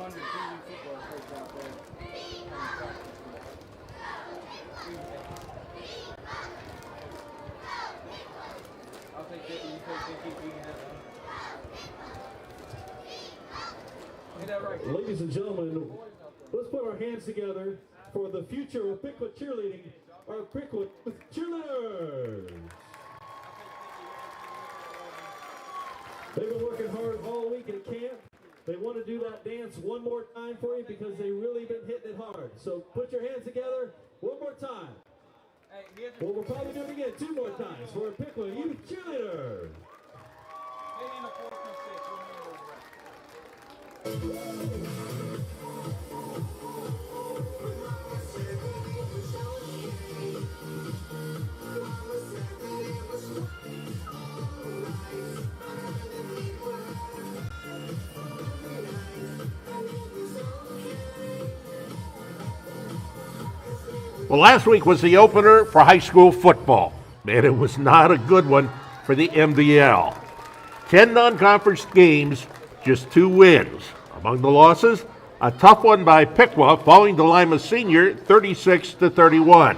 Ladies and gentlemen, let's put our hands together for the future of Piqua cheerleading, our Piqua Cheerleaders. They've been working hard all week at camp. They want to do that dance one more time for you because they've really been hitting it hard. So put your hands together one more time. Well, we'll probably do it again 2 more times for a Piqua Youth Cheerleader. Well, last week was the opener for high school football, and it was not a good one for the MVL. 10 non-conference games, just 2 wins. Among the losses, a tough one by Piqua falling to Lima Senior 36-31.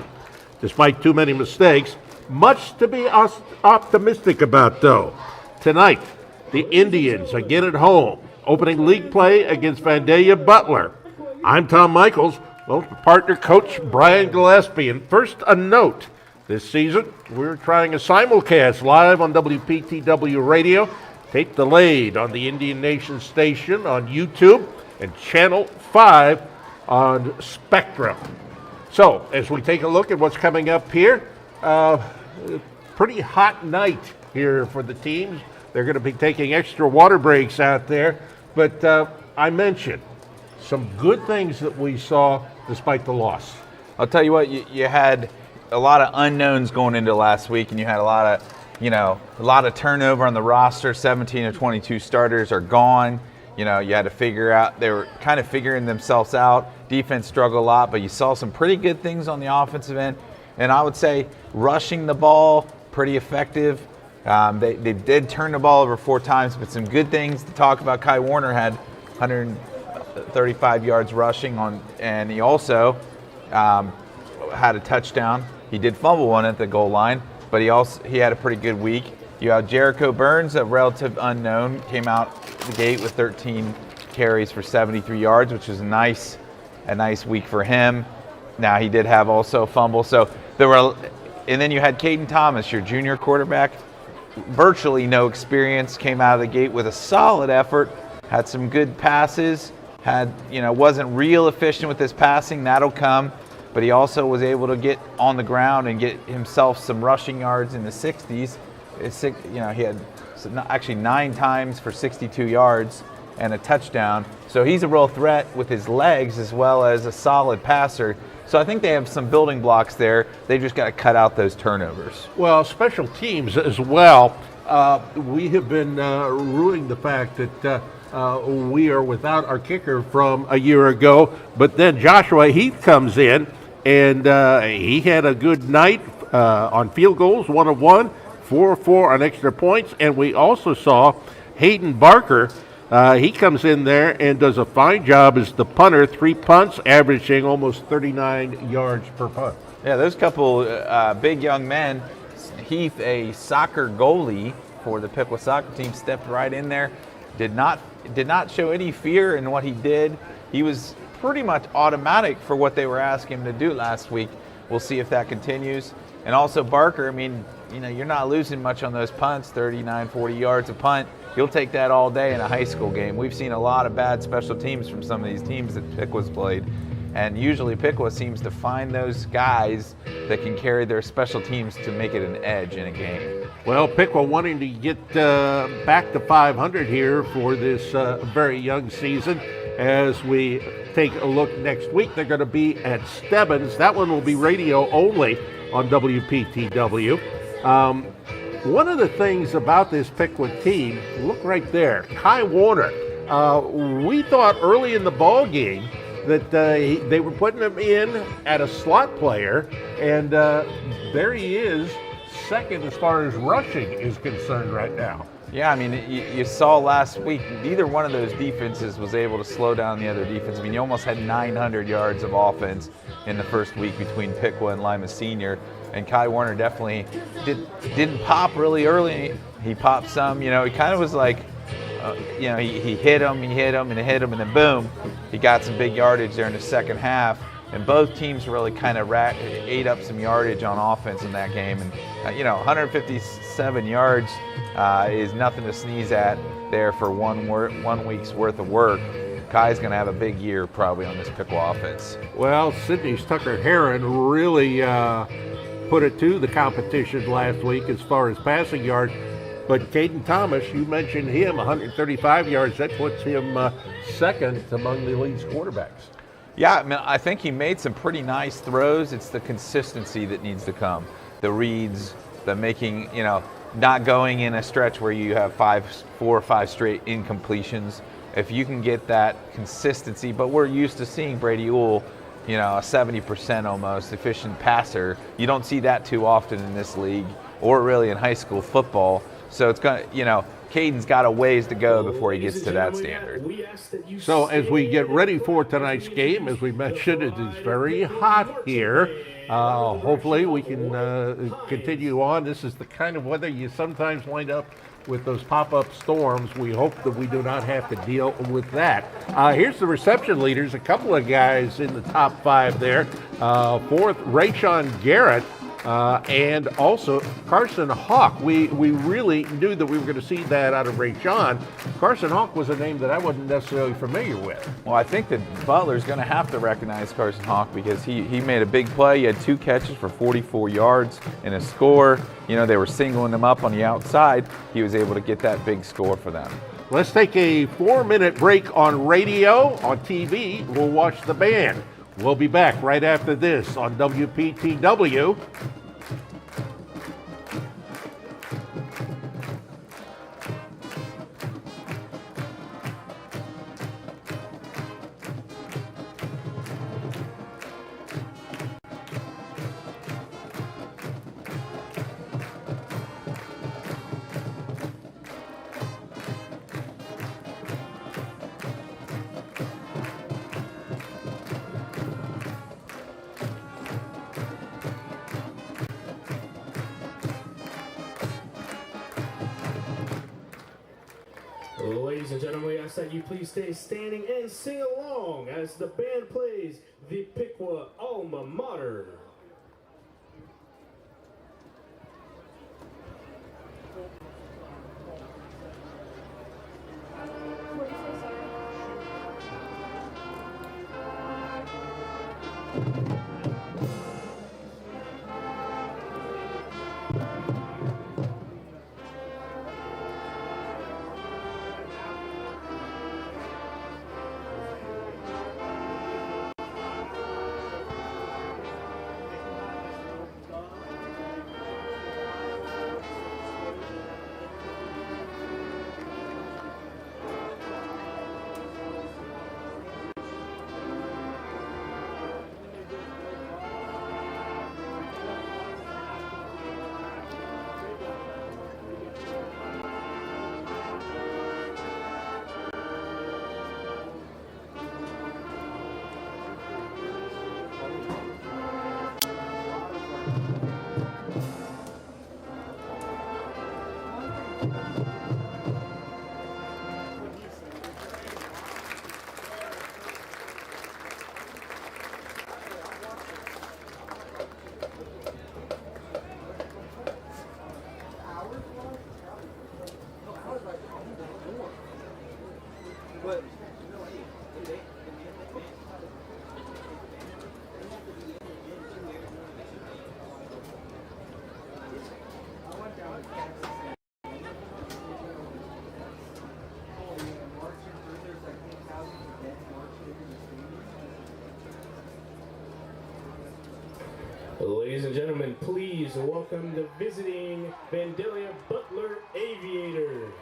Despite too many mistakes, much to be optimistic about though. Tonight, the Indians again at home, opening league play against Vandalia Butler. I'm Tom Michaels, partner coach Brian Gillespie. And first, a note. This season, we're trying a simulcast live on WPTW Radio, tape delayed on the Indian Nation station on YouTube, and Channel 5 on Spectrum. So, as we take a look at what's coming up here, pretty hot night here for the teams. They're going to be taking extra water breaks out there. But I mentioned some good things that we saw despite the loss. I'll tell you what, you had a lot of unknowns going into last week, and you had a lot of turnover on the roster. 17 of 22 starters are gone. You had to figure out, they were kind of figuring themselves out. Defense struggled a lot, but you saw some pretty good things on the offensive end. And I would say rushing the ball, pretty effective. They did turn the ball over 4 times, but some good things to talk about. Kai Warner had 135 yards rushing and he also had a touchdown. He did fumble one at the goal line, but he had a pretty good week. You have Jericho Burns, a relative unknown, came out the gate with 13 carries for 73 yards, which is a nice week for him. Now he did have also a fumble. So and then you had Caden Thomas, your junior quarterback, virtually no experience, came out of the gate with a solid effort, had some good passes, wasn't real efficient with his passing. That'll come. But he also was able to get on the ground and get himself some rushing yards in the 60s. He had actually 9 times for 62 yards and a touchdown. So he's a real threat with his legs as well as a solid passer. So I think they have some building blocks there. They just got to cut out those turnovers. Well, special teams as well. We have been ruining the fact that we are without our kicker from a year ago. But then Joshua Heath comes in, and he had a good night on field goals, 1 of 1, 4 of 4 on extra points. And we also saw Hayden Barker. He comes in there and does a fine job as the punter, 3 punts, averaging almost 39 yards per punt. Yeah, those couple big young men. Heath, a soccer goalie for the Piqua soccer team, stepped right in there. Did not show any fear in what he did. He was pretty much automatic for what they were asking him to do last week. We'll see if that continues. And also Barker, you're not losing much on those punts, 39, 40 yards a punt. You'll take that all day in a high school game. We've seen a lot of bad special teams from some of these teams that Piqua's played. And usually Piqua seems to find those guys that can carry their special teams to make it an edge in a game. Well, Piqua wanting to get back to 500 here for this very young season. As we take a look next week, they're going to be at Stebbins. That one will be radio only on WPTW. One of the things about this Piqua team, look right there, Kai Warner. We thought early in the ball game that they were putting him in at a slot player, and there he is, second as far as rushing is concerned right now. Yeah, I mean, you saw last week, neither one of those defenses was able to slow down the other defense. I mean, you almost had 900 yards of offense in the first week between Piqua and Lima Senior. And Kai Warner definitely didn't pop really early. He popped some, he kind of was like, he hit him, and then boom, he got some big yardage there in the second half. And both teams really kind of ate up some yardage on offense in that game. And, 157 yards is nothing to sneeze at there for 1 week's worth of work. Kai's going to have a big year probably on this Piqua offense. Well, Sydney's Tucker Heron really put it to the competition last week as far as passing yards. But Caden Thomas, you mentioned him, 135 yards. That puts him second among the league's quarterbacks. Yeah, I mean, I think he made some pretty nice throws. It's the consistency that needs to come. The reads, the making, not going in a stretch where you have 4 or 5 straight incompletions. If you can get that consistency, but we're used to seeing Brady Ewell, a 70% almost efficient passer. You don't see that too often in this league or really in high school football. So it's going to, Caden's got a ways to go before he gets to that standard. So as we get ready for tonight's game, as we mentioned, it is very hot here. Hopefully we can continue on. This is the kind of weather you sometimes wind up with those pop-up storms. We hope that we do not have to deal with that. Here's the reception leaders, a couple of guys in the top 5 there. Fourth, Rayshon Garrett. And also Carson Hawk. We really knew that we were going to see that out of Rayshon. Carson Hawk was a name that I wasn't necessarily familiar with. Well, I think that Butler's going to have to recognize Carson Hawk because he made a big play. He had 2 catches for 44 yards and a score. They were singling him up on the outside. He was able to get that big score for them. Let's take a 4-minute break on radio. On TV, we'll watch the band. We'll be back right after this on WPTW. Ladies and gentlemen, we ask that you please stay standing and sing along as the band plays the Piqua Alma Mater. Ladies and gentlemen, please welcome the visiting Vandalia Butler Aviators.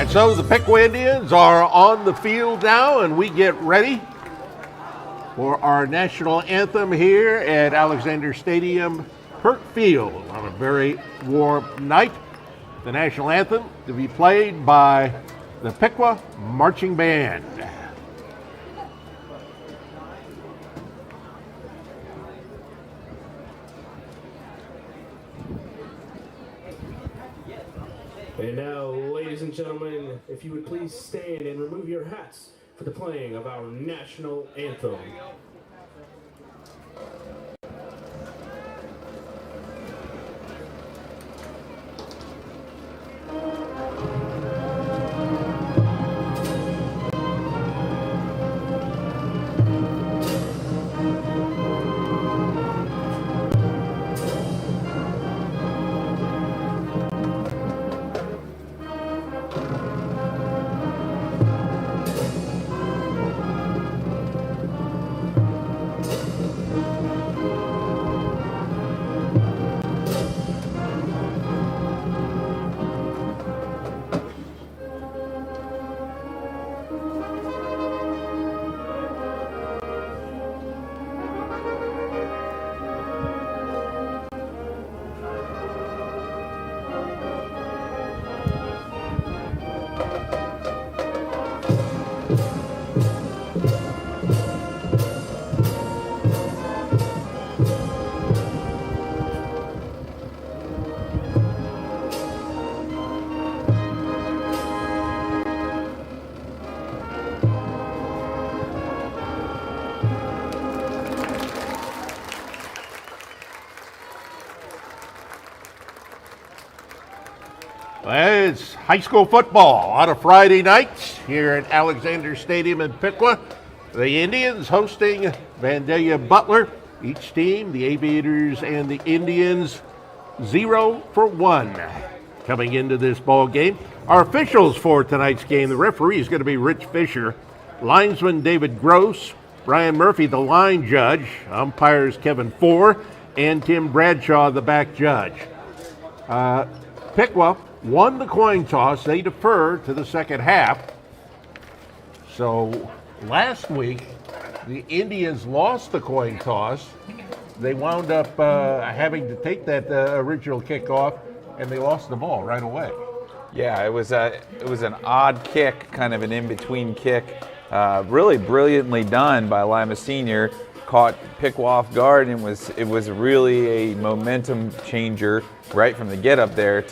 And so the Piqua Indians are on the field now, and we get ready for our national anthem here at Alexander Stadium, Hurt Field, on a very warm night. The national anthem to be played by the Piqua Marching Band. And now, ladies and gentlemen, if you would please stand and remove your hats for the playing of our national anthem. It's high school football on a Friday night here at Alexander Stadium in Piqua. The Indians hosting Vandalia Butler. Each team, the Aviators and the Indians, 0-1 coming into this ball game. Our officials for tonight's game, the referee is going to be Rich Fisher, linesman David Gross, Brian Murphy, the line judge, umpires Kevin Four, and Tim Bradshaw, the back judge. Piqua won the coin toss. They defer to the second half. So last week, the Indians lost the coin toss. They wound up having to take that original kickoff, and they lost the ball right away. Yeah, it was an odd kick, kind of an in-between kick. Really brilliantly done by Lima Senior. Caught Piqua off guard, and it was really a momentum changer right from the get up there.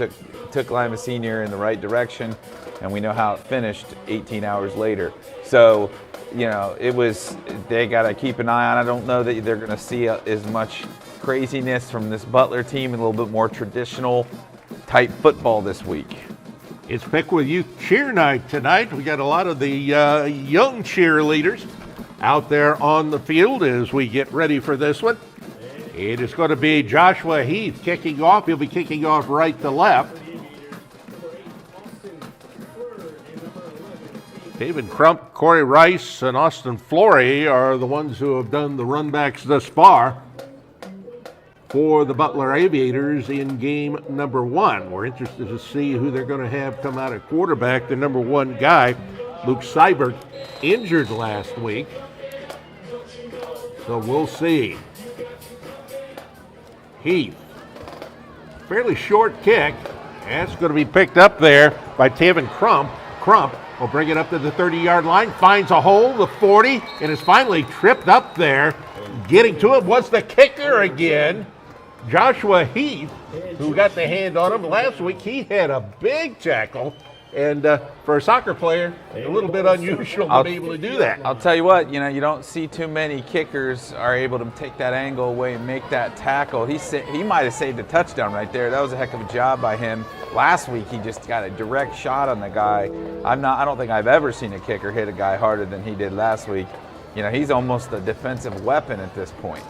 Took Lima Senior in the right direction, and we know how it finished 18 hours later. So, they got to keep an eye on. I don't know that they're going to see as much craziness from this Butler team, and a little bit more traditional type football this week. It's Piqua Youth Cheer Night tonight. We got a lot of the young cheerleaders out there on the field as we get ready for this one. It is going to be Joshua Heath kicking off. He'll be kicking off right to left. David Crump, Corey Rice, and Austin Flory are the ones who have done the runbacks thus far for the Butler Aviators in game number 1. We're interested to see who they're going to have come out at quarterback. The number 1 guy, Luke Seibert, injured last week. So we'll see. Heath, fairly short kick. That's going to be picked up there by Tevin Crump. Crump will bring it up to the 30-yard line, finds a hole, the 40, and is finally tripped up there. Getting to it was the kicker again, Joshua Heath, who got the hand on him. Last week he had a big tackle, and for a soccer player, a little bit unusual to be able to do that. I'll tell you what, you don't see too many kickers are able to take that angle away and make that tackle. He might have saved a touchdown right there. That was a heck of a job by him. Last week he just got a direct shot on the guy. I don't think I've ever seen a kicker hit a guy harder than he did last week. He's almost a defensive weapon at this point.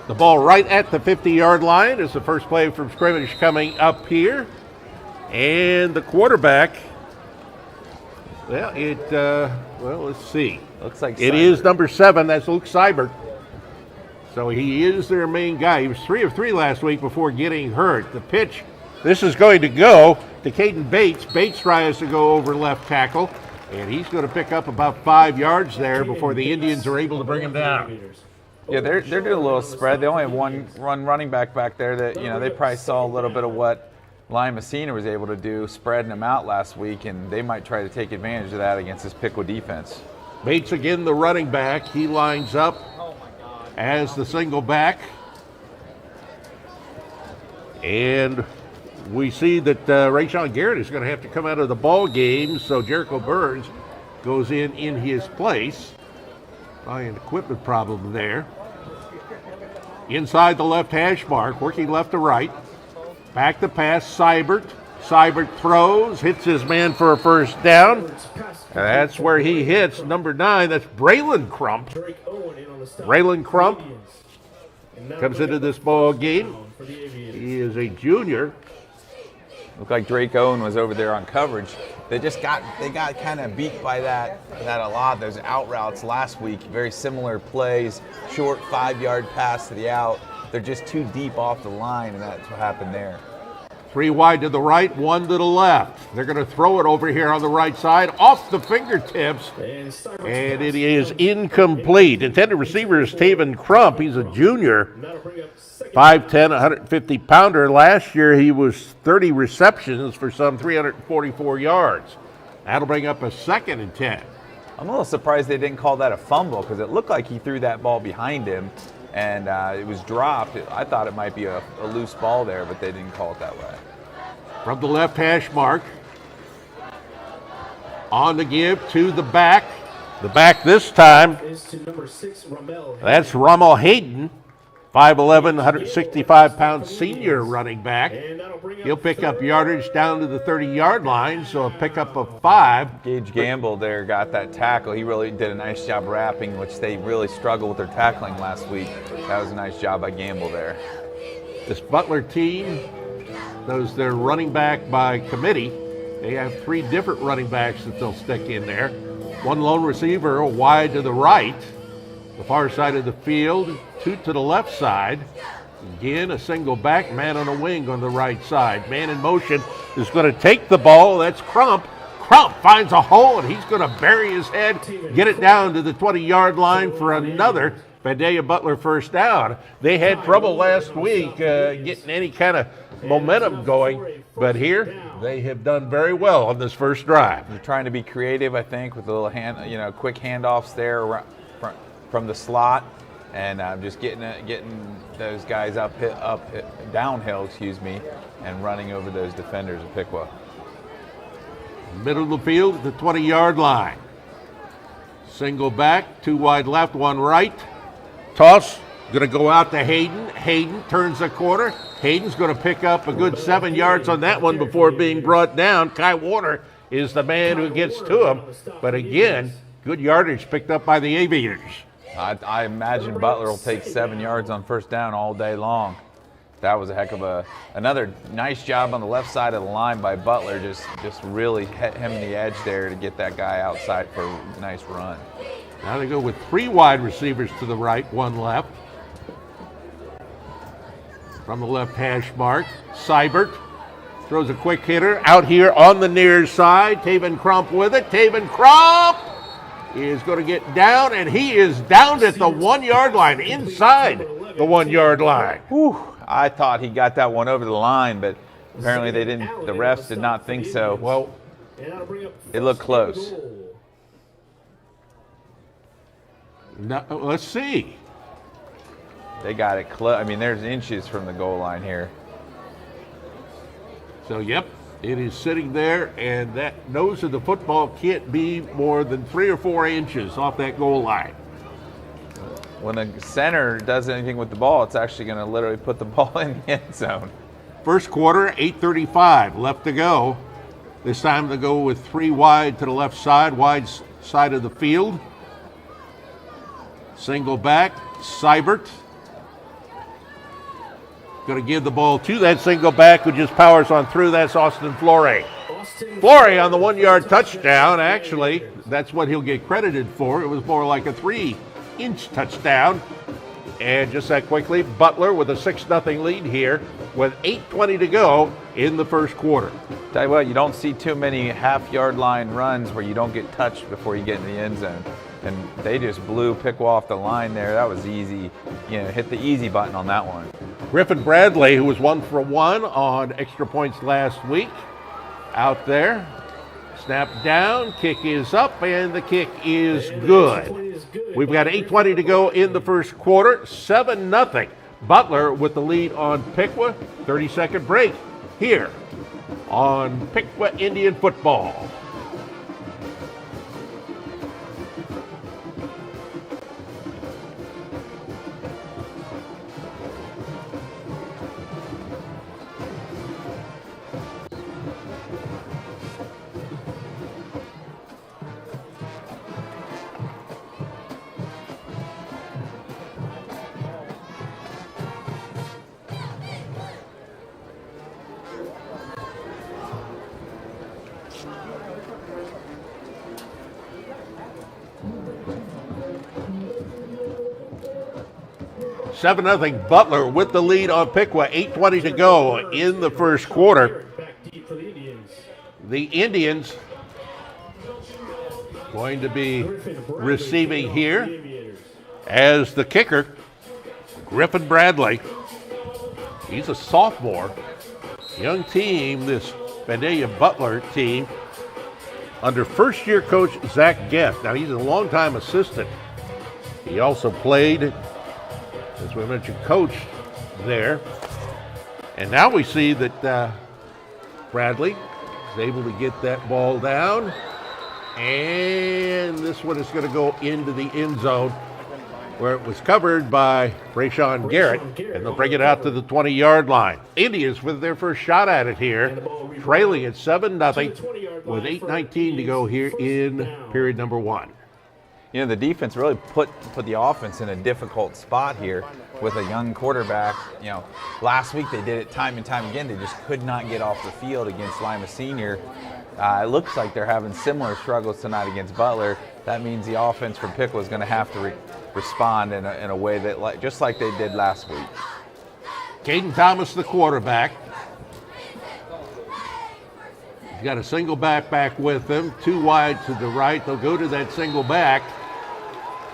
The ball right at the 50-yard line is the first play from scrimmage coming up here. And the quarterback, let's see. Looks like it is number 7. That's Luke Seibert. So he is their main guy. He was 3 of 3 last week before getting hurt. The pitch, this is going to go to Caden Bates. Bates tries to go over left tackle, and he's going to pick up about 5 yards there before the Indians are able to bring him down. Yeah, they're doing a little spread. They only have one running back there that, they probably saw a little bit of what Lion Messina was able to do, spreading them out last week, and they might try to take advantage of that against this Piqua defense. Bates again, the running back. He lines up as the single back. And we see that Rayshawn Garrett is going to have to come out of the ball game, so Jericho Burns goes in his place. Probably an equipment problem there. Inside the left hash mark, working left to right. Back to pass, Seibert. Seibert throws, hits his man for a first down. And that's where he hits number 9. That's Braylon Crump. Braylon Crump comes into this ball game. He is a junior. Looked like Drake Owen was over there on coverage. They got kind of beat by that a lot. Those out routes last week, very similar plays, short 5-yard pass to the out. They're just too deep off the line, and that's what happened there. 3 wide to the right, 1 to the left. They're going to throw it over here on the right side, off the fingertips, and it is incomplete. Intended receiver is Taven Crump. He's a junior, 5'10", 150-pounder. Last year he was 30 receptions for some 344 yards. That'll bring up a 2nd and 10. I'm a little surprised they didn't call that a fumble because it looked like he threw that ball behind him. And it was dropped. I thought it might be a loose ball there, but they didn't call it that way. From the left hash mark, on the give to the back. The back this time, that's Rommel Hayden, 5'11", 165-pound senior running back. He'll pick up yardage down to the 30-yard line, so a pickup of 5. Gage Gamble there got that tackle. He really did a nice job wrapping, which they really struggled with their tackling last week. That was a nice job by Gamble there. This Butler team does their running back by committee. They have 3 different running backs that they'll stick in there. 1 lone receiver wide to the right, the far side of the field, 2 to the left side. Again, a single back, man on a wing on the right side. Man in motion is going to take the ball. That's Crump. Crump finds a hole, and he's going to bury his head, get it down to the 20-yard line for another Vandalia Butler first down. They had trouble last week getting any kind of momentum going, but here they have done very well on this first drive. They're trying to be creative, I think, with a little quick handoffs there from the slot. And just getting those guys downhill, and running over those defenders of Piqua. Middle of the field at the 20-yard line. Single back, 2 wide left, 1 right. Toss, going to go out to Hayden. Hayden turns the corner. Hayden's going to pick up a good 7 yards on that one before being brought down. Kai Warner is the man who gets to him. But again, good yardage picked up by the Aviators. I imagine Butler will take 7 yards on first down all day long. That was a heck of another nice job on the left side of the line by Butler, just really hemming the edge there to get that guy outside for a nice run. Now they go with 3 wide receivers to the right, 1 left. From the left hash mark, Seibert throws a quick hitter out here on the near side. Taven Crump with it. Taven Crump is going to get down, and he is down at the 1-yard line, inside the 1-yard line. Whew. I thought he got that one over the line, but apparently they didn't. The refs did not think so. Well, it looked close. Now, let's see. They got it close. I mean, there's inches from the goal line here. So, yep, it is sitting there, and that nose of the football can't be more than 3 or 4 inches off that goal line. When the center does anything with the ball, it's actually going to literally put the ball in the end zone. First quarter, 8:35 left to go. This time to go with 3 wide to the left side, wide side of the field. Single back, Seibert. Going to give the ball to that single back who just powers on through. That's Austin Flore. Flore on the 1-yard touchdown. Actually, that's what he'll get credited for. It was more like a 3-inch touchdown. And just that quickly, Butler with a 6-0 lead here with 8:20 to go in the first quarter. Tell you what, you don't see too many half-yard line runs where you don't get touched before you get in the end zone. And they just blew Piqua off the line there. That was easy. Hit the easy button on that one. Griffin Bradley, who was 1 for 1 on extra points last week, out there. Snap down, kick is up, and the kick is good. We've got 8:20 to go in the first quarter, 7-0. Butler with the lead on Piqua. 30-second break here on Piqua Indian Football. Seven 0 Butler with the lead on Piqua. 8:20 to go in the first quarter. The Indians going to be receiving here as the kicker, Griffin Bradley. He's a sophomore. Young team, this Vandalia Butler team, under first-year coach Zach Guest. Now, he's a longtime assistant. He also played, as we mentioned, coach there. And now we see that Bradley is able to get that ball down. And this one is going to go into the end zone where it was covered by Rayshawn Garrett. And they'll bring it out to the 20-yard line. Indians with their first shot at it here, trailing at 7-0 with 8:19 to go here in period number 1. The defense really put the offense in a difficult spot here with a young quarterback. Last week they did it time and time again. They just could not get off the field against Lima Senior. It looks like they're having similar struggles tonight against Butler. That means the offense from Piqua is going to have to respond in a way that just like they did last week. Caden Thomas, the quarterback. He's got a single back with him, 2 wide to the right. They'll go to that single back.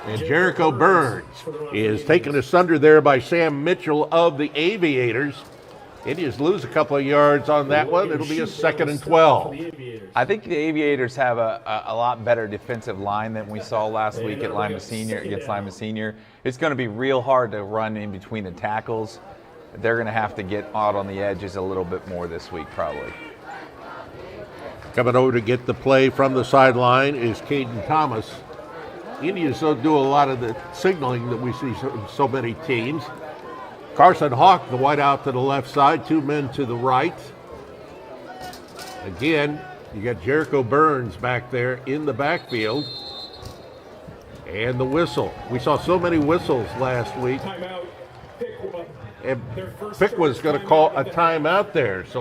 And Jericho Burns is taken asunder there by Sam Mitchell of the Aviators. Indians lose a couple of yards on that one. It'll be a 2nd and 12. I think the Aviators have a lot better defensive line than we saw last week at Lima Senior against Lima Senior. It's going to be real hard to run in between the tackles. They're going to have to get out on the edges a little bit more this week probably. Coming over to get the play from the sideline is Caden Thomas. Indians don't do a lot of the signaling that we see so many teams. Carson Hawk, the wide out to the left side, 2 men to the right. Again, you got Jericho Burns back there in the backfield. And the whistle. We saw so many whistles last week. And Piqua's going to call a timeout there. So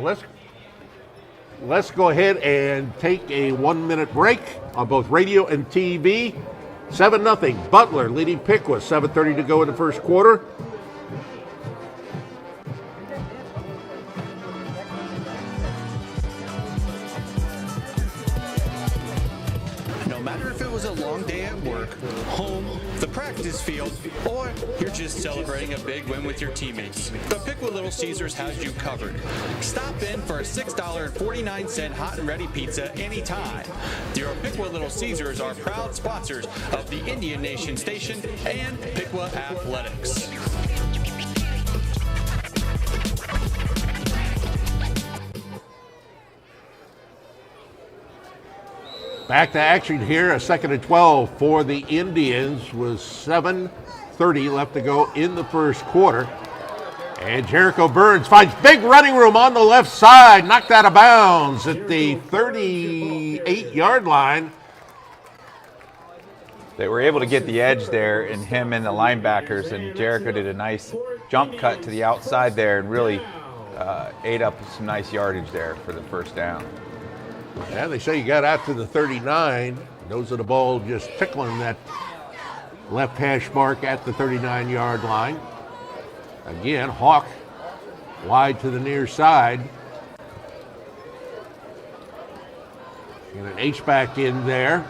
let's go ahead and take a 1-minute break on both radio and TV. 7-0, Butler leading Piqua, 7:30 to go in the first quarter. No matter if it was a long day at work, home, the practice field, or you're just celebrating a big win with your teammates, the Piqua Little Caesars has you covered. Stop in for a $6.49 hot and ready pizza anytime. Your Piqua Little Caesars are proud sponsors of the Indian Nation Station and Piqua Athletics. Back to action here, a 2nd and 12 for the Indians with 7:30 left to go in the first quarter. And Jericho Burns finds big running room on the left side, knocked out of bounds at the 38-yard line. They were able to get the edge there in him and the linebackers, and Jericho did a nice jump cut to the outside there and really ate up some nice yardage there for the first down. Yeah, they say you got out to the 39. Nose of the ball just tickling that left hash mark at the 39-yard line. Again, Hawk wide to the near side. And an H-back in there.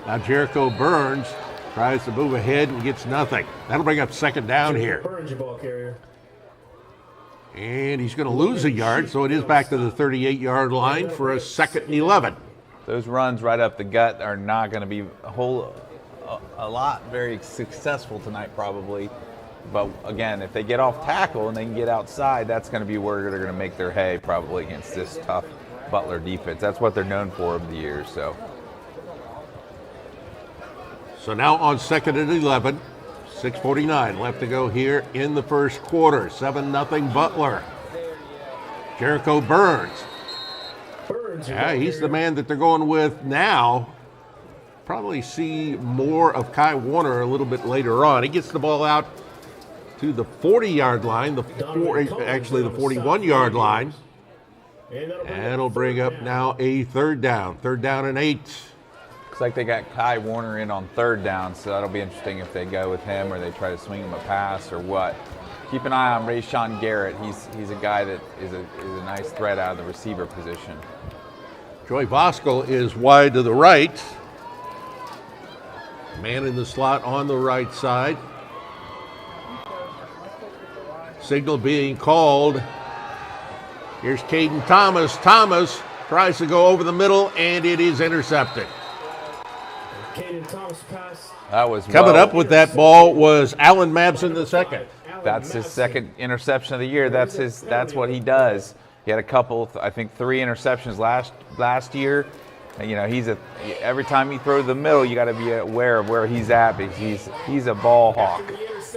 Now Jericho Burns tries to move ahead and gets nothing. That'll bring up second down here. Burns, your ball carrier. And he's going to lose a yard, so it is back to the 38-yard line for a 2nd and 11. Those runs right up the gut are not going to be a lot very successful tonight probably. But again, if they get off tackle and they can get outside, that's going to be where they're going to make their hay probably against this tough Butler defense. That's what they're known for over the years. So now on 2nd and 11, 6:49 left to go here in the first quarter. 7-0 Butler. Jericho Burns. Yeah, he's the man that they're going with now. Probably see more of Kai Warner a little bit later on. He gets the ball out to the 40-yard line, actually the 41-yard line. And it'll bring up now a 3rd down. 3rd down and 8. Looks like they got Kai Warner in on 3rd down, so that'll be interesting if they go with him or they try to swing him a pass or what. Keep an eye on Rayshawn Garrett. He's a guy that is a nice threat out of the receiver position. Joey Voskel is wide to the right. Man in the slot on the right side. Signal being called. Here's Caden Thomas. Thomas tries to go over the middle, and it is intercepted. Caden Thomas pass. That was Coming up with that ball was Alan Mabson II. That's his 2nd interception of the year. That's what he does. He had a couple, I think 3 interceptions last year. You know, every time he throws the middle, you got to be aware of where he's at because he's a ball hawk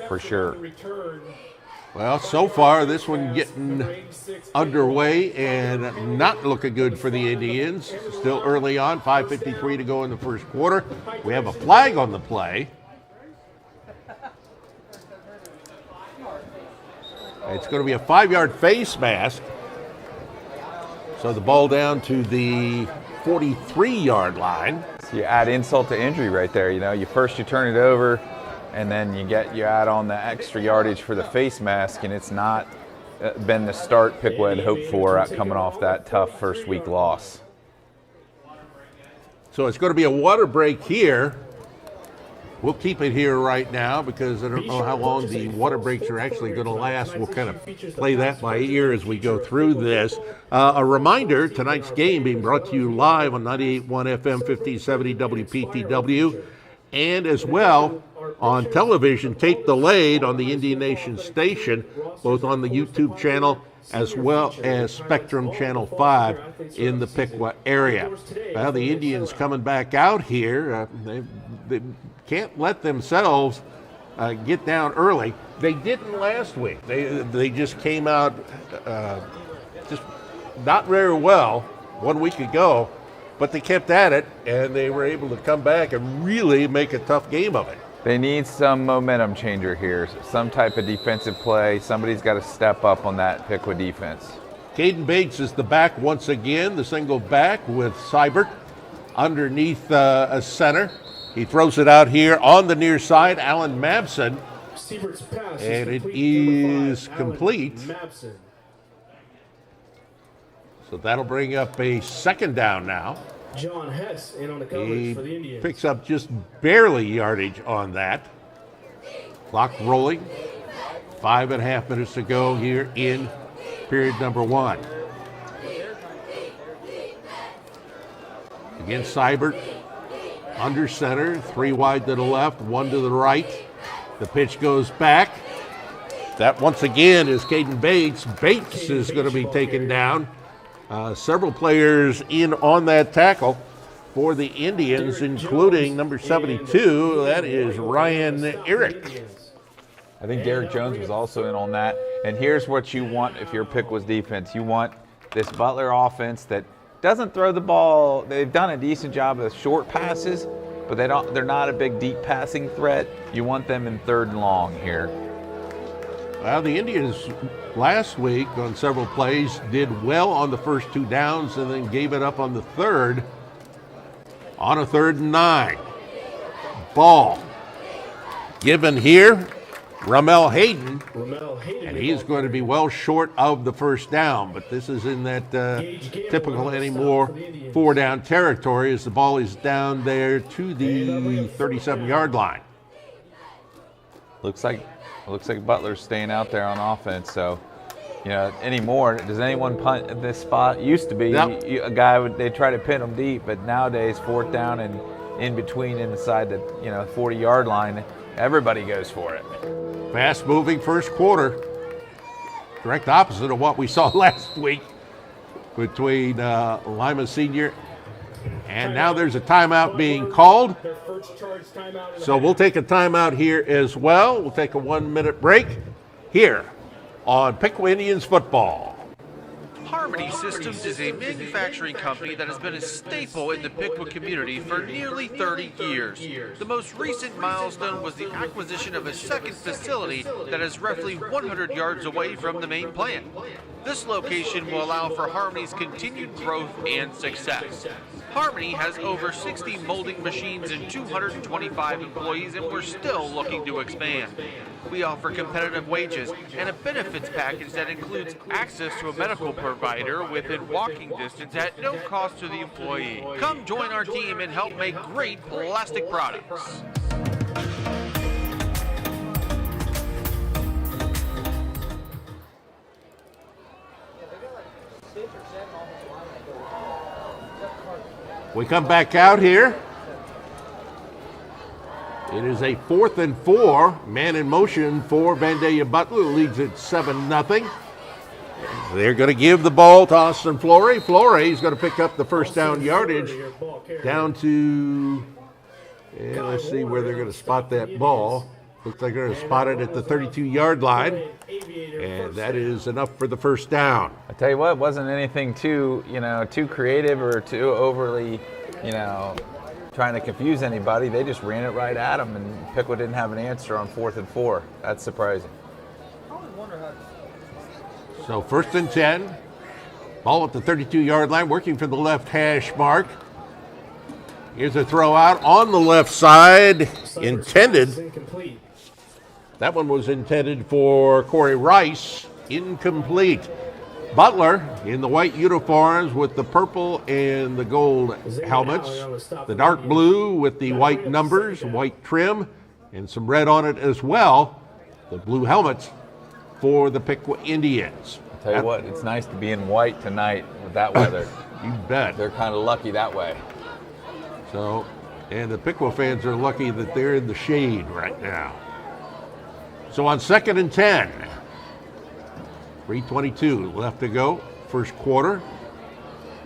for sure. Well, so far this one getting underway and not looking good for the Indians. Still early on, 5:53 to go in the first quarter. We have a flag on the play. It's going to be a 5-yard face mask. So the ball down to the 43-yard line. So you add insult to injury right there. You know, you turn it over, and then you add on the extra yardage for the face mask, and it's not been the start Piqua had hoped for coming off that tough first week loss. So it's going to be a water break here. We'll keep it here right now because I don't know how long the water breaks are actually going to last. We'll kind of play that by ear as we go through this. A reminder, tonight's game being brought to you live on 98.1 FM 1570 WPTW and as well on television, tape delayed on the Indian Nation station, both on the YouTube channel as well as Spectrum Channel 5 in the Piqua area. Well, the Indians coming back out here, they can't let themselves get down early. They didn't last week. They just came out just not very well 1 week ago, but they kept at it, and they were able to come back and really make a tough game of it. They need some momentum changer here, some type of defensive play. Somebody's got to step up on that Piqua defense. Caden Bates is the back once again, the single back with Seibert underneath a center. He throws it out here on the near side, Alan Mabson, and it is complete. So that'll bring up a 2nd down now. John Hess in on the coverage for the Indians. Picks up just barely yardage on that. Clock rolling. 5.5 minutes to go here in period number 1. Again, Seibert under center, 3 wide to the left, 1 to the right. The pitch goes back. That once again is Caden Bates. Bates is going to be taken down. Several players in on that tackle for the Indians, including number 72. That is Ryan Eric. I think Derek Jones was also in on that. And here's what you want if you're Piqua's defense. You want this Butler offense that doesn't throw the ball. They've done a decent job of short passes, but they're not a big deep passing threat. You want them in 3rd and long here. Well, the Indians last week on several plays did well on the first 2 downs and then gave it up on the 3rd on a 3rd and 9. Ball given here Ramel Hayden, Hayden, and he's going to be well short of the first down, but this is in that typical anymore 4-down territory as the ball is down there to the 37-yard line. Looks like Butler's staying out there on offense. So, anymore, does anyone punt at this spot? Used to be a guy they try to pin him deep, but nowadays 4th down and in between inside the 40-yard line, everybody goes for it. Fast-moving first quarter. Direct opposite of what we saw last week between Lima Senior. And now there's a timeout being called. So we'll take a timeout here as well. We'll take a 1-minute break here on Piqua Indians football. Harmony Systems is a manufacturing company that has been a staple in the Piqua community for nearly 30 years. The most recent milestone was the acquisition of a second facility that is roughly 100 yards away from the main plant. This location will allow for Harmony's continued growth and success. Harmony has over 60 molding machines and 225 employees, and we're still looking to expand. We offer competitive wages and a benefits package that includes access to a medical provider within walking distance at no cost to the employee. Come join our team and help make great plastic products. We come back out here. It is a 4th and 4, man in motion for Vandalia Butler, leads at 7-0. They're going to give the ball to Austin Flore. Flore's going to pick up the first down yardage down to, let's see where they're going to spot that ball. Looks like they're going to spot it at the 32-yard line, and that is enough for the first down. I tell you what, it wasn't anything too creative or too overly, trying to confuse anybody. They just ran it right at them, and Piqua didn't have an answer on 4th and 4. That's surprising. So 1st and 10, ball at the 32-yard line, working from the left hash mark. Here's a throw out on the left side, intended. That one was intended for Corey Rice, incomplete. Butler in the white uniforms with the purple and the gold helmets, the dark blue with the white numbers, white trim, and some red on it as well. The blue helmets for the Piqua Indians. I'll tell you what, it's nice to be in white tonight with that weather. You bet. They're kind of lucky that way. So, and the Piqua fans are lucky that they're in the shade right now. So on 2nd and 10, 3:22 left to go, first quarter.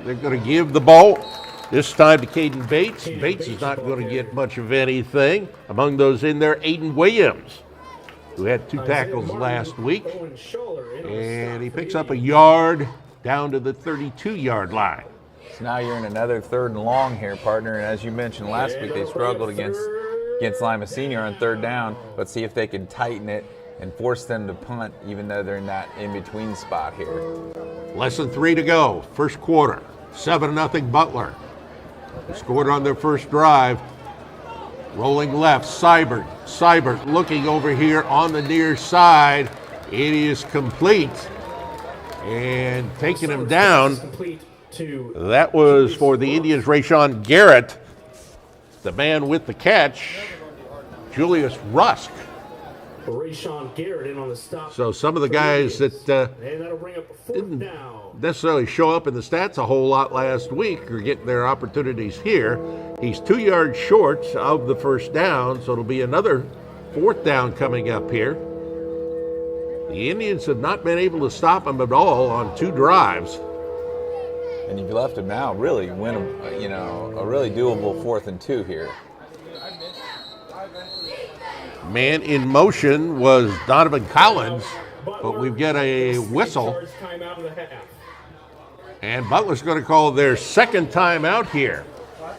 They're going to give the ball this time to Caden Bates. Bates is not going to get much of anything. Among those in there, Aiden Williams, who had 2 tackles last week. And he picks up a yard down to the 32-yard line. So now you're in another 3rd and long here, partner. And as you mentioned last week, they struggled against Lima Senior on 3rd down. Let's see if they can tighten it and force them to punt, even though they're in that in-between spot here. Less than 3 to go, first quarter. 7-0 Butler. Scored on their first drive. Rolling left, Seibert. Seibert looking over here on the near side. It is complete. And taking him down. That was for the Indians, Rashawn Garrett. The man with the catch, Julius Rusk. Rashawn Garrett in on the stop. So some of the guys that didn't necessarily show up in the stats a whole lot last week are getting their opportunities here. He's 2 yards short of the first down, so it'll be another 4th down coming up here. The Indians have not been able to stop him at all on 2 drives. And you've left him now really win a really doable 4th and 2 here. Man in motion was Donovan Collins, but we've got a whistle. And Butler's going to call their second timeout here.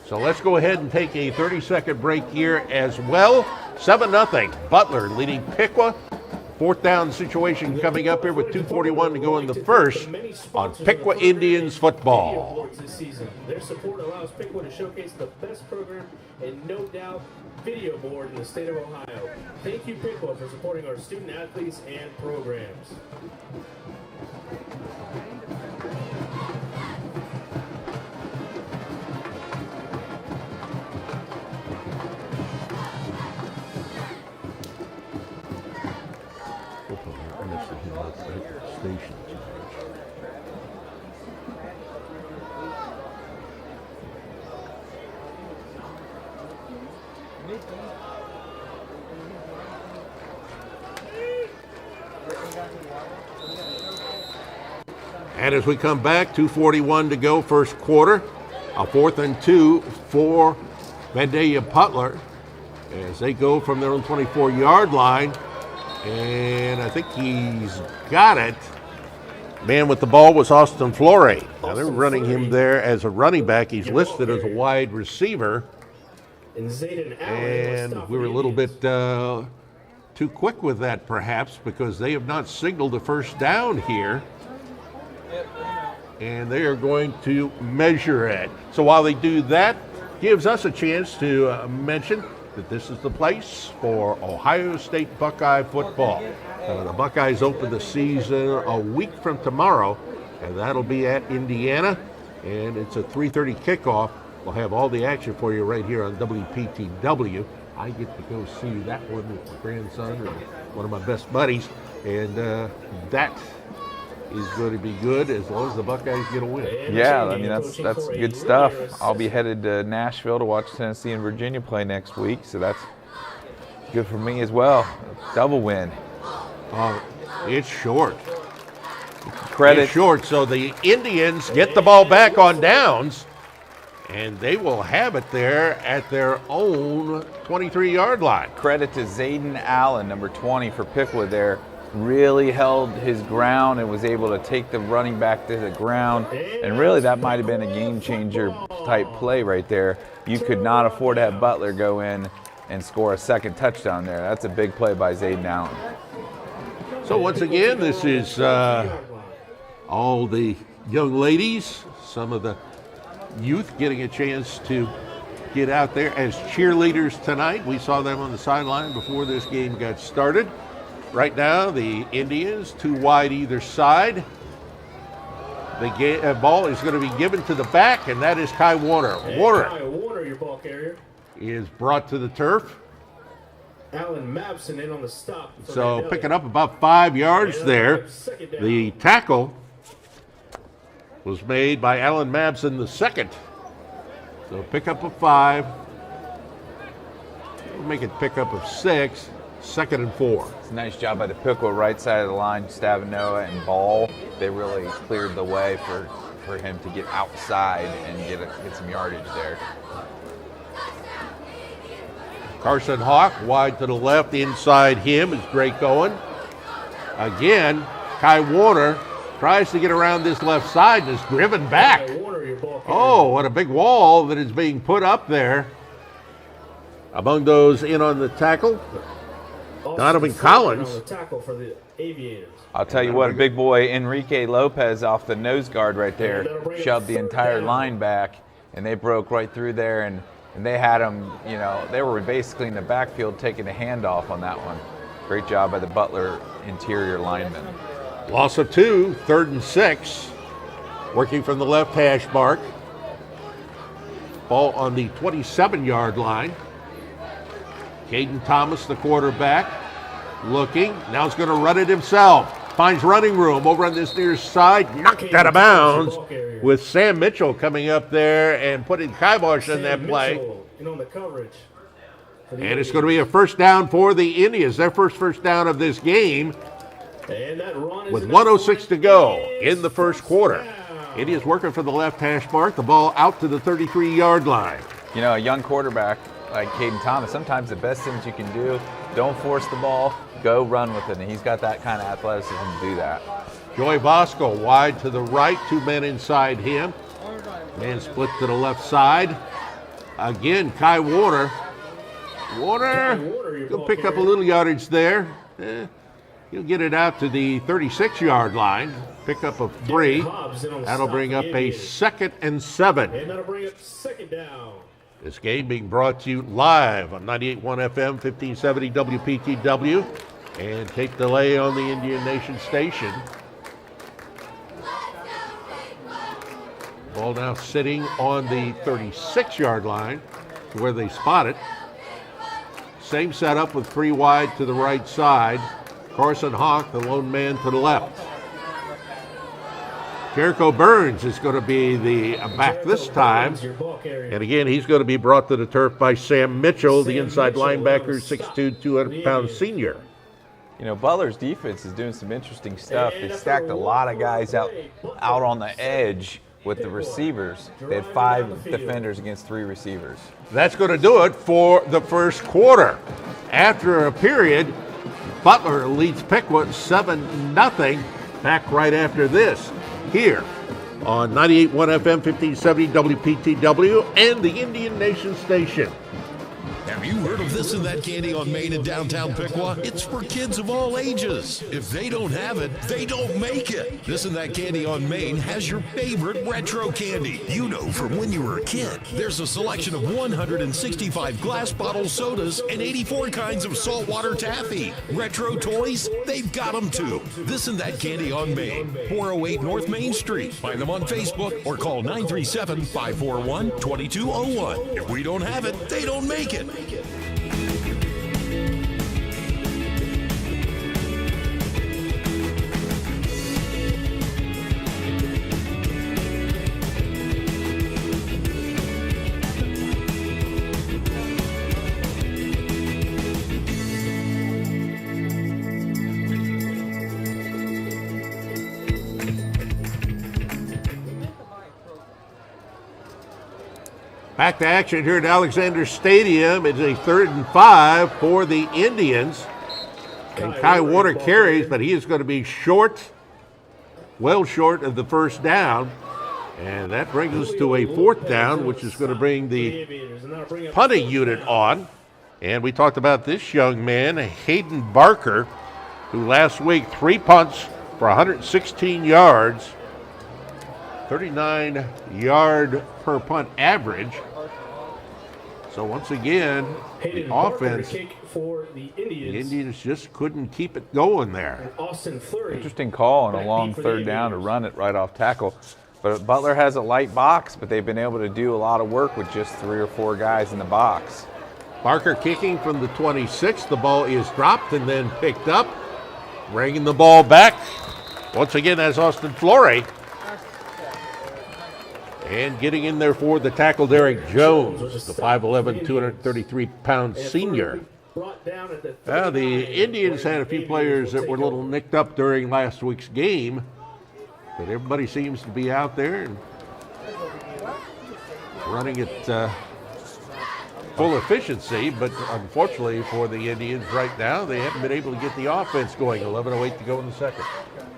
So let's go ahead and take a 30-second break here as well. 7-0, Butler leading Piqua Fourth down situation coming up here with 2:41 to go in the first on Piqua Indians football. This season. Their support allows Piqua to showcase the best program and no doubt video board in the state of Ohio. Thank you, Piqua, for supporting our student athletes and programs. And as we come back, 2:41 to go, first quarter. A 4th and 2 for Vandalia Butler as they go from their own 24-yard line. And I think he's got it. Man with the ball was Austin Flore. Now they're running him there as a running back. He's listed as a wide receiver. And we were a little bit too quick with that perhaps because they have not signaled a first down here. And they are going to measure it. So while they do that, gives us a chance to mention that this is the place for Ohio State Buckeye football. The Buckeyes open the season a week from tomorrow, and that'll be at Indiana, and it's a 3:30 kickoff. We'll have all the action for you right here on WPTW. I get to go see that one with my grandson and one of my best buddies, and that is going to be good as long as the Buckeyes get a win. Yeah, I mean, that's good stuff. I'll be headed to Nashville to watch Tennessee and Virginia play next week, so that's good for me as well. Double win. It's short. Credit. It's short, so the Indians get the ball back on downs, and they will have it there at their own 23-yard line. Credit to Zayden Allen, number 20 for Piqua there. Really held his ground and was able to take the running back to the ground. And really that might have been a game changer type play right there. You could not afford to have Butler go in and score a second touchdown there. That's a big play by Zayden Allen. So once again, this is all the young ladies, some of the youth getting a chance to get out there as cheerleaders tonight. We saw them on the sideline before this game got started. Right now, the Indians, too wide either side. The ball is going to be given to the back, and that is Kai Warner. Warner, your ball carrier, is brought to the turf. Alan Mabson in on the stop. So picking up about 5 yards there. The tackle was made by Alan Mabson the second. So pick up of 5. We'll make it pick up of 6. 2nd and 4. It's a nice job by the Piqua right side of the line, Stavanoa and Ball. They really cleared the way for him to get outside and get some yardage there. Carson Hawk wide to the left. Inside him is Drake Owen. Again, Kai Warner tries to get around this left side and is driven back. Oh, what a big wall that is being put up there. Among those in on the tackle, Donovan Collins. I'll tell you what, big boy Enrique Lopez off the nose guard right there shoved the entire line back, and they broke right through there, and they had him, they were basically in the backfield taking a handoff on that one. Great job by the Butler interior lineman. Loss of 2, 3rd and 6. Working from the left hash mark. Ball on the 27-yard line. Caden Thomas, the quarterback, looking. Now he's going to run it himself. Finds running room over on this near side. Knocked out of bounds with Sam Mitchell coming up there and putting kibosh in that play. And it's going to be a first down for the Indians. Their first down of this game with 1:06 to go in the first quarter. Indians working for the left hash mark. The ball out to the 33-yard line. A young quarterback like Caden Thomas, sometimes the best things you can do, don't force the ball, go run with it, and he's got that kind of athleticism to do that. Joey Bosco wide to the right, 2 men inside him. Man split to the left side. Again, Kai Warner. Warner, he'll pick up a little yardage there. He'll get it out to the 36-yard line. Pick up of 3. That'll bring up a 2nd and 7. And that'll bring up 2nd down. This game being brought to you live on 98.1 FM, 1570 WPTW, and tape delay on the Indian Nation station. Ball now sitting on the 36-yard line to where they spot it. Same setup with 3 wide to the right side. Carson Hawk, the lone man to the left. Jericho Burns is going to be the back this time. And again, he's going to be brought to the turf by Sam Mitchell, the inside linebacker, 6'2", 200-pound senior. You know, Butler's defense is doing some interesting stuff. They stacked a lot of guys out on the edge with the receivers. They had 5 defenders against 3 receivers. That's going to do it for the first quarter. After a period, Butler leads Piqua 7-0. Back right after this, here on 98.1 FM, 1570 WPTW, and the Indian Nation station. Have you heard of This and That Candy on Main in downtown Piqua? It's for kids of all ages. If they don't have it, they don't make it. This and That Candy on Main has your favorite retro candy. You know from when you were a kid. There's a selection of 165 glass bottle sodas and 84 kinds of saltwater taffy. Retro toys, they've got them too. This and That Candy on Main, 408 North Main Street. Find them on Facebook or call 937-541-2201. If we don't have it, they don't make it. Back to action here at Alexander Stadium. It's a 3rd and 5 for the Indians. And Kai Warner carries, but he is going to be short, well short of the first down. And that brings us to a 4th down, which is going to bring the punting unit on. And we talked about this young man, Hayden Barker, who last week 3 punts for 116 yards, 39-yard per punt average. So once again, the offense, for the Indians just couldn't keep it going there. Interesting call on a long 3rd down to run it right off tackle. But Butler has a light box, but they've been able to do a lot of work with just 3 or 4 guys in the box. Barker kicking from the 26. The ball is dropped and then picked up. Bringing the ball back. Once again, that's Austin Flory. And getting in there for the tackle, Derek Jones, the 5'11", 233-pound senior. The Indians had a few players that were a little nicked up during last week's game, but everybody seems to be out there and running at full efficiency. But unfortunately for the Indians right now, they haven't been able to get the offense going. 11:08 to go in the second.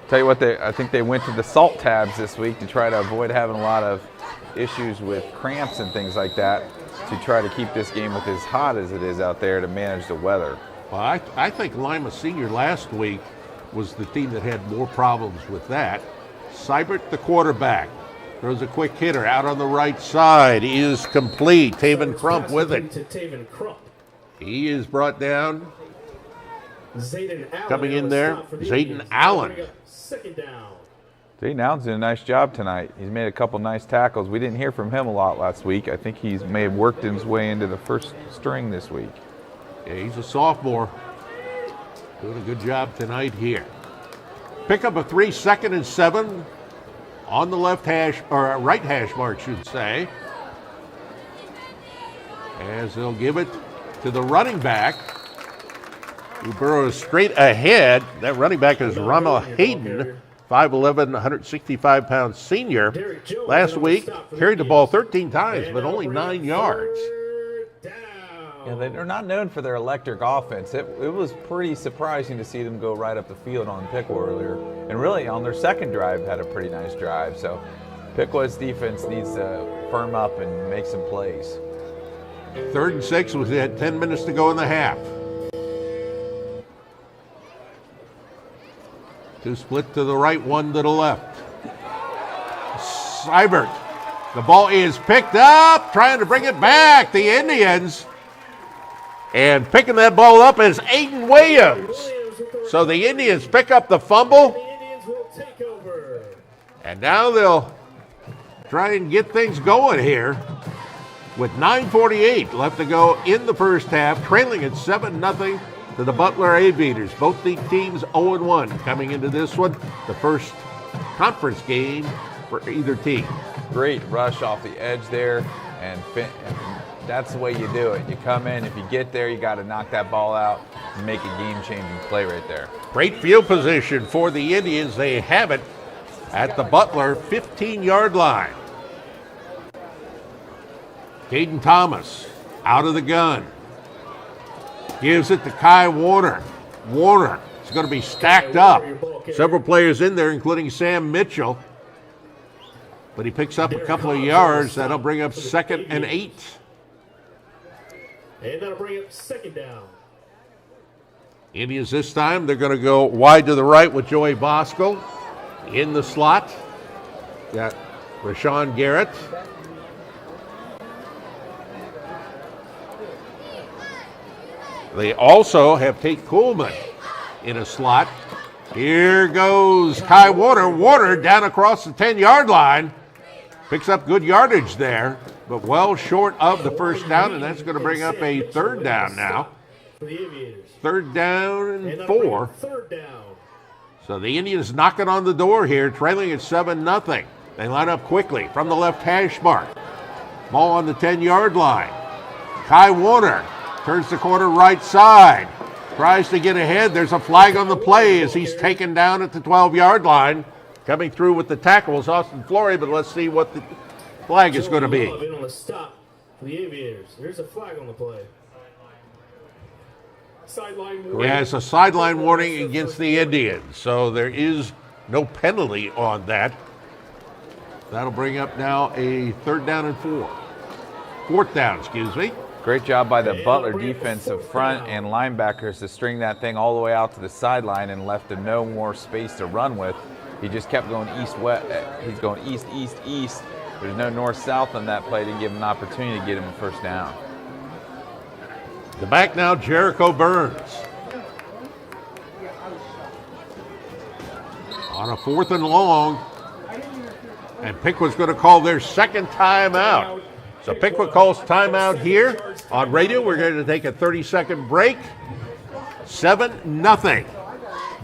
Tell you what, I think they went to the salt tabs this week to try to avoid having a lot of issues with cramps and things like that, to try to keep this game with as hot as it is out there to manage the weather. Well, I think Lima Senior last week was the team that had more problems with that. Seibert, the quarterback, throws a quick hitter out on the right side. He is complete. Taven Crump with it. He is brought down. Coming in there, Zayden Allen. 2nd down. Zayden Allen's doing a nice job tonight. He's made a couple nice tackles. We didn't hear from him a lot last week. I think he may have worked his way into the first string this week. Yeah, he's a sophomore. Doing a good job tonight here. Pick up a 3, 2nd and 7 on the left hash, or right hash mark, should say. As they'll give it to the running back, who burrows straight ahead. That running back is Rama Hayden, 5'11", 165-pound senior. Last week, carried the ball 13 times, but only 9 yards. Yeah, they're not known for their electric offense. It was pretty surprising to see them go right up the field on Piqua earlier. And really, on their second drive, had a pretty nice drive. So Piqua's defense needs to firm up and make some plays. 3rd and 6 was at 10 minutes to go in the half. Two split to the right, one to the left. Seibert. The ball is picked up, trying to bring it back. The Indians. And picking that ball up is Aiden Williams. So the Indians pick up the fumble. The Indians will take over. And now they'll try and get things going here with 9:48 left to go in the first half, trailing at 7-0 to the Butler Aviators. Both the teams 0-1 coming into this one, the first conference game for either team. Great rush off the edge there, and that's the way you do it. You come in, if you get there, you got to knock that ball out and make a game-changing play right there. Great field position for the Indians. They have it at the Butler 15-yard line. Caden Thomas out of the gun. Gives it to Kai Warner. Warner is going to be stacked up. Several players in there, including Sam Mitchell. But he picks up a couple of yards. That'll bring up 2nd and 8. And that'll bring up 2nd down. Indians this time, they're going to go wide to the right with Joey Bosco. In the slot, got Rashawn Garrett. They also have Tate Coolman in a slot. Here goes Kai Warner. Warner down across the 10-yard line. Picks up good yardage there, but well short of the first down, and that's going to bring up a 3rd down now. 3rd down and 4. 3rd down. So the Indians knocking on the door here, trailing at 7-0. They line up quickly from the left hash mark. Ball on the 10-yard line. Kai Warner turns the corner right side. Tries to get ahead. There's a flag on the play as he's taken down at the 12-yard line. Coming through with the tackle is Austin Flory, but let's see what the flag is going to be. On the stop for the Aviators. There's a flag on the play. Sideline warning. Yeah, it's a sideline warning against the Indians, so there is no penalty on that. That'll bring up now a 3rd down and 4. 4th down, excuse me. Great job by the Butler defensive front and linebackers to string that thing all the way out to the sideline and left him no more space to run with. He just kept going east-west. He's going east-east-east. There's no north-south on that play to give him an opportunity to get him a 1st down. The back now, Jericho Burns. On a 4th and long. And Piqua's going to call their 2nd timeout. So Piqua calls timeout here on radio. We're going to take a 30-second break. 7-0.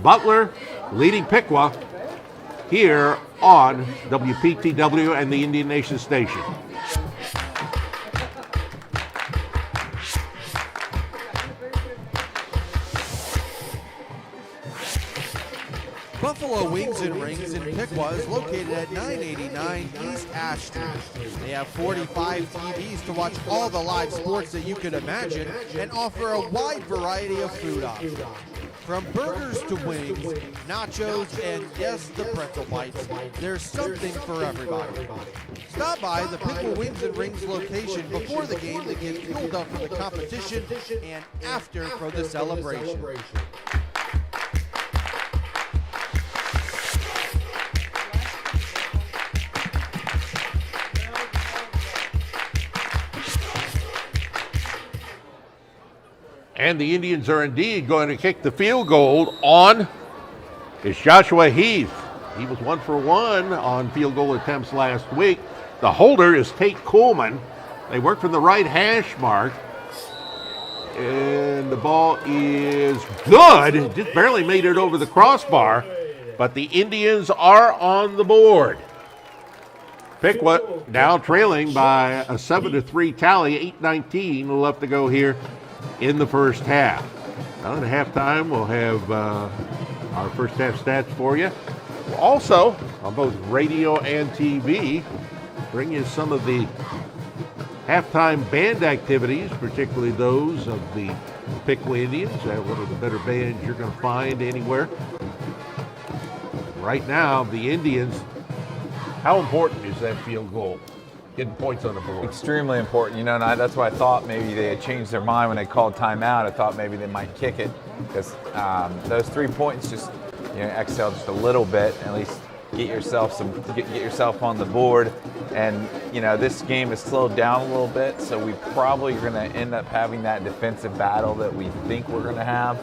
Butler leading Piqua here on WPTW and the Indian Nation Station. Buffalo Wings and Rings in Piqua is located at 989 East Ash Street. They have 45 TVs to watch all the live sports that you could imagine and offer a wide variety of food options. From burgers to wings, nachos, and yes, the pretzel bites, there's something for everybody. Stop by the Piqua Wings and Rings location before the game to get fueled up for the competition and after for the celebration. And the Indians are indeed going to kick the field goal on is Joshua Heath. He was 1 for 1 on field goal attempts last week. The holder is Tate Coolman. They work from the right hash mark. And the ball is good. It just barely made it over the crossbar. But the Indians are on the board. Piqua now trailing by a 7-3 tally, 8:19 left to go here in the first half. Now at halftime, we'll have our first half stats for you. We'll also, on both radio and TV, bring you some of the halftime band activities, particularly those of the Piqua Indians. One of the better bands you're going to find anywhere. Right now, the Indians, how important is that field goal? Getting points on the board. Extremely important, and that's why I thought maybe they had changed their mind when they called timeout. I thought maybe they might kick it because those 3 points just exhale just a little bit, at least get yourself on the board. And this game is slowed down a little bit, so we probably are going to end up having that defensive battle that we think we're going to have.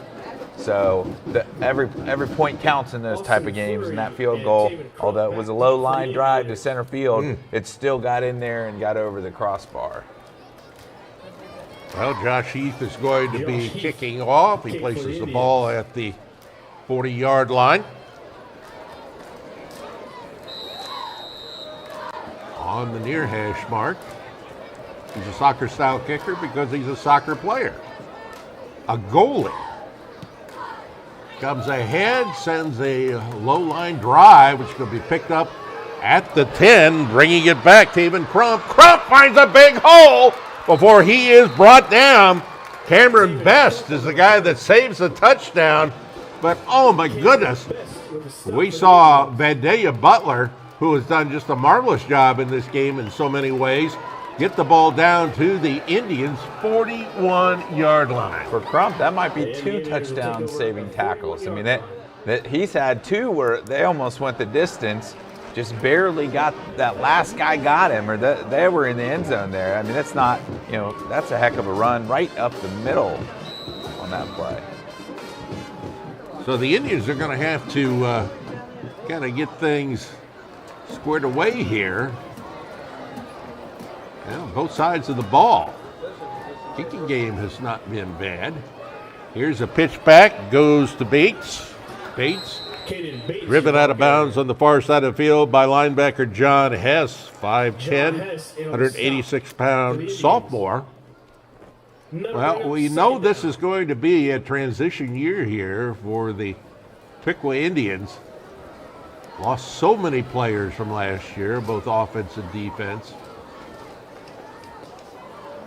So every point counts in those type of games, and that field goal, although it was a low line drive to center field, it still got in there and got over the crossbar. Well, Josh Heath is going to be kicking off. He places the ball at the 40-yard line. On the near hash mark. He's a soccer-style kicker because he's a soccer player. A goalie. Comes ahead, sends a low-line drive, which is going to be picked up at the 10, bringing it back. Taven Crump. Crump finds a big hole before he is brought down. Cameron Best is the guy that saves the touchdown. But, oh, my goodness, we saw Butler, who has done just a marvelous job in this game in so many ways, get the ball down to the Indians' 41-yard line. For Crump, that might be 2 touchdown saving tackles. I mean, that he's had 2 where they almost went the distance, just barely got that last guy got him, or they were in the end zone there. I mean, that's not, that's a heck of a run right up the middle on that play. So the Indians are going to have to kind of get things squared away here. Well, both sides of the ball. Kicking game has not been bad. Here's a pitch back, goes to Bates. Bates driven out of bounds on the far side of the field by linebacker John Hess, 5'10", 186-pound sophomore. Well, we know this is going to be a transition year here for the Piqua Indians. Lost so many players from last year, both offense and defense.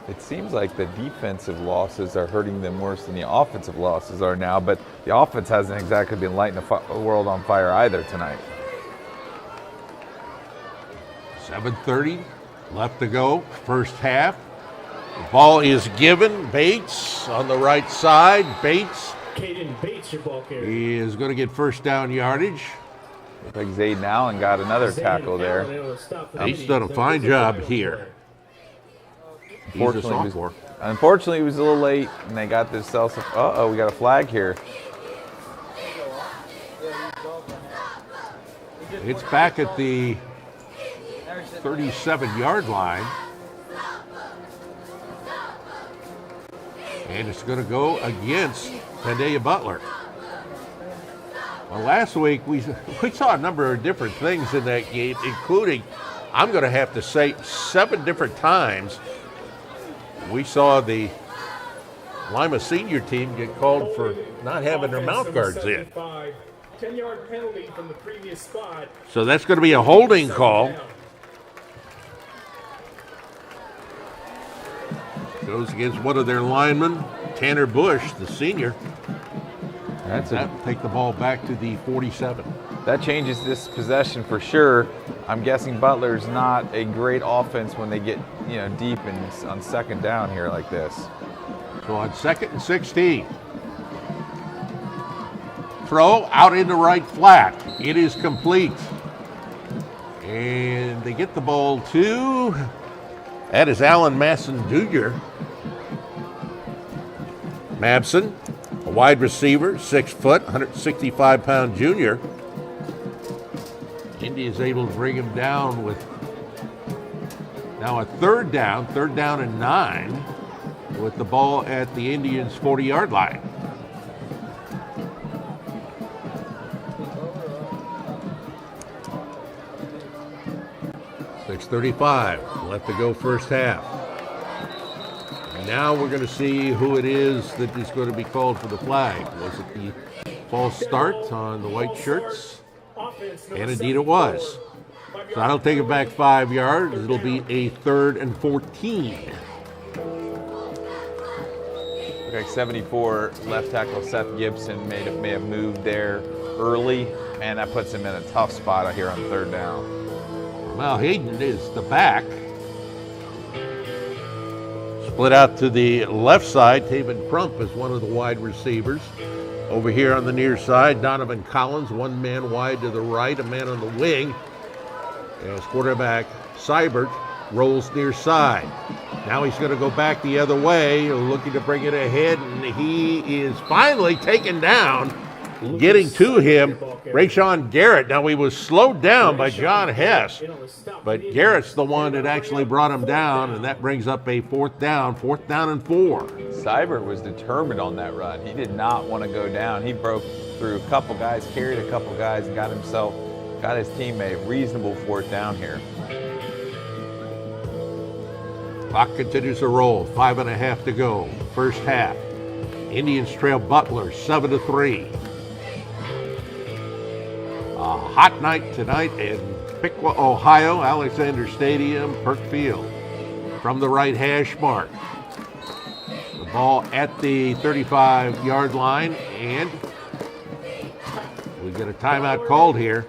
It seems like the defensive losses are hurting them worse than the offensive losses are now, but the offense hasn't exactly been lighting the world on fire either tonight. 7:30 left to go, first half. The ball is given. Bates on the right side. Bates he is going to get first down yardage. Looks like Zayden Allen got another tackle there. He's done a fine job here. He's a sophomore. Unfortunately, he was a little late, and they got themselves. Uh-oh, we got a flag here. It's back at the 37-yard line. And it's going to go against Pandaya Butler. Well, last week we saw a number of different things in that game, including, I'm going to have to say, 7 different times we saw the Lima senior team get called for not having their mouth guards in. 10-yard penalty from the previous spot. So that's going to be a holding call. Goes against one of their linemen, Tanner Bush, the senior. That'll take the ball back to the 47. That changes this possession for sure. I'm guessing Butler's not a great offense when they get deep on second down here like this. So on 2nd and 16. Throw out in the right flat. It is complete. And they get the ball to, that is Alan Masson Jr. Mabson, a wide receiver, 6 foot, 165-pound junior. Indy is able to bring him down with now a third down and 9 with the ball at the Indians' 40-yard line. .35 left to go first half. And now we're going to see who it is that is going to be called for the flag. Was it the false start on the white shirts? And indeed it was. So that'll take it back 5 yards. It'll be a 3rd and 14. Okay, 74 left tackle Seth Gibson may have moved there early, and that puts him in a tough spot here on 3rd down. Well, Hayden is the back. Split out to the left side. Taven Crump is one of the wide receivers. Over here on the near side, Donovan Collins, one man wide to the right, a man on the wing. As quarterback Seibert rolls near side. Now he's going to go back the other way, looking to bring it ahead, and he is finally taken down. Getting to him, Rayshawn Garrett. Now he was slowed down by John Hess, but Garrett's the one that actually brought him down, and that brings up a fourth down and 4. Seibert was determined on that run. He did not want to go down. He broke through a couple guys, carried a couple guys, and got his teammate reasonable 4th down here. Clock continues to roll, 5.5 to go, first half. Indians trail Butler 7-3. A hot night tonight in Piqua, Ohio, Alexander Stadium, Perk Field. From the right hash mark. The ball at the 35-yard line, and we get a timeout called here.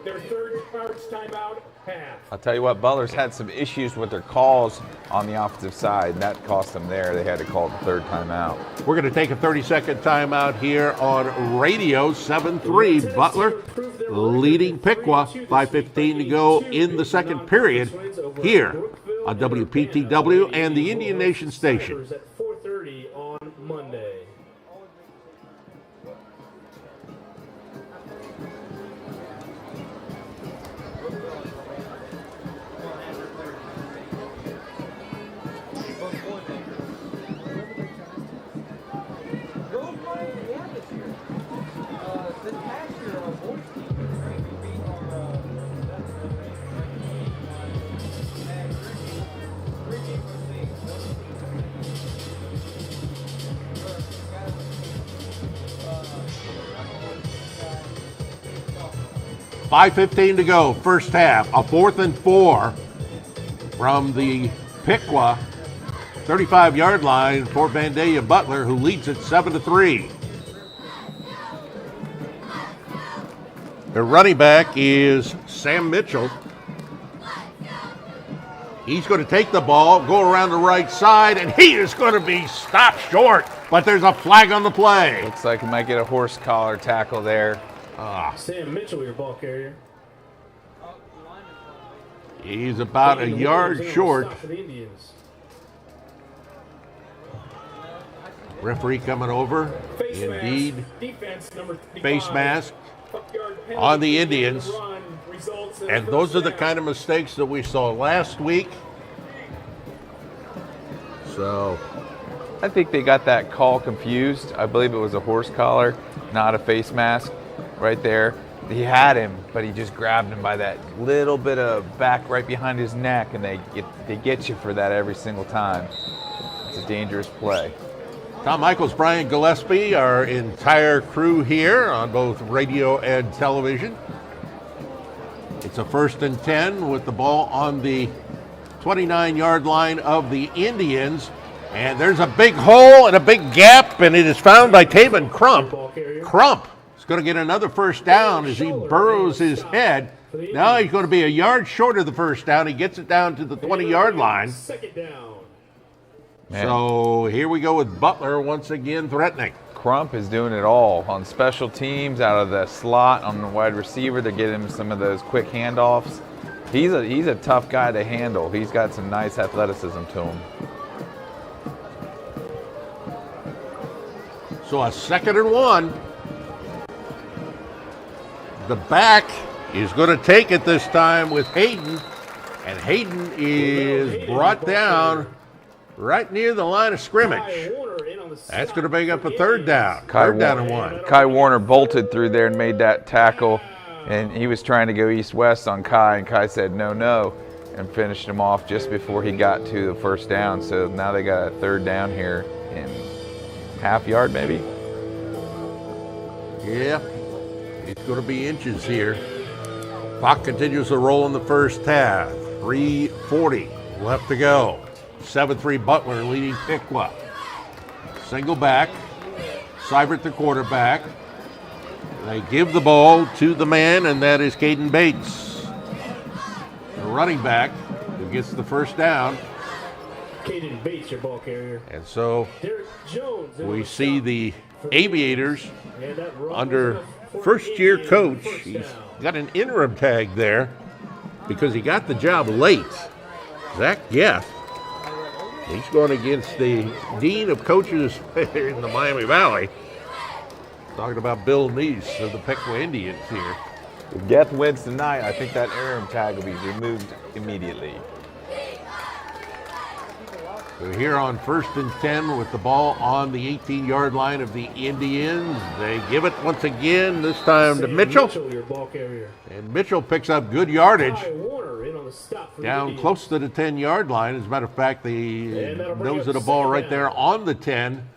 Their third timeout, half. I'll tell you what, Butler's had some issues with their calls on the offensive side, and that cost them there. They had to call the 3rd timeout. We're going to take a 30-second timeout here on radio. 7-3, Butler leading Piqua. 5:15 to go in the second period here on WPTW and the Indian Nation Station. At 4:30 on Monday. .5:15 to go, first half. A 4th and 4 from the Piqua 35-yard line for Vandalia Butler, who leads it 7-3. Their running back is Sam Mitchell. He's going to take the ball, go around the right side, and he is going to be stopped short, but there's a flag on the play. Looks like he might get a horse collar tackle there. Sam Mitchell, your ball carrier. He's about a yard short. Referee coming over. Indeed, face mask on the Indians. And those are the kind of mistakes that we saw last week. So I think they got that call confused. I believe it was a horse collar, not a face mask. Right there, he had him, but he just grabbed him by that little bit of back right behind his neck, and they get you for that every single time. It's a dangerous play. Tom Michaels, Brian Gillespie, our entire crew here on both radio and television. It's a 1st and 10 with the ball on the 29-yard line of the Indians, and there's a big hole and a big gap, and it is found by Taven Crump. Crump going to get another first down as he burrows his head. Now he's going to be a yard short of the first down. He gets it down to the 20-yard line. Second down. So here we go with Butler once again threatening. Crump is doing it all on special teams, out of the slot, on the wide receiver. They're getting him some of those quick handoffs. He's a tough guy to handle. He's got some nice athleticism to him. So a 2nd and 1. The back is going to take it this time with Hayden, and Hayden is brought down right near the line of scrimmage. That's going to bring up a 3rd down. 3rd down and 1. Kai Warner bolted through there and made that tackle, and he was trying to go east-west on Kai, and Kai said no, and finished him off just before he got to the first down. So now they got a 3rd down here in half yard maybe. Yeah. It's going to be inches here. Clock continues to roll in the first half. 3:40 left to go. 7-3 Butler leading Piqua. Single back. Seibert the quarterback. They give the ball to the man, and that is Caden Bates. The running back who gets the first down. Caden Bates, your ball carrier. And so Derek Jones. we see the for Aviators And that run under was enough for first-year the coach. first He's down. got an interim tag there because he got the job late. Zach Geth. He's going against the dean of coaches in the Miami Valley. Talking about Bill Neese of the Piqua Indians here. If Geth wins tonight, I think that interim tag will be removed immediately. We're here on 1st and 10 with the ball on the 18-yard line of the Indians. They give it once again, this time to Sam Mitchell. your ball carrier. And Mitchell picks up good yardage. Ty Warner in on the stop for the Down Indians. close to the 10-yard line. As a matter of fact, the And that'll bring nose up of the ball second right down. there on the 10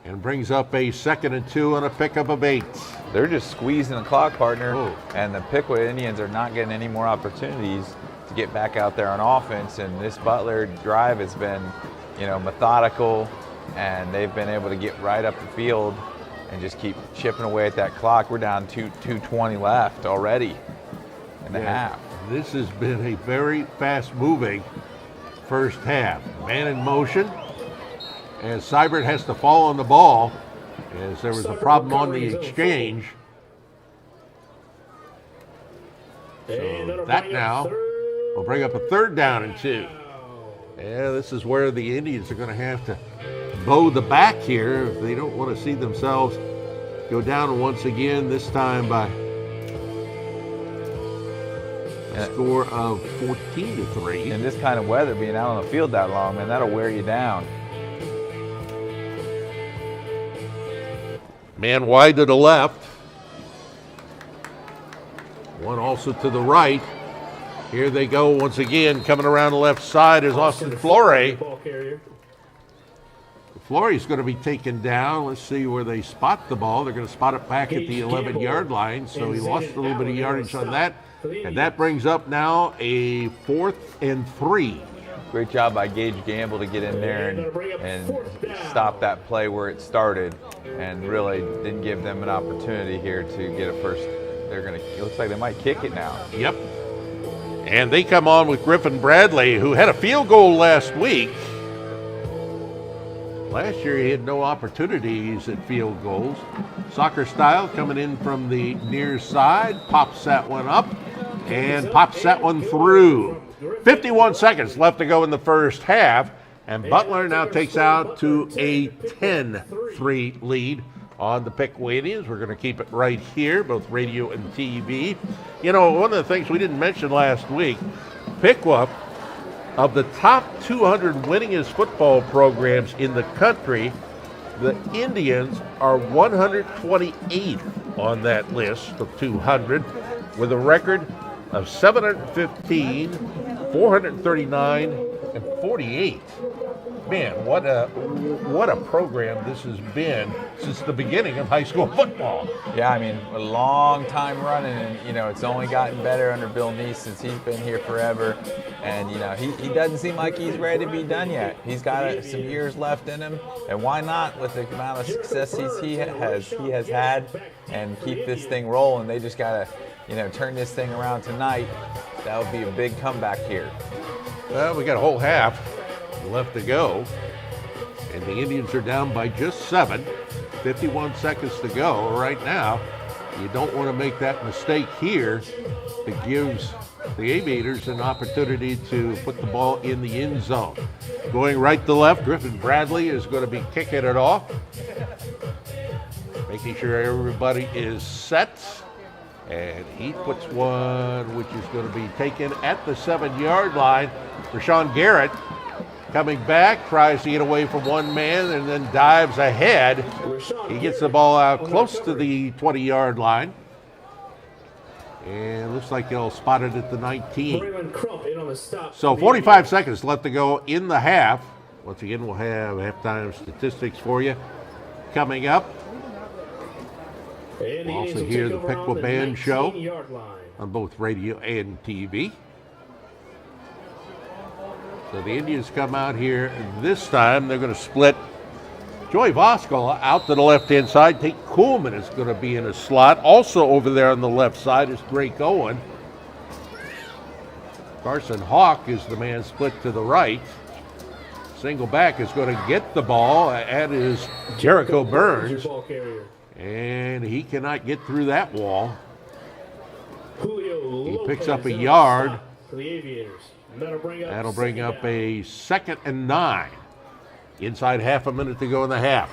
and brings up a 2nd and 2 on a pickup of 8. They're just squeezing the clock, partner, Oh. and the Piqua Indians are not getting any more opportunities to get back out there on offense. And this Butler drive has been, methodical, and they've been able to get right up the field and just keep chipping away at that clock. We're down 2:20 left already in the half. This has been a very fast-moving first half. Man in motion, as Seibert has to fall on the ball, as there was a problem on the exchange. And So that'll that bring up now third will bring up a 3rd down and 2. down. Yeah, this is where the Indians are going to have to bow the back here if they don't want to see themselves go down once again, this time by a score of 14-3. In this kind of weather, being out on the field that long, man, that'll wear you down. Man wide to the left. One also to the right. Here they go once again. Coming around the left side is Austin Flore. Ball carrier. Flory's going to be taken down. Let's see where they spot the ball. They're going to spot it back at the 11-yard line, so he lost a little bit of yardage on that. And that brings up now a 4th and 3. Great job by Gage Gamble to get in there and stop that play where it started, and really didn't give them an opportunity here to get a first. It looks like they might kick it now. Yep. And they come on with Griffin Bradley, who had a field goal last week. Last year he had no opportunities at field goals. Soccer style coming in from the near side, pops that one up and pops that one through. 51 seconds left to go in the first half, and Butler now takes out to a 10-3 lead on the Piqua Indians. We're going to keep it right here, both radio and TV. One of the things we didn't mention last week, Piqua, of the top 200 winningest football programs in the country, the Indians are 128th on that list of 200 with a record of 715, 439, and 48. Man, what a program this has been since the beginning of high school football. Yeah, I mean, a long time running, and it's only gotten better under Bill Neese since he's been here forever. And he doesn't seem like he's ready to be done yet. He's got some years left in him, and why not with the amount of success he has had, and keep this thing rolling. They just gotta turn this thing around tonight. That would be a big comeback here. Well, we got a whole half left to go, and the Indians are down by just 7. 51 seconds to go right now. You don't want to make that mistake here. It gives the Aviators an opportunity to put the ball in the end zone. Going right to left, Griffin Bradley is going to be kicking it off, making sure everybody is set. And he puts one which is going to be taken at the 7-yard line. Rashawn Garrett coming back, tries to get away from one man and then dives ahead. He gets the ball out close to the 20-yard line. And looks like they'll spot it at the 19. So 45 seconds left to go in the half. Once again, we'll have halftime statistics for you coming up. We'll also hear the Piqua Band show on both radio and TV. So the Indians come out here, and this time they're going to split Joey Voskuhl out to the left-hand side. Tate Kuhlman is going to be in a slot. Also over there on the left side is Drake Owen. Carson Hawk is the man split to the right. Single back is going to get the ball. That is Jericho Burns. Ball carrier. And he cannot get through that wall. Julio He Lopez picks up a and yard. stop for the Aviators. That'll bring up second down. a 2nd and 9. Inside half a minute to go in the half.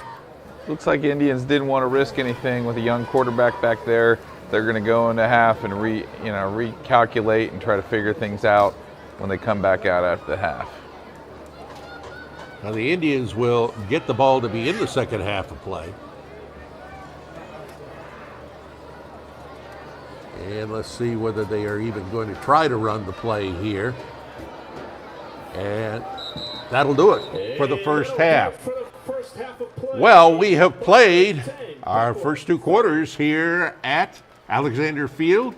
Looks like Indians didn't want to risk anything with a young quarterback back there. They're going to go into half and recalculate and try to figure things out when they come back out after the half. Now the Indians will get the ball to be in the second half of play. And let's see whether they are even going to try to run the play here. And that'll do it for the first half. Well, we have played our first 2 quarters here at Alexander Field.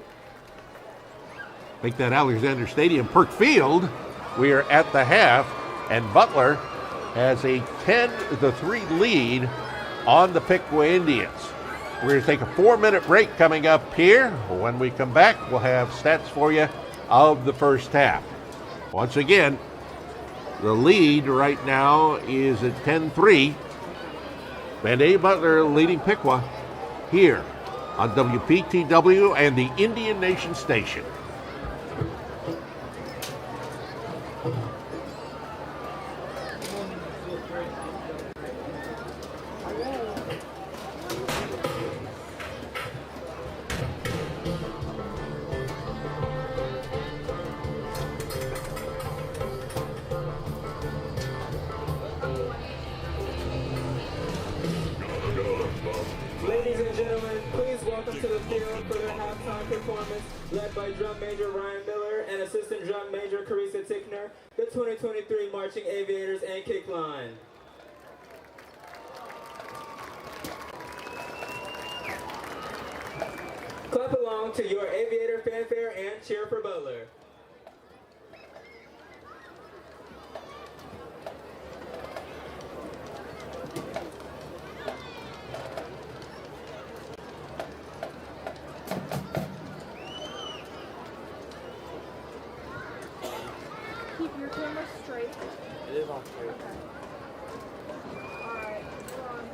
Make that Alexander Stadium Perk Field. We are at the half, and Butler has a 10-3 lead on the Piqua Indians. We're going to take a 4-minute break coming up here. When we come back, we'll have stats for you of the first half. Once again, the lead right now is at 10-3. Van Butler leading Piqua here on WPTW and the Indian Nation Station. Ladies and gentlemen, please welcome to the field for their halftime performance, led by Drum Major Ryan Miller and Assistant Drum Major Carissa Tickner, the 2023 Marching Aviators and Kick Line. Clap along to your Aviator fanfare and cheer for Butler. Keep your camera straight. It is on straight. Okay. Alright, hold on.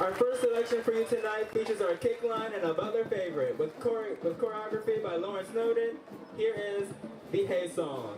Our first selection for you tonight features our kick line and a Butler favorite. With choreography by Lawrence Snowden, here is the Hay Song.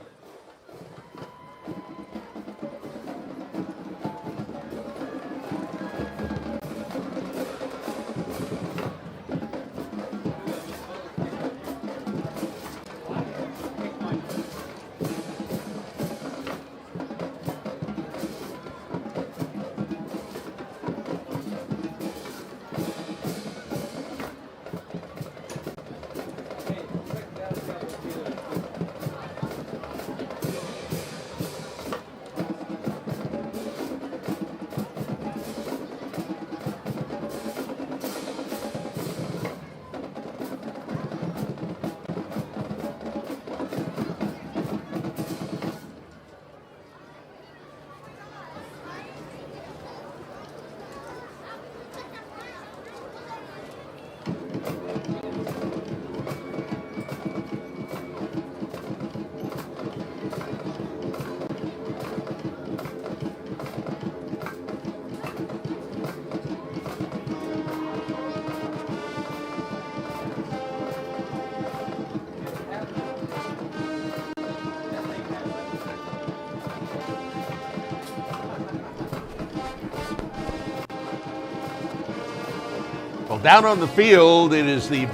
Well, down on the field, it is the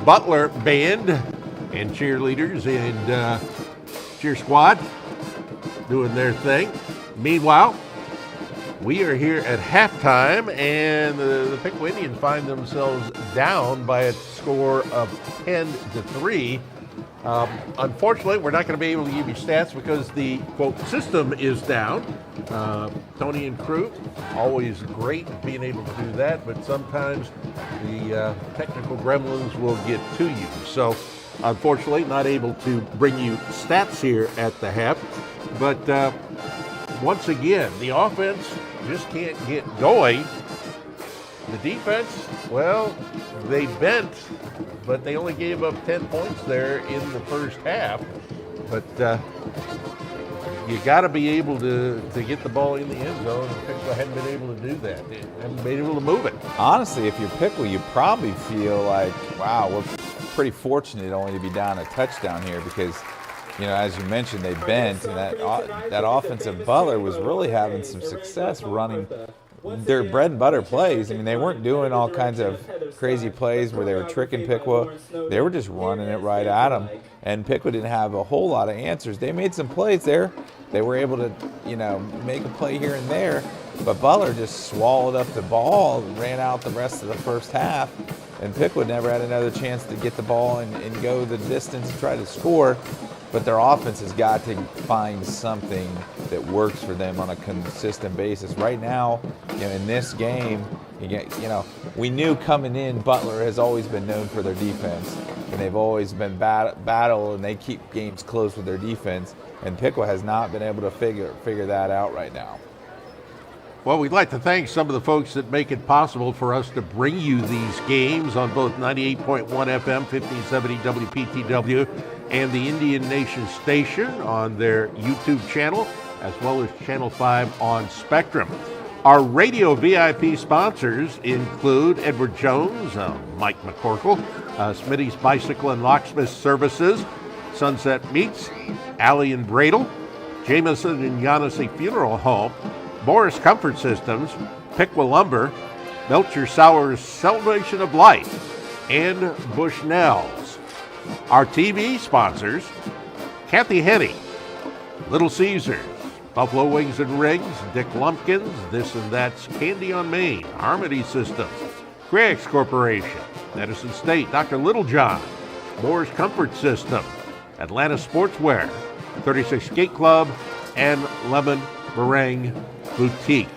Butler band and cheerleaders and cheer squad doing their thing. Meanwhile, we are here at halftime, and the Piqua Indians find themselves down by a score of 10-3. Unfortunately, we're not going to be able to give you stats because the, quote, system is down. Tony and crew, always great being able to do that, but sometimes the technical gremlins will get to you. So, unfortunately, not able to bring you stats here at the half. But once again, the offense just can't get going. The defense, well, they bent, but they only gave up 10 points there in the first half. But you got to be able to get the ball in the end zone. Piqua hadn't been able to do that. They haven't been able to move it. Honestly, if you're Piqua, you probably feel like, wow, we're pretty fortunate only to be down a touchdown here because, you know, as you mentioned, they bent, and that offensive Butler was really having some success running their bread and butter plays. I mean, they weren't doing all kinds of crazy plays where they were tricking Piqua. They were just running it right at them, and Piqua didn't have a whole lot of answers. They made some plays there. They were able to, you know, make a play here and there, but Butler just swallowed up the ball and ran out the rest of the first half, and Piqua never had another chance to get the ball and go the distance and try to score. But their offense has got to find something that works for them on a consistent basis. Right now, you know, in this game, we knew coming in Butler has always been known for their defense, and they've always been battle, and they keep games close with their defense. And Piqua has not been able to figure that out right now. Well, we'd like to thank some of the folks that make it possible for us to bring you these games on both 98.1 FM, 1570 WPTW, and the Indian Nation station on their YouTube channel, as well as Channel 5 on Spectrum. Our radio VIP sponsors include Edward Jones, Mike McCorkle, Smitty's Bicycle and Locksmith Services, Sunset Meats, Alley and Bradle, Jameson and Yanasi Funeral Home, Morris Comfort Systems, Piqua Lumber, Melcher Sours Celebration of Life, and Bushnell's. Our TV sponsors, Kathy Henny, Little Caesars, Buffalo Wings and Rings, Dick Lumpkins, This and That's Candy on Main, Harmony Systems, Greg's Corporation, Edison State, Dr. Littlejohn, Moore's Comfort System, Atlanta Sportswear, 36 Skate Club, and Lemon Meringue Boutique.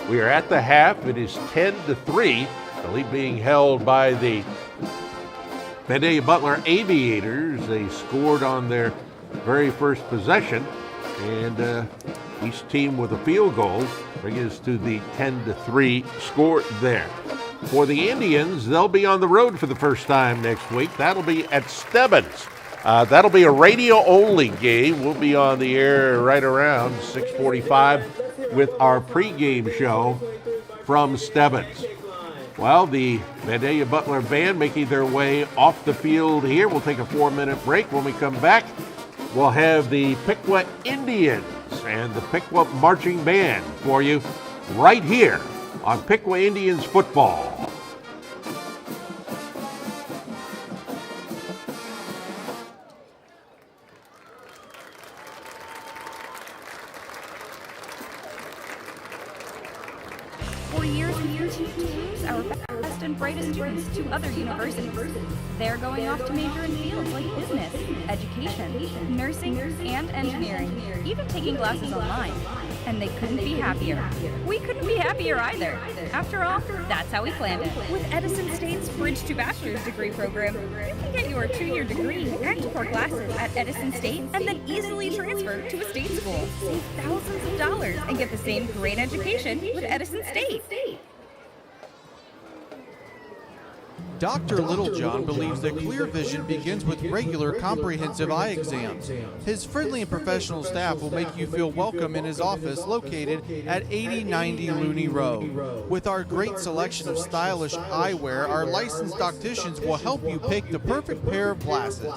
We are at the half. It is 10-3. The lead being held by the Vandalia Butler Aviators. They scored on their very first possession, and each team with a field goal brings us to the 10-3 score there. For the Indians, they'll be on the road for the first time next week. That'll be at Stebbins. That'll be a radio-only game. We'll be on the air right around 6:45 with our pregame show from Stebbins. Well, the Vandalia Butler band making their way off the field here. We'll take a 4-minute break. When we come back, we'll have the Piqua Indians and the Piqua Marching Band for you right here on Piqua Indians Football. For years and years, we introduce our best and brightest students to other universities. They're going off to major in fields like business, education, nursing, and engineering, even taking classes online. And they couldn't be happier. We couldn't be happier either. After all, that's how we planned it. With Edison State's Bridge to Bachelor's degree program, you can get your 2-year degree and 4 classes at Edison State and then easily transfer to a state school. Save thousands of dollars and get the same great education with Edison State. Dr. Littlejohn believes that clear vision begins with regular comprehensive eye exams. His friendly and professional staff will make you feel welcome in his office located at 8090 Looney Road. With our great selection of stylish eyewear, our licensed opticians will help you pick the perfect pair of glasses.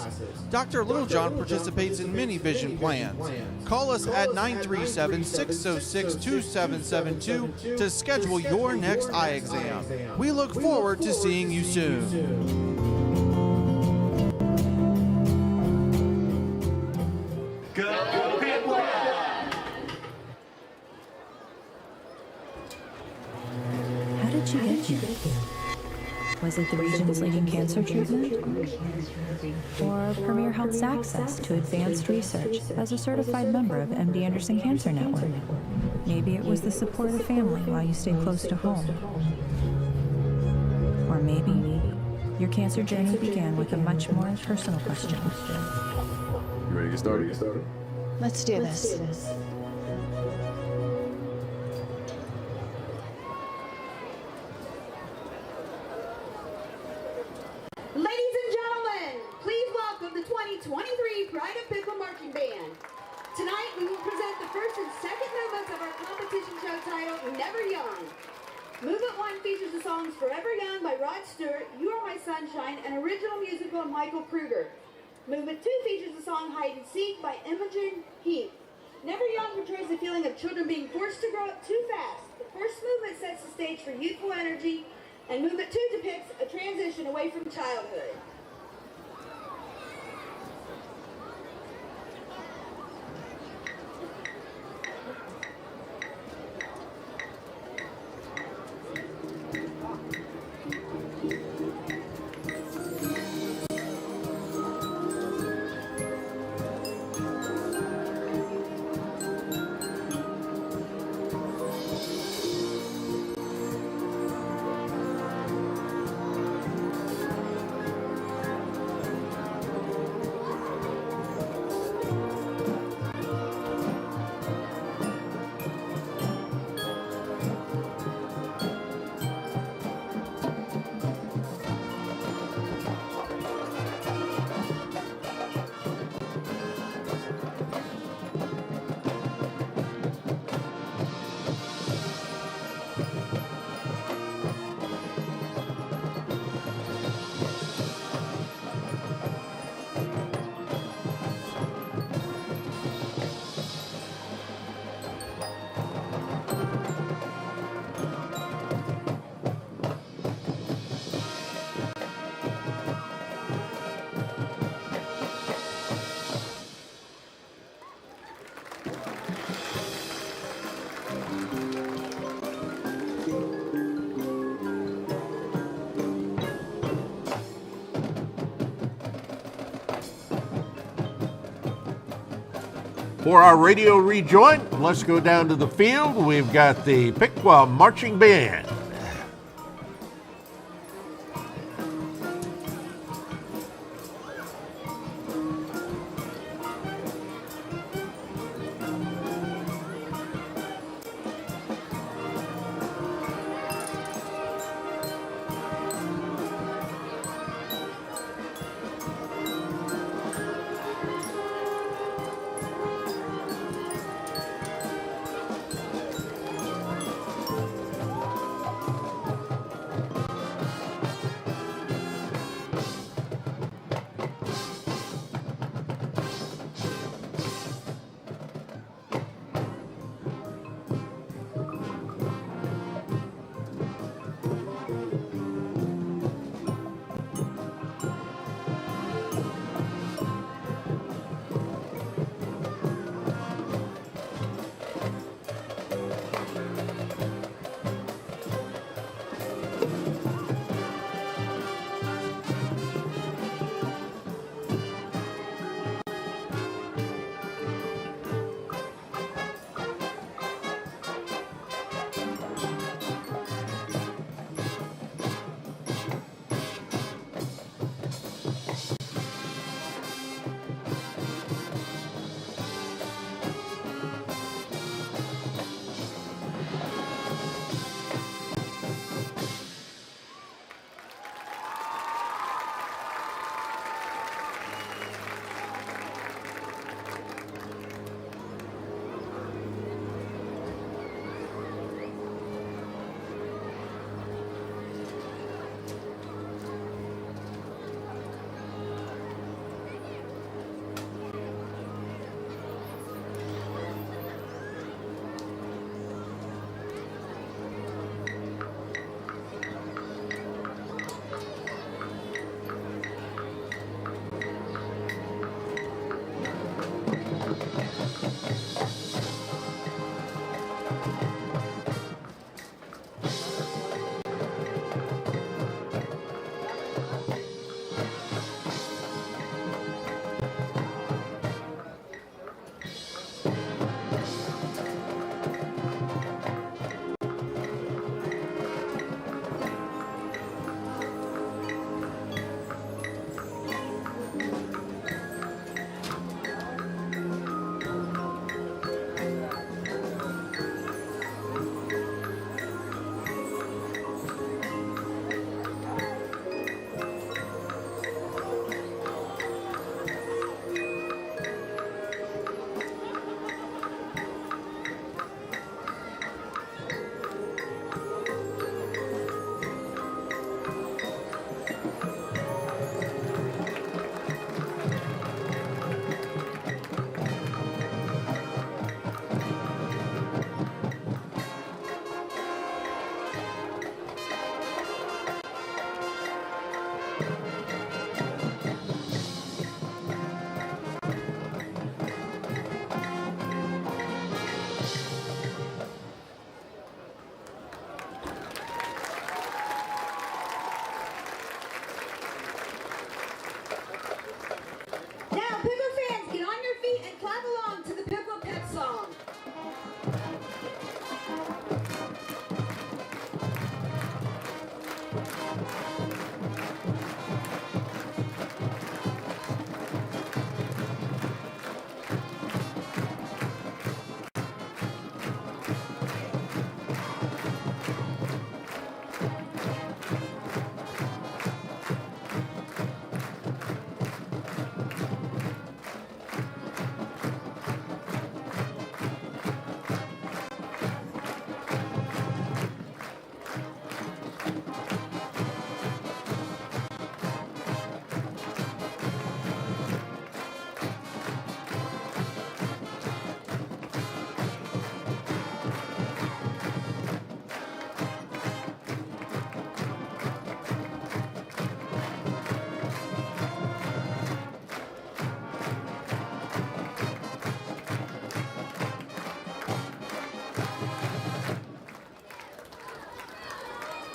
Dr. Littlejohn participates in many vision plans. Call us at 937-606-2772 to schedule your next eye exam. We look forward to seeing you soon. Go Piqua! How did you get here? Was it the region's leading cancer treatment? Or Premier Health's access to advanced research as a certified member of MD Anderson Cancer Network? Maybe it was the support of family while you stayed close to home. Or maybe your cancer journey began with a much more personal question. You ready to get started? Let's do this. Ladies and gentlemen, please welcome the 2023 Pride of Piqua Marching Band. Tonight we will present the first and second movements of our competition show titled Never Young. Movement 1 features the songs Forever Young by Rod Stewart, You Are My Sunshine, an original musical of Michael Kruger. Movement 2 features the song Hide and Seek by Imogen Heap. Never Young portrays the feeling of children being forced to grow up too fast. The first movement sets the stage for youthful energy, and movement 2 depicts a transition away from childhood. For our radio rejoin, let's go down to the field. We've got the Piqua Marching Band.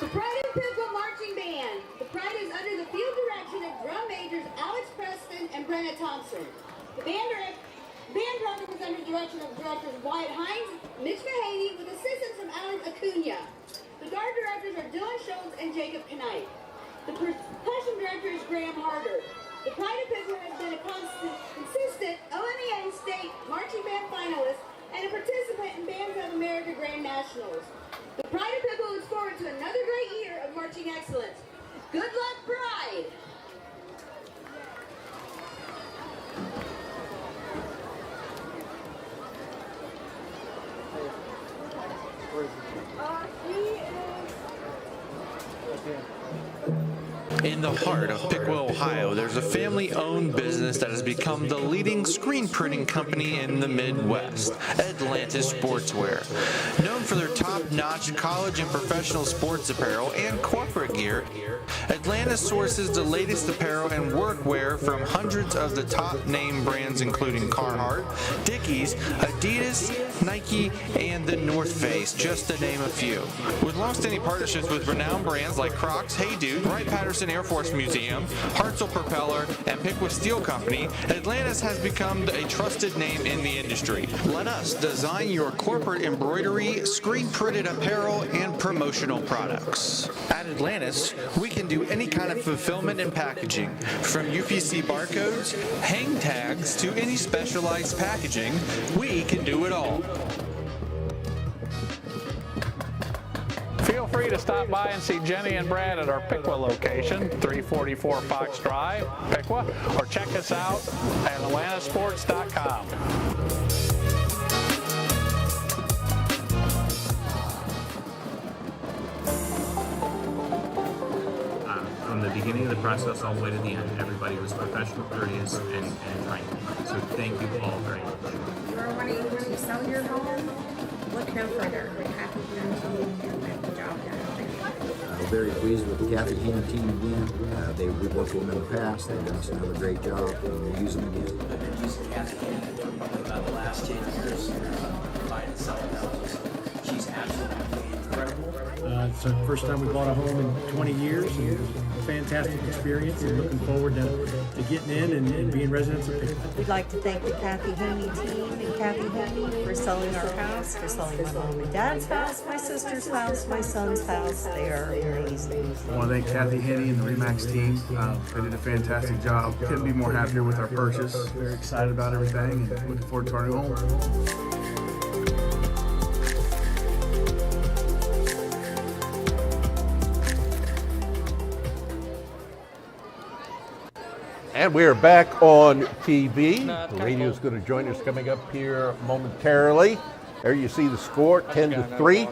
The Pride of Piqua Marching Band. The Pride is under the field direction of drum majors Alex Preston and Brenna Thompson. The band program is under the direction of directors Wyatt Hines, Mitch Mahaney, with assistance from Alex Acuna. The guard directors are Dylan Schultz and Jacob Knight. The percussion director is Graham Harder. The Pride of Piqua has been a consistent OMEA state marching band finalist and a participant in Bands of America Grand Nationals. The Pride of Piqua looks forward to another great year of marching excellence. Good luck, Pride! In the heart of Piqua, Ohio, there's a family-owned business that has become the leading screen printing company in the Midwest, Atlantis Sportswear. Known for their top-notch college and professional sports apparel and corporate gear, Atlantis sources the latest apparel and workwear from hundreds of the top name brands including Carhartt, Dickies, Adidas, Nike, and the North Face, just to name a few. With long-standing partnerships with renowned brands like Crocs, Hey Dude, Wright-Patterson Air Force Museum, Hartzell Propeller, and Piqua Steel Company, Atlantis has become a trusted name in the industry. Let us design your corporate embroidery, screen-printed apparel, and promotional products. At Atlantis, we can do any kind of fulfillment and packaging, from UPC barcodes, hang tags, to any specialized packaging. We can do it all. Feel free to stop by and see Jenny and Brad at our Piqua location, 344 Fox Drive, Piqua, or check us out at atlantasports.com. From the beginning of the process all the way to the end, everybody was professional, courteous, and kind. So thank you all very much. You're wanting to sell your home? Look no further. Happy and the job done. We're very pleased with the Kathy Haney team again. We've worked with them in the past. They've done another great job. We'll use them again. I've been using Kathy Haney for about the last 10 years, buying and selling houses. She's absolutely incredible. It's our first time we bought a home in 20 years. And it was a fantastic experience, and looking forward to getting in and being residents of Piqua. We'd like to thank the Kathy Haney team and Kathy Haney for selling our house, for selling my mom and dad's house, my sister's house, my son's house. They are amazing. I want to thank Kathy Haney and the Remax team. They did a fantastic job. Couldn't be more happier with our purchase. Very excited about everything and looking forward to our new home. And we are back on TV. The radio is going to join us coming up here momentarily. There you see the score, 10-3.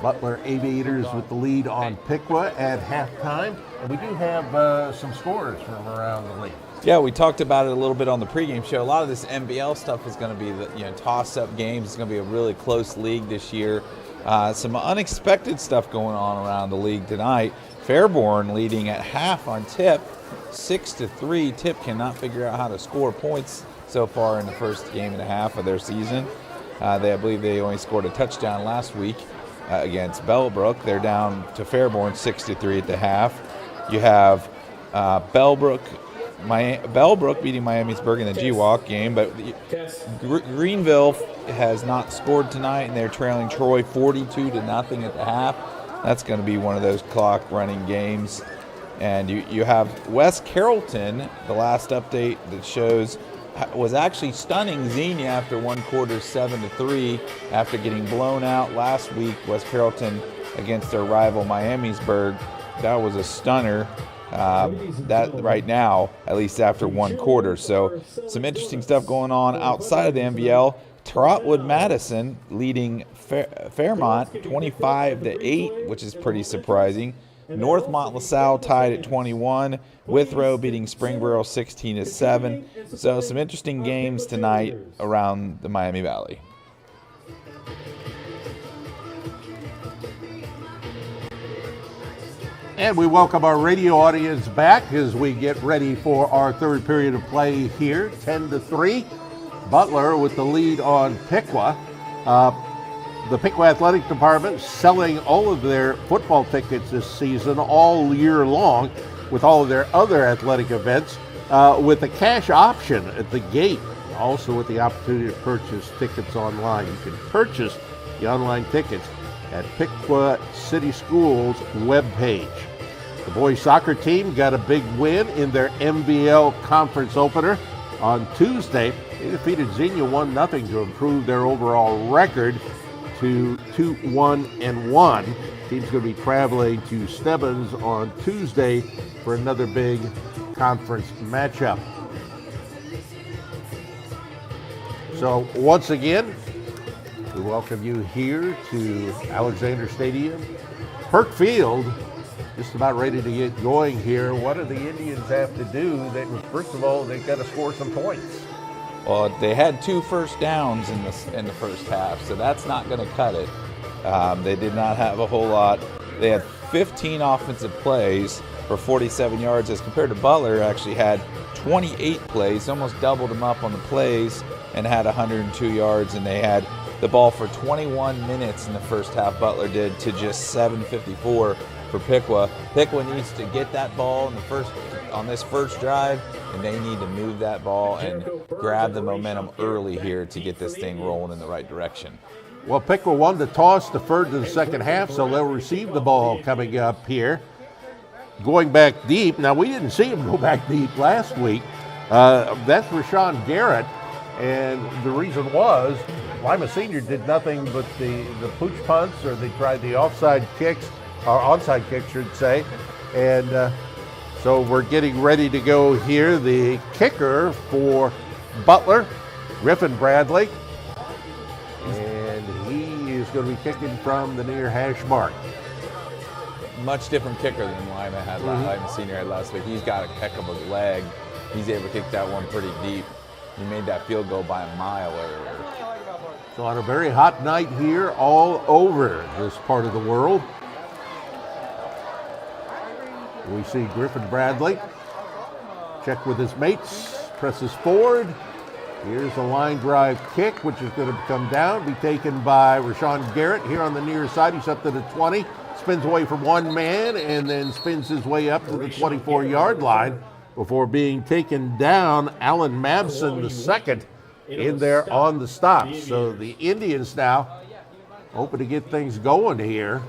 Butler Aviators with the lead on Piqua at halftime. And we do have some scores from around the league. Yeah, we talked about it a little bit on the pregame show. A lot of this NBL stuff is going to be the toss-up games. It's going to be a really close league this year. Some unexpected stuff going on around the league tonight. Fairborn leading at half on Tip, 6-3. Tip cannot figure out how to score points so far in the first game and a half of their season. I believe they only scored a touchdown last week against Bellbrook. They're down to Fairborn 6-3 at the half. You have Bellbrook beating Miamisburg in the GWalk game, but Greenville has not scored tonight, and they're trailing Troy 42-0 at the half. That's going to be one of those clock running games. And you have West Carrollton, the last update that shows, was actually stunning Xenia after one quarter 7-3 after getting blown out last week. West Carrollton against their rival Miamisburg. That was a stunner. That right now, at least after one quarter. So some interesting stuff going on outside of the MVL. Trotwood Madison leading Fairmont 25-8, which is pretty surprising. Northmont LaSalle tied at 21. Withrow beating Springboro 16-7. So some interesting games tonight around the Miami Valley. And we welcome our radio audience back as we get ready for our third period of play here, 10-3. Butler with the lead on Piqua. The Piqua Athletic Department selling all of their football tickets this season all year long with all of their other athletic events with a cash option at the gate. Also with the opportunity to purchase tickets online. You can purchase the online tickets at Piqua City Schools webpage. The boys soccer team got a big win in their MVL conference opener on Tuesday. They defeated Xenia 1-0 to improve their overall record to 2-1-1. Team's going to be traveling to Stebbins on Tuesday for another big conference matchup. So once again, we welcome you here to Alexander Stadium. Perk Field, just about ready to get going here. What do the Indians have to do? First of all, they've got to score some points. Well, they had 2 first downs in the first half, so that's not going to cut it. They did not have a whole lot. They had 15 offensive plays for 47 yards as compared to Butler actually had 28 plays, almost doubled them up on the plays and had 102 yards, and they had the ball for 21 minutes in the first half, Butler did, to just 7:54 for Piqua. Piqua needs to get that ball on this first drive, and they need to move that ball and grab the momentum early here to get this thing rolling in the right direction. Well, Piqua won the toss, deferred to the second half, so they'll receive the ball coming up here. Going back deep. Now, we didn't see him go back deep last week. That's Rashawn Garrett, and the reason was Lima Senior did nothing but the pooch punts, or they tried the offside kicks, or onside kicks, should say, and so we're getting ready to go here. The kicker for Butler, Griffin Bradley, and he is going to be kicking from the near hash mark. Much different kicker than Lima Senior had last week. He's got a heck of a leg. He's able to kick that one pretty deep. He made that field goal by a mile earlier. So on a very hot night here all over this part of the world, we see Griffin Bradley check with his mates, presses forward. Here's a line drive kick, which is going to come down, be taken by Rashawn Garrett here on the near side. He's up to the 20, spins away from one man, and then spins his way up to the 24-yard line before being taken down. Alan Mabson, the second, in there on the stop. So the Indians now hoping to get things going here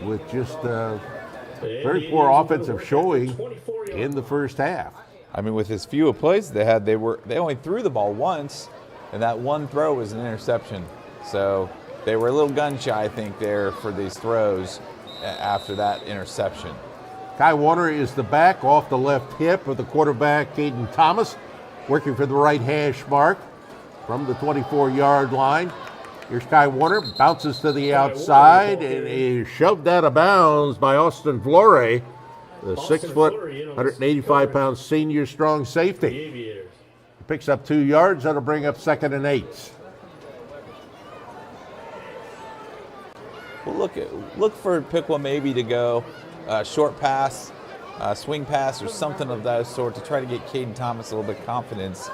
with just very poor offensive showing in the first half. I mean, with as few plays they had, they only threw the ball once, and that one throw was an interception. So they were a little gun shy, I think, there for these throws after that interception. Kai Warner is the back off the left hip of the quarterback, Caden Thomas, working for the right hash mark from the 24-yard line. Here's Kai Warner, bounces to the outside, and is shoved out of bounds by Austin Flore, the 6-foot, 185-pound senior strong safety. He picks up 2 yards. That'll bring up 2nd and 8. Well, look for Piqua maybe to go short pass, swing pass, or something of that sort to try to get Caden Thomas a little bit of confidence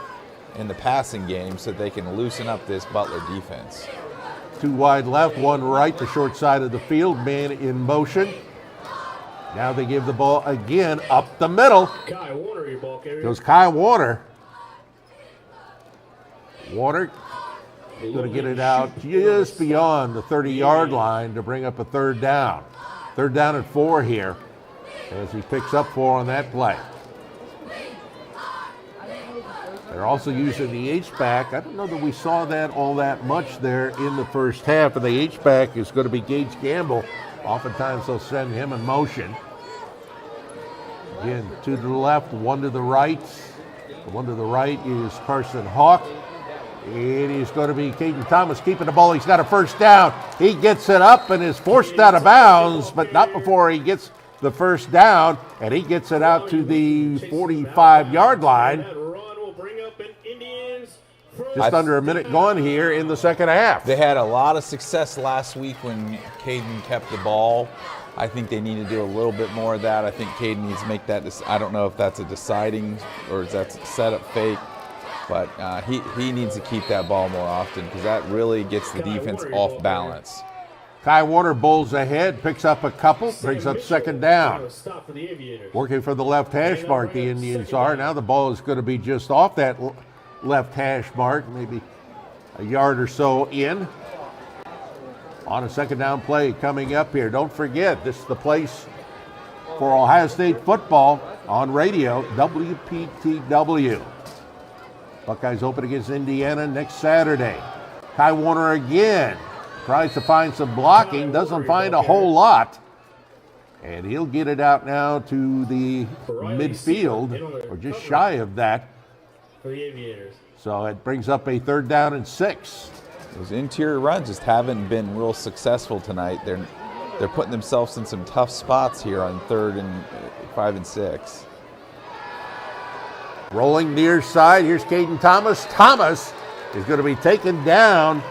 in the passing game so they can loosen up this Butler defense. 2 wide left, 1 right, the short side of the field, man in motion. Now they give the ball again up the middle. Kai Warner, your ball carrier. Goes Kai Warner. Warner Going to get it out just beyond the 30-yard line to bring up a third down. Third down and 4 here as he picks up 4 on that play. They're also using the H-back. I don't know that we saw that all that much there in the first half, and the H-back is going to be Gage Gamble. Oftentimes they'll send him in motion. Again, 2 to the left, 1 to the right. The 1 to the right is Carson Hawk. It is going to be Caden Thomas keeping the ball. He's got a first down. He gets it up and is forced out of bounds, but not before he gets the first down, and he gets it out to the 45-yard line. Just under a minute gone here in the second half. They had a lot of success last week when Caden kept the ball. I think they need to do a little bit more of that. I think Caden needs to make that. I don't know if that's a deciding or is that setup fake, but he needs to keep that ball more often because that really gets the defense off balance. Kai Warner bowls ahead, picks up a couple, brings up second down. Working for the left hash mark, the Indians are. Now the ball is going to be just off that left hash mark, maybe a yard or so in. On a second down play coming up here. Don't forget, this is the place for Ohio State football on radio, WPTW. Buckeyes open against Indiana next Saturday. Kai Warner again tries to find some blocking, doesn't find a whole lot. And he'll get it out now to the midfield, or just shy of that. For the Aviators. So it brings up a third down and 6. Those interior runs just haven't been real successful tonight. They're putting themselves in some tough spots here on 3rd and 5 and 6. Rolling near side, here's Caden Thomas. Thomas is going to be taken down.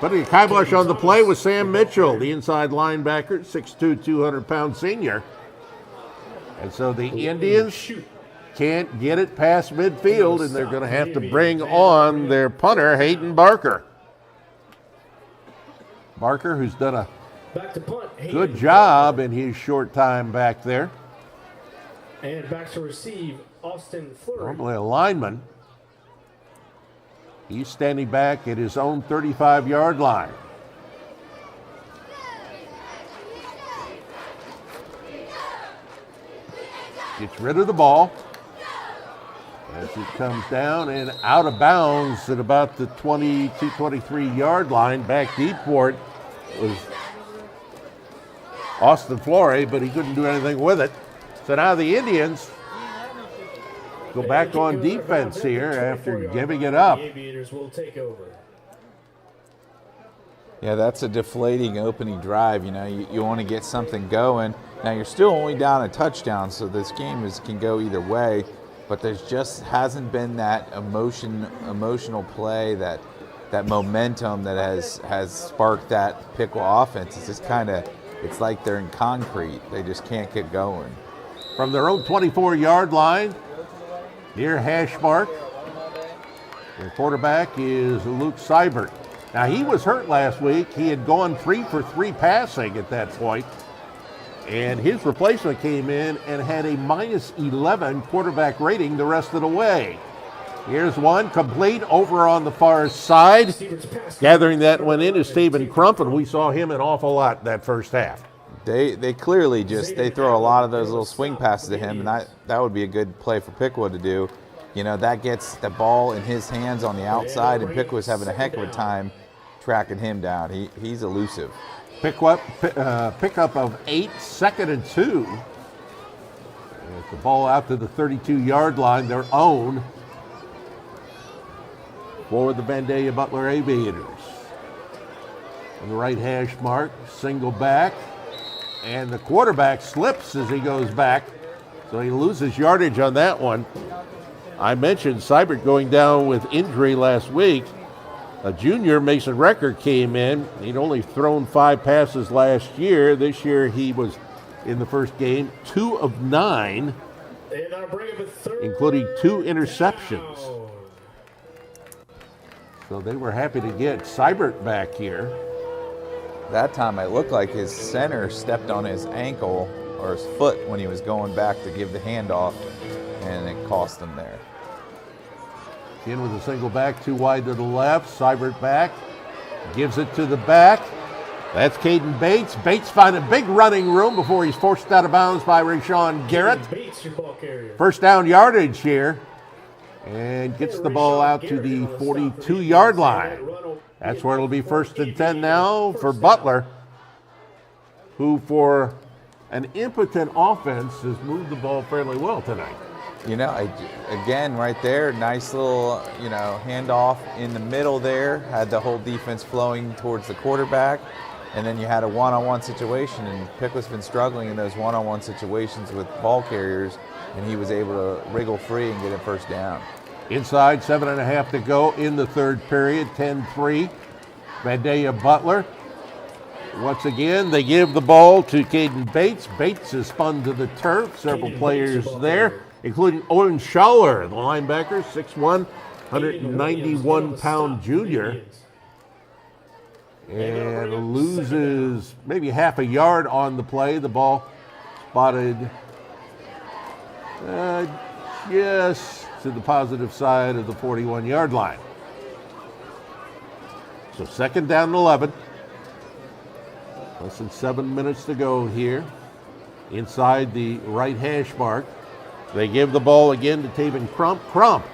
Putting a kibosh on the play with Sam Mitchell, the inside linebacker, 6'2", 200-pound senior. And so the Indians can't get it past midfield, and they're going to have to bring on their punter, Hayden Barker. Barker, who's done a good job in his short time back there. And back to receive, Austin Fleury. Normally a lineman. He's standing back at his own 35-yard line. Gets rid of the ball as it comes down and out of bounds at about the 23-yard line. Back deep for it was Austin Fleury, but he couldn't do anything with it. So now the Indians go back on defense here after giving it up. The Aviators will take over. Yeah, that's a deflating opening drive. You know, you want to get something going. Now you're still only down a touchdown, so this game can go either way. But there's just hasn't been that emotional play, that momentum that has sparked that Piqua offense. It's just it's like they're in concrete. They just can't get going. From their own 24-yard line, near hash mark, their quarterback is Luke Seibert. Now, he was hurt last week. He had gone 3 for 3 passing at that point, and his replacement came in and had a -11 quarterback rating the rest of the way. Here's one complete over on the far side. Gathering that one in is Stephen Crump, and we saw him an awful lot that first half. They clearly they throw a lot of those little swing passes to him, and that would be a good play for Piqua to do. You know, that gets the ball in his hands on the outside, and Piqua's having a heck of a time tracking him down. He's elusive. Pickup of 8, 2nd and 2. The ball out to the 32-yard line, their own, for the Vandalia Butler Aviators. On the right hash mark, single back, and the quarterback slips as he goes back, so he loses yardage on that one. I mentioned Seibert going down with injury last week. A junior, Mason Recker, came in. He'd only thrown 5 passes last year. This year he was in the first game 2 of 9, including 2 interceptions. So they were happy to get Seibert back here. That time it looked like his center stepped on his ankle or his foot when he was going back to give the handoff, and it cost him there. In with a single back, too wide to the left. Seibert back, gives it to the back. That's Caden Bates. Bates finding big running room before he's forced out of bounds by Rashawn Garrett. Bates, your ball carrier. First down yardage here. And gets the ball out to the 42-yard line. That's where it'll be 1st and 10 now for Butler, who for an impotent offense has moved the ball fairly well tonight. You know, again, right there, nice little, handoff in the middle there. Had the whole defense flowing towards the quarterback. And then you had a one-on-one situation, and Piqua's been struggling in those one-on-one situations with ball carriers, and he was able to wriggle free and get a first down. Inside, 7.5 to go in the third period, 10-3. Vandalia Butler. Once again, they give the ball to Caden Bates. Bates is spun to the turf. Several players there, including Owen Schaller, the linebacker, 6'1", 191-pound junior. And loses maybe half a yard on the play. The ball spotted just to the positive side of the 41-yard line. So 2nd down and 11. Less than 7 minutes to go here. Inside the right hash mark. They give the ball again to Taven Crump. Crump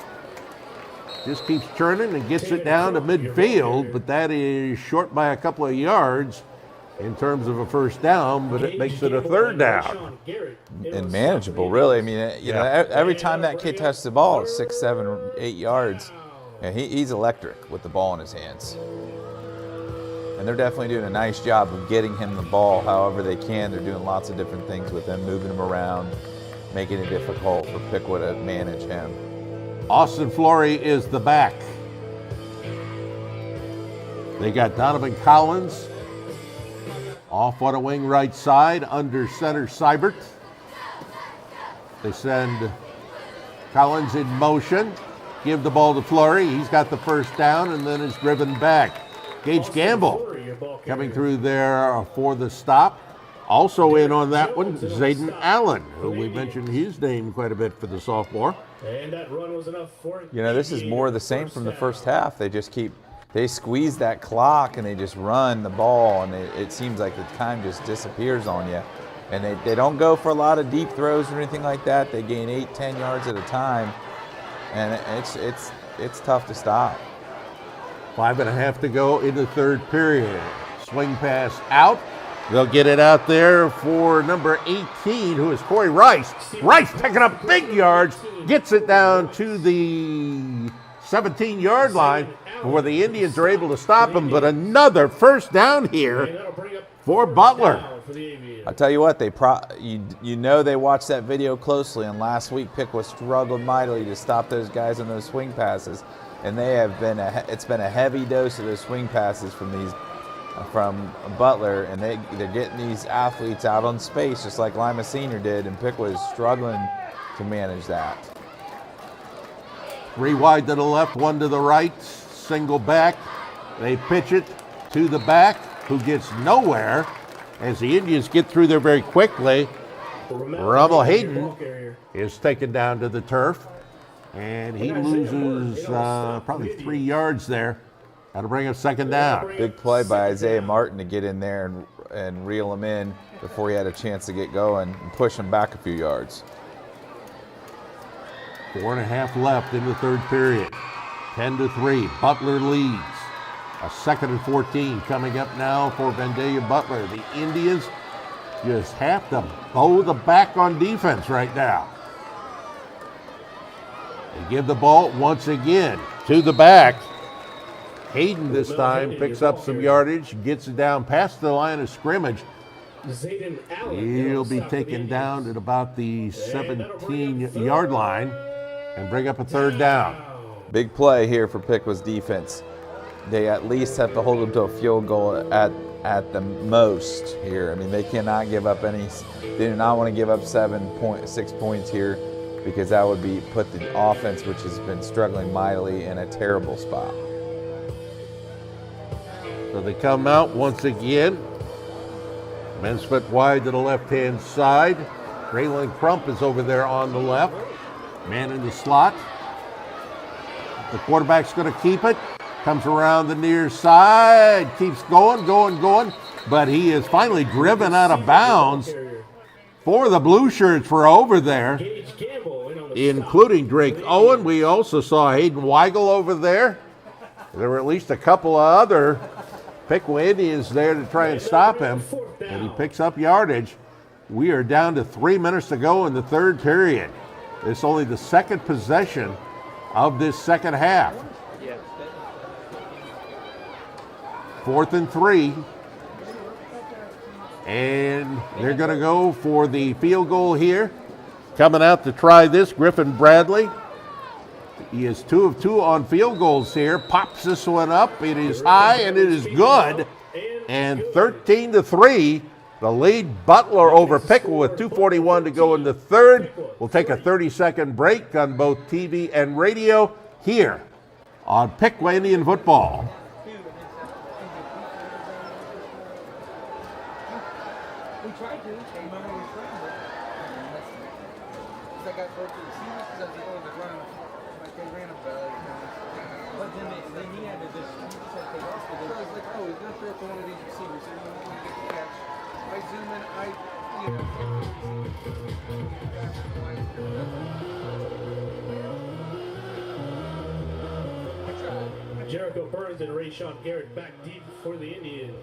just keeps churning and gets it down to midfield, but that is short by a couple of yards in terms of a first down, but it makes it a 3rd down. And manageable, really. I mean, every time that kid touches the ball, it's 6, 7, 8 yards. And he's electric with the ball in his hands. And they're definitely doing a nice job of getting him the ball however they can. They're doing lots of different things with him, moving him around, making it difficult for Piqua to manage him. Austin Flory is the back. They got Donovan Collins off on a wing right side under center Seibert. They send Collins in motion, give the ball to Flory. He's got the first down and then is driven back. Gage Gamble coming through there for the stop. Also in on that one, Zayden Allen, who we mentioned his name quite a bit for the sophomore. And that run was enough for it. This is more of the same from the first half. They squeeze that clock and they just run the ball, and it seems like the time just disappears on you. And they don't go for a lot of deep throws or anything like that. They gain 8, 10 yards at a time, and it's tough to stop. 5.5 to go in the third period. Swing pass out. They'll get it out there for number 18, who is Corey Rice. Rice picking up big yards, gets it down to the 17-yard line before the Indians are able to stop him. But another first down here for Butler. I'll tell you what, they watched that video closely, and last week Piqua struggled mightily to stop those guys on those swing passes, and it's been a heavy dose of those swing passes from Butler, and they're getting these athletes out on space just like Lima Senior did, and Piqua is struggling to manage that. 3 wide to the left, 1 to the right, single back. They pitch it to the back, who gets nowhere as the Indians get through there very quickly. Rummel Hayden is taken down to the turf, and he loses probably 3 yards there. That'll bring up 2nd down. Big play by Isaiah Martin to get in there and reel him in before he had a chance to get going and push him back a few yards. 4.5 left in the third period. 10-3. Butler leads. A 2nd and 14 coming up now for Vandalia Butler. The Indians just have to bow the back on defense right now. They give the ball once again to the back. Hayden this time picks up some yardage, gets it down past the line of scrimmage. He'll be taken down at about the 17-yard line and bring up a 3rd down. Big play here for Piqua's defense. They at least have to hold them to a field goal at the most here. I mean, they cannot give up any. They do not want to give up 6 points here, because that would put the offense, which has been struggling mightily, in a terrible spot. So they come out once again. Men split wide to the left-hand side. Braylon Crump is over there on the left. Man in the slot. The quarterback's going to keep it. Comes around the near side. Keeps going. But he is finally driven out of bounds for the blue shirts for over there, including Drake Owen. We also saw Hayden Weigel over there. There were at least a couple of other Piqua Indians there to try and stop him, and he picks up yardage. We are down to 3 minutes to go in the third period. It's only the second possession of this second half. 4th and 3. And they're going to go for the field goal here. Coming out to try this, Griffin Bradley. He is 2 of 2 on field goals here. Pops this one up. It is high and it is good. And 13-3, the lead. Butler over Piqua with 2:41 to go in the third. We'll take a 30-second break on both TV and radio here on Piqua Indian Football. Jericho Burns and Rayshawn Garrett back deep for the Indians.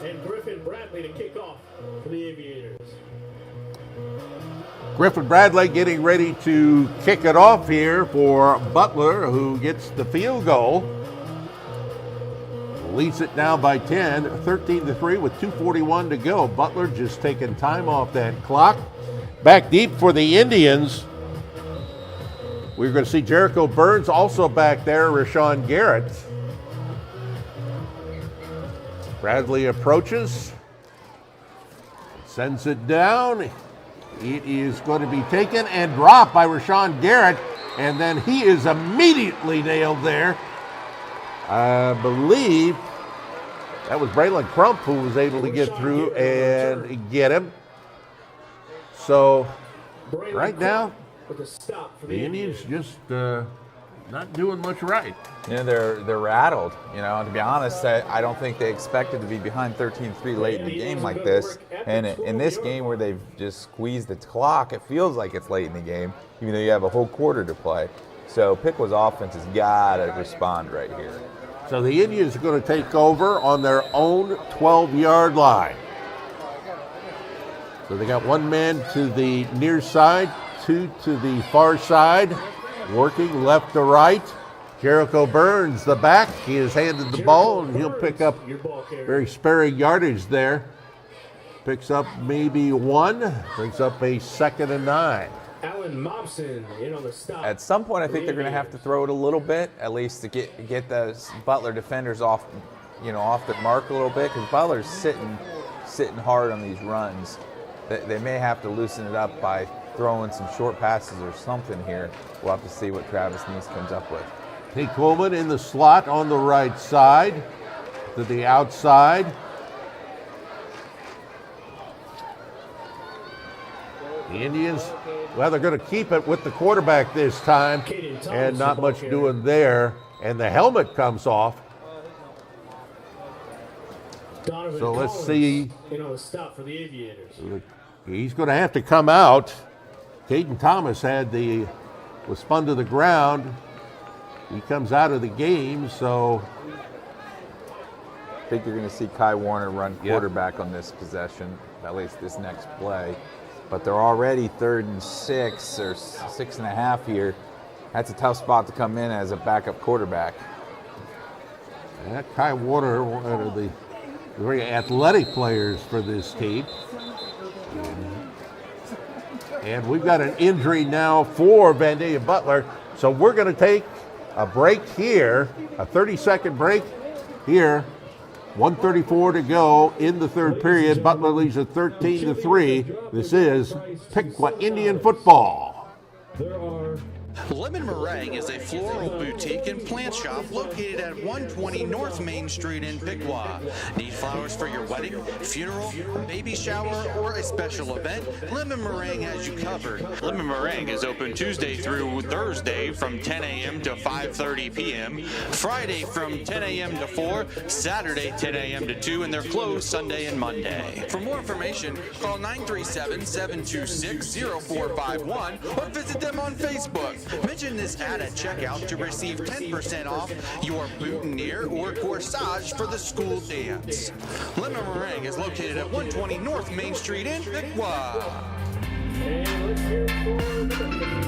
And Griffin Bradley to kick off for the Aviators. Griffin Bradley getting ready to kick it off here for Butler, who gets the field goal. Leads it now by 10, 13-3 with 2:41 to go. Butler just taking time off that clock. Back deep for the Indians. We're going to see Jericho Burns also back there, Rashawn Garrett. Bradley approaches, sends it down. It is going to be taken and dropped by Rashawn Garrett, and then he is immediately nailed there. I believe that was Braylon Crump who was able to get through and get him. So right now, the Indians just not doing much right. You know, they're rattled. You know, to be honest, I don't think they expected to be behind 13-3 late in the game like this. And in this game where they've just squeezed the clock, it feels like it's late in the game, even though you have a whole quarter to play. So Piqua's offense has got to respond right here. So the Indians are going to take over on their own 12-yard line. So they got one man to the near side, 2 to the far side, working left to right. Jericho Burns, the back, he has handed the ball, and he'll pick up very sparing yardage there. Picks up maybe 1, brings up a 2nd and 9. Alan Mobson in on the stop. At some point, I think they're going to have to throw it a little bit, at least to get the Butler defenders off the mark a little bit, because Butler's sitting hard on these runs. They may have to loosen it up by throwing some short passes or something here. We'll have to see what Travis Neese comes up with. Tate Coleman in the slot on the right side to the outside. The Indians, well, they're going to keep it with the quarterback this time, and not much doing there. And the helmet comes off. So let's see. Stop for the Aviators. He's going to have to come out. Caden Thomas was spun to the ground. He comes out of the game, so I think you're going to see Kai Warner run quarterback on this possession, at least this next play. But they're already 3rd and 6 or 6.5 here. That's a tough spot to come in as a backup quarterback. Yeah, Kai Warner, one of the very athletic players for this team. And we've got an injury now for Vandalia Butler. So we're going to take a break here, a 30-second break here. 1:34 to go in the third period. Butler leads at 13-3. This is Piqua Indian Football. There are Lemon Meringue is a floral boutique and plant shop located at 120 North Main Street in Piqua. Need flowers for your wedding, funeral, baby shower, or a special event? Lemon Meringue has you covered. Lemon Meringue is open Tuesday through Thursday from 10 a.m. to 5:30 p.m., Friday from 10 a.m. to 4, Saturday 10 a.m. to 2, and they're closed Sunday and Monday. For more information, call 937-726-0451 or visit them on Facebook. Mention this ad at checkout to receive 10% off your boutonniere or corsage for the school dance. Lemon Meringue is located at 120 North Main Street in Piqua. And let's hear it for the 57.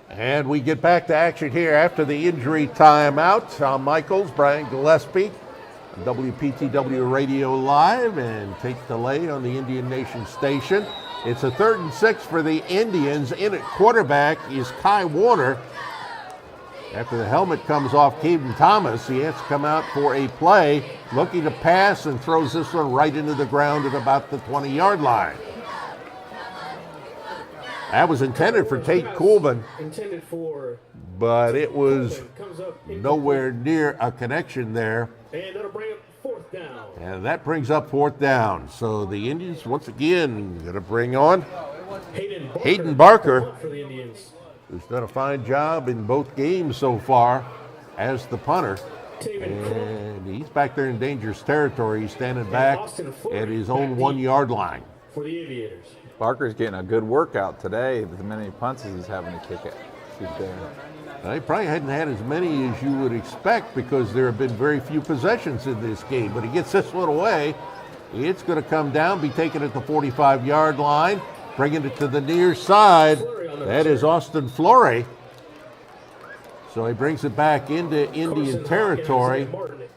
And we get back to action here after the injury timeout. Tom Michaels, Brian Gillespie, WPTW Radio Live, and Tate DeLay on the Indian Nation station. It's a 3rd and 6 for the Indians. In at quarterback is Kai Warner. After the helmet comes off Caden Thomas, he has to come out for a play, looking to pass, and throws this one right into the ground at about the 20-yard line. That was intended for Tate Coolman, Intended for, but it was comes up nowhere near a connection there. and that'll bring up 4th down. And that brings up 4th down. So the Indians, once again, going to bring on Hayden Barker, For the Indians. who's done a fine job in both games so far as the punter. And he's back there in dangerous territory. He's standing back at his own 1-yard line. For the Aviators. Barker's getting a good workout today with the many punts he's having to kick it. He probably hadn't had as many as you would expect because there have been very few possessions in this game. But he gets this one away. It's going to come down, be taken at the 45-yard line, bringing it to the near side. That is Austin Flore. So he brings it back into Indian territory.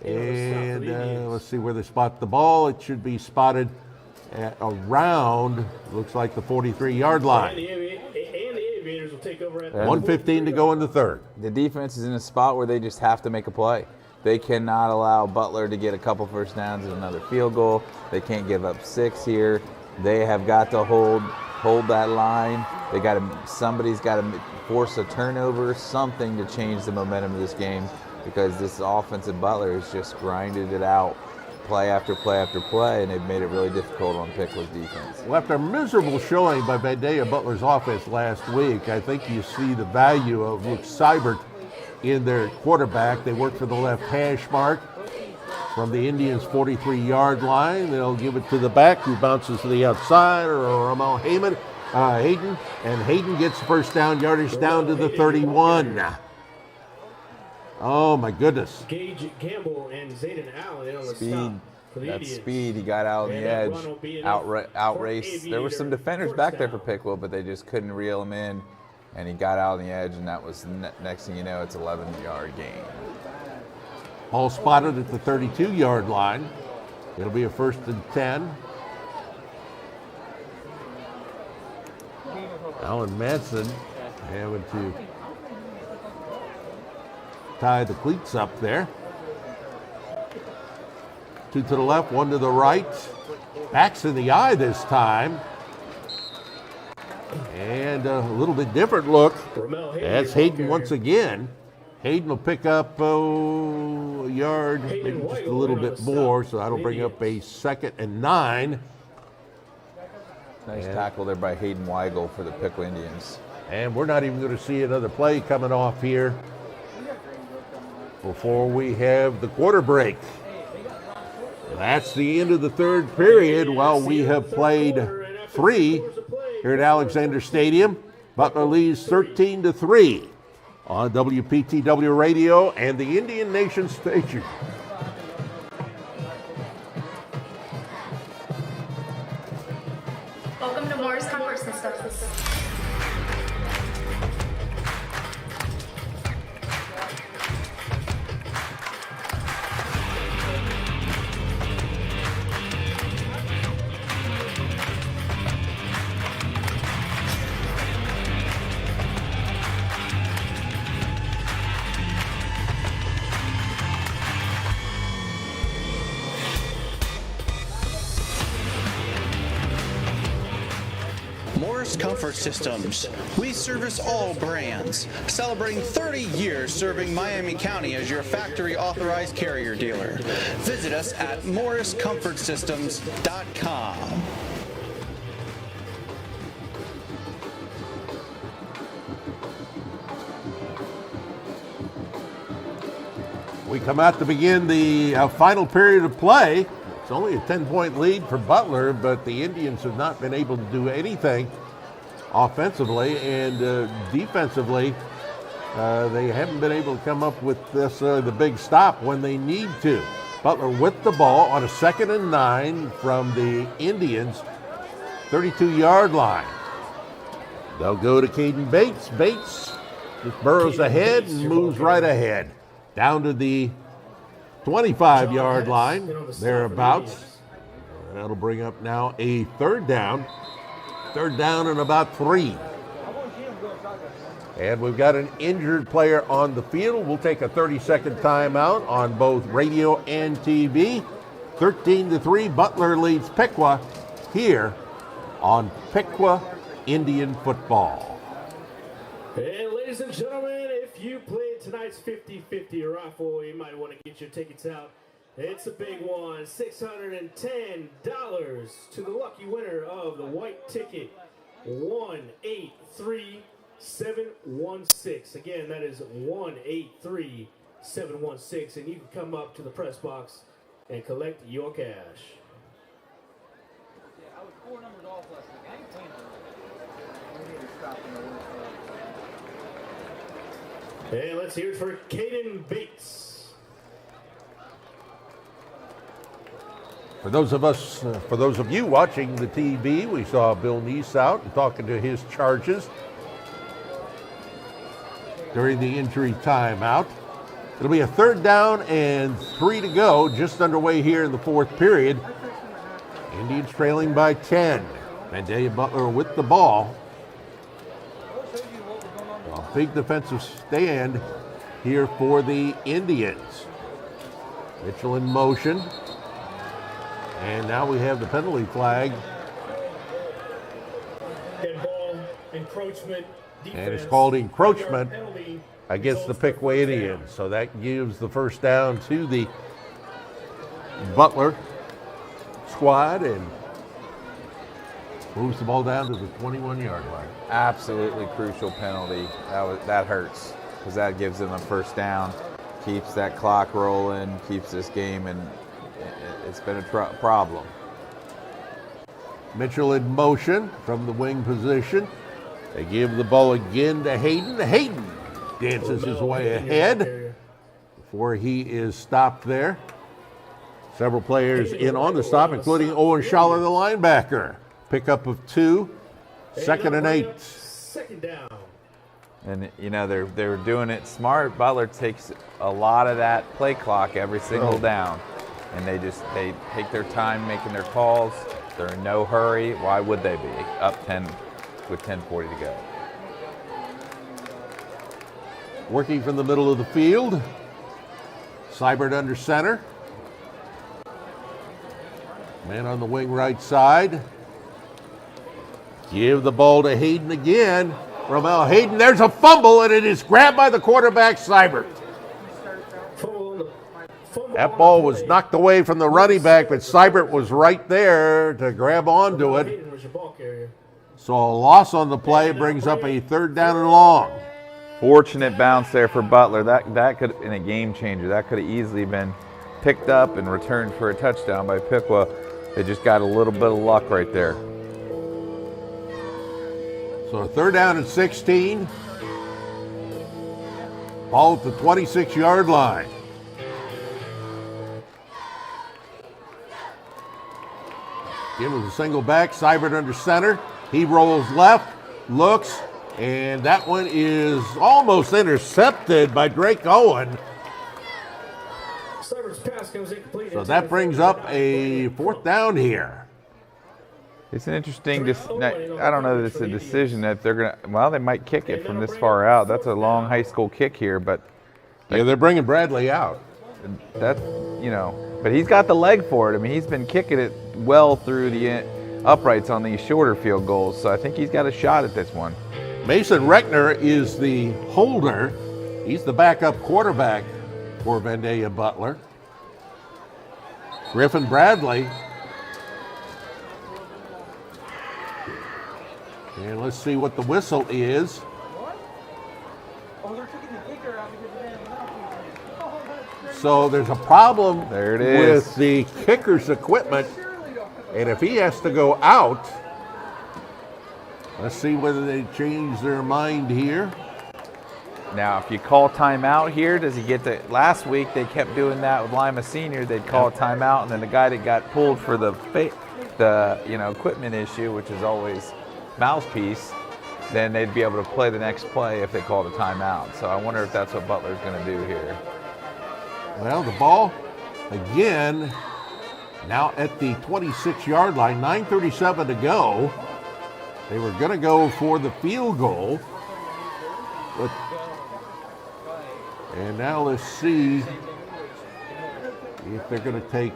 And let's see where they spot the ball. It should be spotted at around, looks like the 43-yard line. And the Aviators will take over at 1:15 to go in the 3rd. The defense is in a spot where they just have to make a play. They cannot allow Butler to get a couple first downs and another field goal. They can't give up 6 here. They have got to hold that line. Somebody's got to force a turnover, something to change the momentum of this game, because this offensive Butler has just grinded it out play after play after play, and they've made it really difficult on Piqua's defense. Well, after a miserable showing by Bandea Butler's offense last week, I think you see the value of Luke Seibert in their quarterback. They work for the left hash mark from the Indians' 43-yard line. They'll give it to the back, who bounces to the outside, or Ramon Hayden, and Hayden gets first down yardage down to the 31. Oh, my goodness. Gage Gamble and Zayden Allen in on the Speed. stop for the That Indians. speed, he got out on the edge, outrace. There were some defenders back there for Piqua, but they just couldn't reel him in, and he got out on the edge, and that was, next thing you know, it's 11-yard gain. Ball spotted at the 32-yard line. It'll be a 1st and 10. Alan Manson having to tie the cleats up there. 2 to the left, 1 to the right. Backs in the eye this time. And a little bit different look. That's Hayden once again. Hayden will pick up a yard, maybe just a little bit more, so that'll bring up a 2nd and 9. Nice tackle there by Hayden Weigel for the Piqua Indians. And we're not even going to see another play coming off here before we have the quarter break. That's the end of the 3rd period while we have played 3 here at Alexander Stadium. Butler leads 13-3 on WPTW Radio and the Indian Nation station. Welcome to Morris Comfort Systems. Morris Comfort Systems. We service all brands, celebrating 30 years serving Miami County as your factory authorized carrier dealer. Visit us at morriscomfortsystems.com. We come out to begin the final period of play. It's only a 10-point lead for Butler, but the Indians have not been able to do anything offensively, and defensively, they haven't been able to come up with this the big stop when they need to. Butler with the ball on a 2nd and 9 from the Indians' 32-yard line. They'll go to Caden Bates. Bates just burrows ahead and moves right ahead down to the 25-yard line, thereabouts. That'll bring up now a 3rd down. 3rd down and about 3. And we've got an injured player on the field. We'll take a 30-second timeout on both radio and TV. 13-3, Butler leads Piqua here on Piqua Indian football. And ladies and gentlemen, if you played tonight's 50-50 raffle, you might want to get your tickets out. It's a big one, $610 to the lucky winner of the white ticket, 183716. Again, that is 183716, and you can come up to the press box and collect your cash. I was 4 numbers off last week. I ain't playing And let's hear it for Caden Bates. For those of you watching the TV, we saw Bill Neese out and talking to his charges during the injury timeout. It'll be a 3rd down and 3 to go, just underway here in the 4th period. Indians trailing by 10. Mandela Butler with the ball. A big defensive stand here for the Indians. Mitchell in motion. And now we have the penalty flag. And ball encroachment defense. And it's called encroachment against the Piqua Indians. So that gives the 1st down to the Butler squad and moves the ball down to the 21-yard line. Absolutely crucial penalty. That hurts because that gives them a 1st down, keeps that clock rolling, keeps this game, and it's been a problem. Mitchell in motion from the wing position. They give the ball again to Hayden. Hayden dances his way ahead before he is stopped there. Several players in on the stop, including Owen Schaller, the linebacker. Pickup of 2, 2nd and 8. 2nd down. And you know they're doing it smart. Butler takes a lot of that play clock every single down, and they take their time making their calls. They're in no hurry. Why would they be up 10 with 10:40 to go? Working from the middle of the field. Seibert under center. Man on the wing right side. Give the ball to Hayden again. Romel Hayden, there's a fumble, and it is grabbed by the quarterback, Seibert. That ball was knocked away from the running back, but Seibert was right there to grab onto it. So a loss on the play brings up a 3rd down and long. Fortunate bounce there for Butler. That could, in a game changer, that could have easily been picked up and returned for a touchdown by Piqua. They just got a little bit of luck right there. So a 3rd down and 16. Ball at the 26-yard line. Give him a single back. Seibert under center. He rolls left, looks, and that one is almost intercepted by Drake Owen. So that brings up a 4th down here. It's an interesting, I don't know that it's a decision that they're going to, well, they might kick it from this far out. That's a long high school kick here, but. Yeah, they're bringing Bradley out. That's, but he's got the leg for it. I mean, he's been kicking it well through uprights on these shorter field goals, so I think he's got a shot at this one. Mason Reckner is the holder. He's the backup quarterback for Vandalia Butler. Griffin Bradley. And let's see what the whistle is. So there's a problem there it is. with the kicker's equipment, and if he has to go out, let's see whether they change their mind here. Now, if you call timeout here, does he get the? Last week they kept doing that with Lima Senior. They'd call a timeout, and then the guy that got pulled for the equipment issue, which is always mouthpiece, then they'd be able to play the next play if they called a timeout. So I wonder if that's what Butler's going to do here. Well, the ball, again, now at the 26-yard line, 9:37 to go. They were going to go for the field goal. And now let's see if they're going to take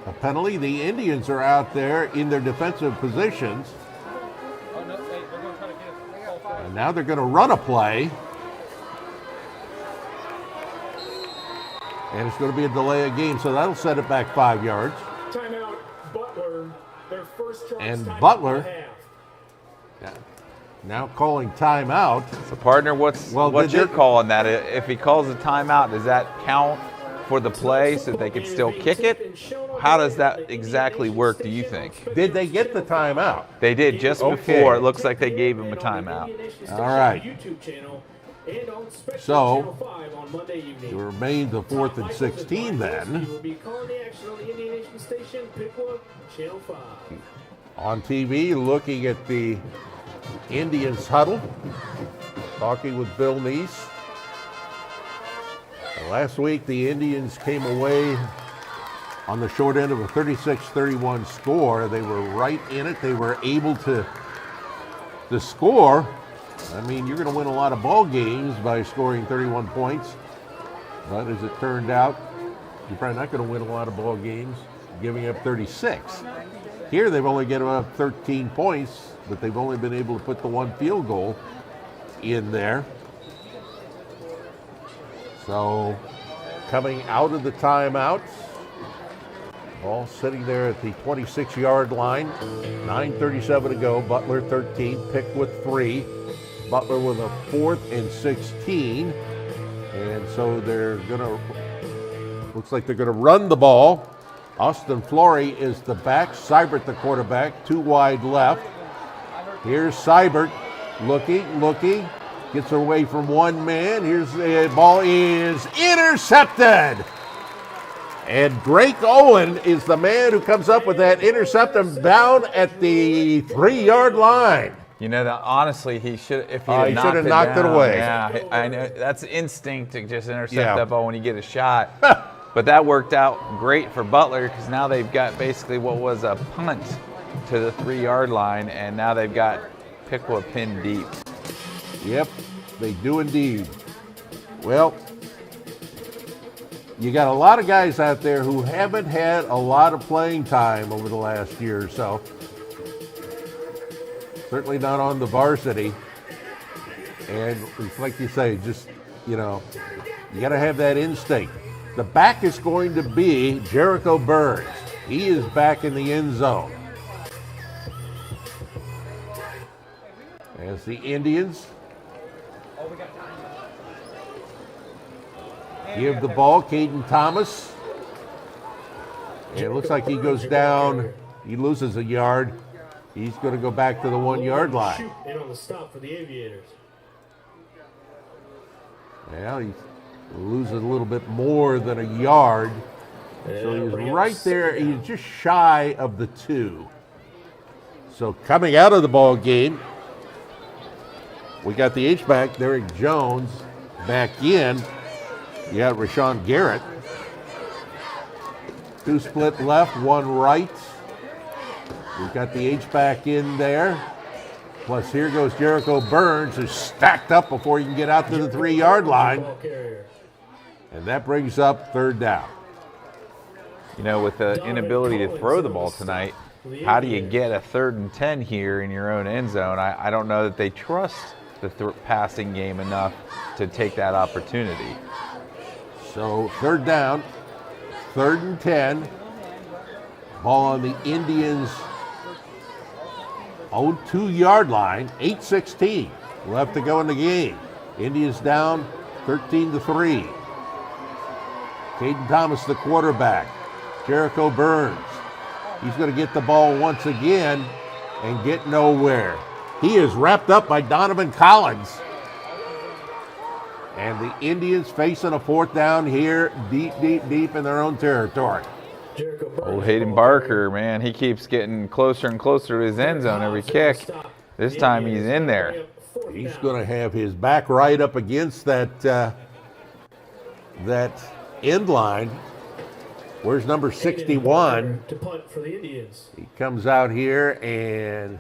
a penalty. The Indians are out there in their defensive positions. And now they're going to run a play. And it's going to be a delay of game, so that'll set it back 5 yards. Timeout, Butler, their first try. And Butler now calling timeout. So, partner, what's your call on that? If he calls a timeout, does that count for the play so they can still kick it? How does that exactly work, do you think? Did they get the timeout? They did just before. It looks like they gave him a timeout. All right. So, it remains a 4th and 16 then. On TV, looking at the Indians huddle, talking with Bill Neese. Last week, the Indians came away on the short end of a 36-31 score. They were right in it. They were able to score. I mean, you're going to win a lot of ball games by scoring 31 points. But as it turned out, you're probably not going to win a lot of ball games giving up 36. Here, they've only given up 13 points, but they've only been able to put the one field goal in there. So, coming out of the timeout, ball sitting there at the 26-yard line, 9:37 to go. Butler 13, Piqua 3. Butler with a 4th and 16. And so they're going to, looks like they're going to run the ball. Austin Flory is the back, Seibert the quarterback, 2 wide left. Here's Seibert looking, gets away from one man. Here's the ball is intercepted. And Drake Owen is the man who comes up with that interception down at the 3-yard line. You know, that honestly, he should, if he should have knocked it away. Yeah, I know that's instinct to just intercept that ball when you get a shot. But that worked out great for Butler because now they've got basically what was a punt to the 3-yard line, and now they've got Piqua pinned deep. Yep, they do indeed. Well, you got a lot of guys out there who haven't had a lot of playing time over the last year or so. Certainly not on the varsity. And it's like you say, just, you know, you got to have that instinct. The back is going to be Jericho Burns. He is back in the end zone. As the Indians give the ball, Caden Thomas. And it looks like he goes down. He loses a yard. He's going to go back to the 1-yard line. And on the stop for the Aviators. Well, he loses a little bit more than a yard. So he's right there. He's just shy of the 2. So coming out of the ball game, we got the H-back, Derek Jones, back in. You got Rashawn Garrett. 2 split left, 1 right. We've got the H-back in there. Plus here goes Jericho Burns, who's stacked up before you can get out to the 3-yard line. And that brings up 3rd down. You know, with the inability to throw the ball tonight, how do you get a 3rd and 10 here in your own end zone? I don't know that they trust the passing game enough to take that opportunity. So 3rd down, 3rd and 10. Ball on the Indians' own 2-yard line, 8:16 left to go in the game. Indians down 13-3. Caden Thomas, the quarterback. Jericho Burns. He's going to get the ball once again and get nowhere. He is wrapped up by Donovan Collins. And the Indians facing a 4th down here deep in their own territory. Old Hayden Barker, man, he keeps getting closer and closer to his end zone every kick. This time he's in there. He's going to have his back right up against that end line. Where's number 61? To punt for the Indians. He comes out here and,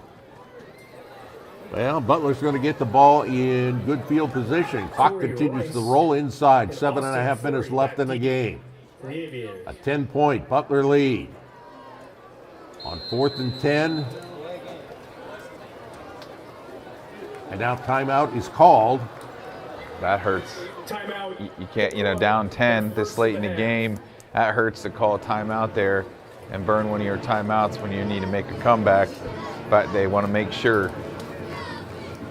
well, Butler's going to get the ball in good field position. Clock continues to roll inside. 7.5 minutes left in the game. A 10-point Butler lead. On 4th and 10. And now timeout is called. That hurts. You can't, down 10 this late in the game. That hurts to call a timeout there and burn one of your timeouts when you need to make a comeback. But they want to make sure.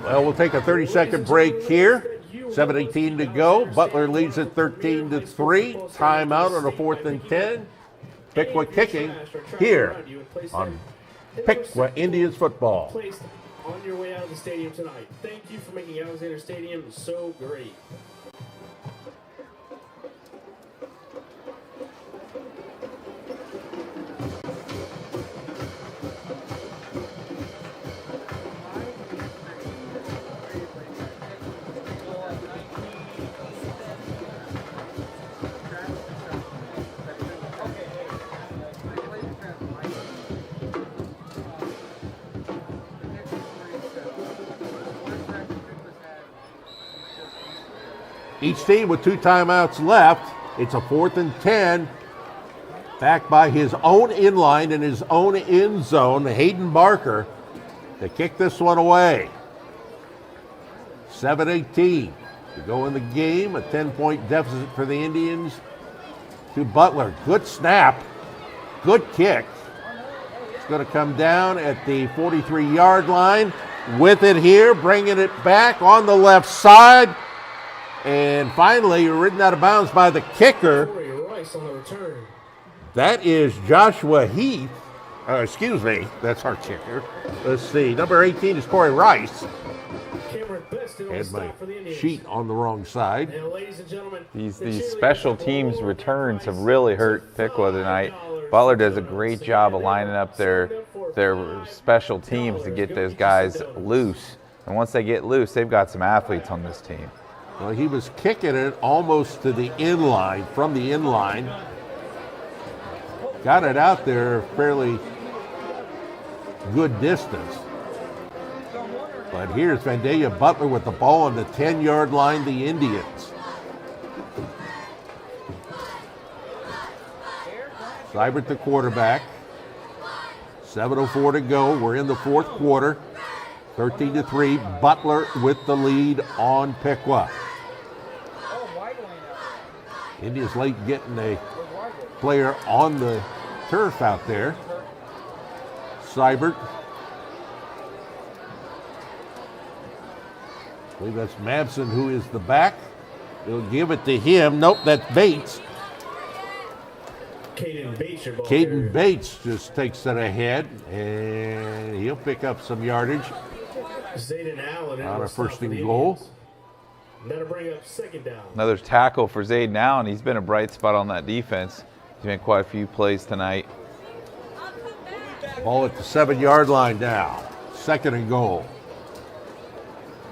Well, we'll take a 30-second break here. 7:18 to go. Butler leads at 13-3. Timeout on a 4th and 10. Piqua kicking here on Piqua Indians football. Placed on your way out of the stadium tonight. Thank you for making Alexander Stadium so great. Each team with 2 timeouts left. It's a 4th and 10. Back by his own inline in his own end zone, Hayden Barker, to kick this one away. 7:18 to go in the game. A 10-point deficit for the Indians to Butler. Good snap. Good kick. It's going to come down at the 43-yard line. With it here, bringing it back on the left side. And finally, ridden out of bounds by the kicker. That is Joshua Heath. That's our kicker. Let's see. Number 18 is Corey Rice. Had my sheet on the wrong side. These special teams returns have really hurt Piqua tonight. Butler does a great job of lining up their special teams to get those guys loose. And once they get loose, they've got some athletes on this team. Well, he was kicking it almost to the inline, from the inline. Got it out there fairly good distance. But here's Vandalia Butler with the ball on the 10-yard line, the Indians. Seibert, the quarterback. 7:04 to go. We're in the 4th quarter. 13-3. Butler with the lead on Piqua. Indians late getting a player on the turf out there. Seibert. I believe that's Mabson who is the back. They'll give it to him. Nope, that's Bates. Caden Bates just takes it ahead, and he'll pick up some yardage on a 1st and goal. That'll bring up 2nd down. Another tackle for Zayden Allen. He's been a bright spot on that defense. He's made quite a few plays tonight. Ball at the 7-yard line now. 2nd and goal.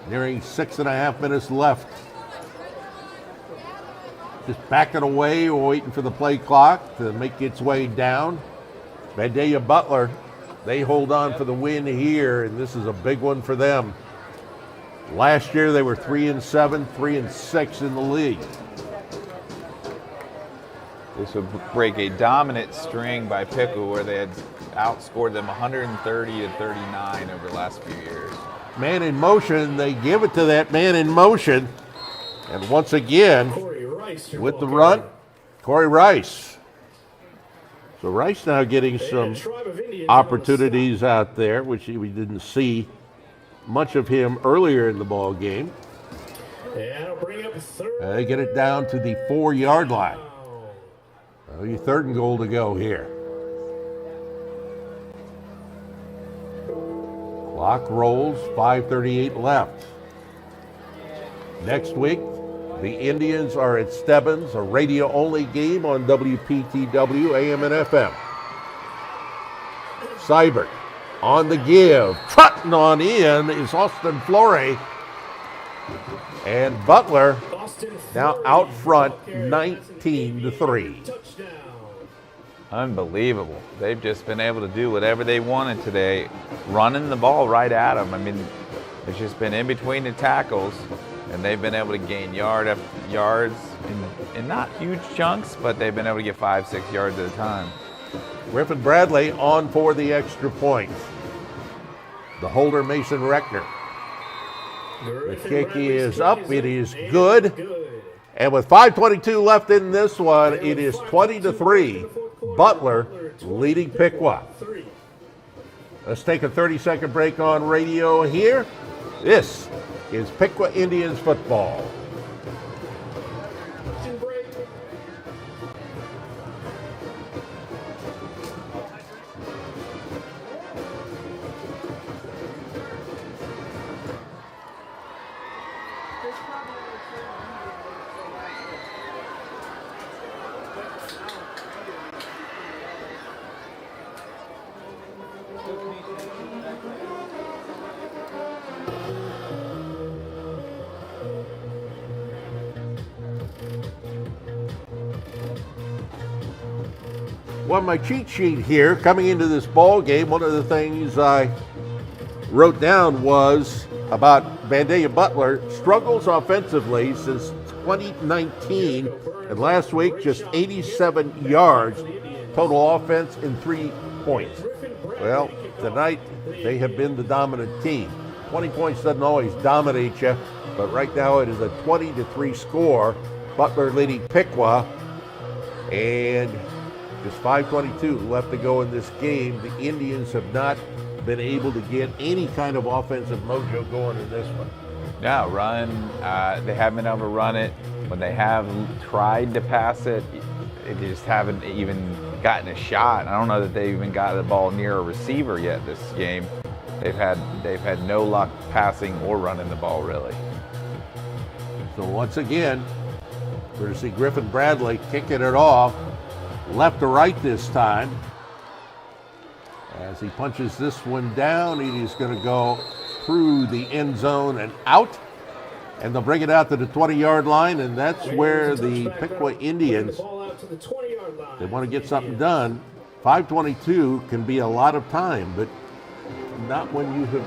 Nearing 6.5 minutes left. Just backing away, waiting for the play clock to make its way down. Vandalia Butler, they hold on for the win here, and this is a big one for them. Last year they were 3-7, 3-6 in the league. This would break a dominant string by Piqua where they had outscored them 130-39 over the last few years. Man in motion, they give it to that man in motion. And once again, with the run, Corey Rice. So Rice now getting some opportunities out there, which we didn't see much of him earlier in the ball game. They get it down to the 4-yard line. Your 3rd and goal to go here. Clock rolls, 5:38 left. Next week, the Indians are at Stebbins, a radio-only game on WPTW, AM and FM. Seibert on the give. Trotting on in is Austin Flore. And Butler now out front, 19-3. Unbelievable. They've just been able to do whatever they wanted today, running the ball right at them. I mean, it's just been in between the tackles, and they've been able to gain yards in not huge chunks, but they've been able to get 5-6 yards at a time. Griffin Bradley on for the extra point. The holder, Mason Reckner. The kick is up. It is good. And with 5:22 left in this one, it is 20-3. Butler leading Piqua. Let's take a 30-second break on radio here. This is Piqua Indians football. Well, my cheat sheet here, coming into this ball game, one of the things I wrote down was about Vandalia Butler struggles offensively since 2019, and last week just 87 yards total offense and 3 points. Well, tonight they have been the dominant team. 20 points doesn't always dominate you, but right now it is a 20-3 score. Butler leading Piqua, and just 5:22 left to go in this game. The Indians have not been able to get any kind of offensive mojo going in this one. No, they haven't been able to run it. When they have tried to pass it, they just haven't even gotten a shot. I don't know that they've even got the ball near a receiver yet this game. They've had no luck passing or running the ball, really. So once again, we're going to see Griffin Bradley kicking it off. Left to right this time. As he punches this one down, it is going to go through the end zone and out. And they'll bring it out to the 20-yard line, and that's where the Piqua Indians, they want to get something done. 5:22 can be a lot of time, but not when you have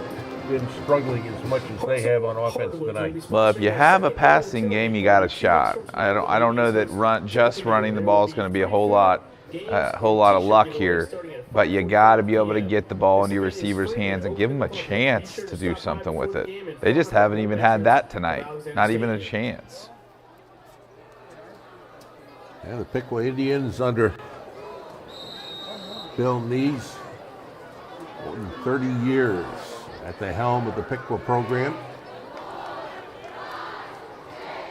been struggling as much as they have on offense tonight. Well, if you have a passing game, you got a shot. I don't know that just running the ball is going to be a whole lot of luck here, but you got to be able to get the ball into your receivers' hands and give them a chance to do something with it. They just haven't even had that tonight, not even a chance. Yeah, the Piqua Indians under Bill Nees, more than 30 years at the helm of the Piqua program.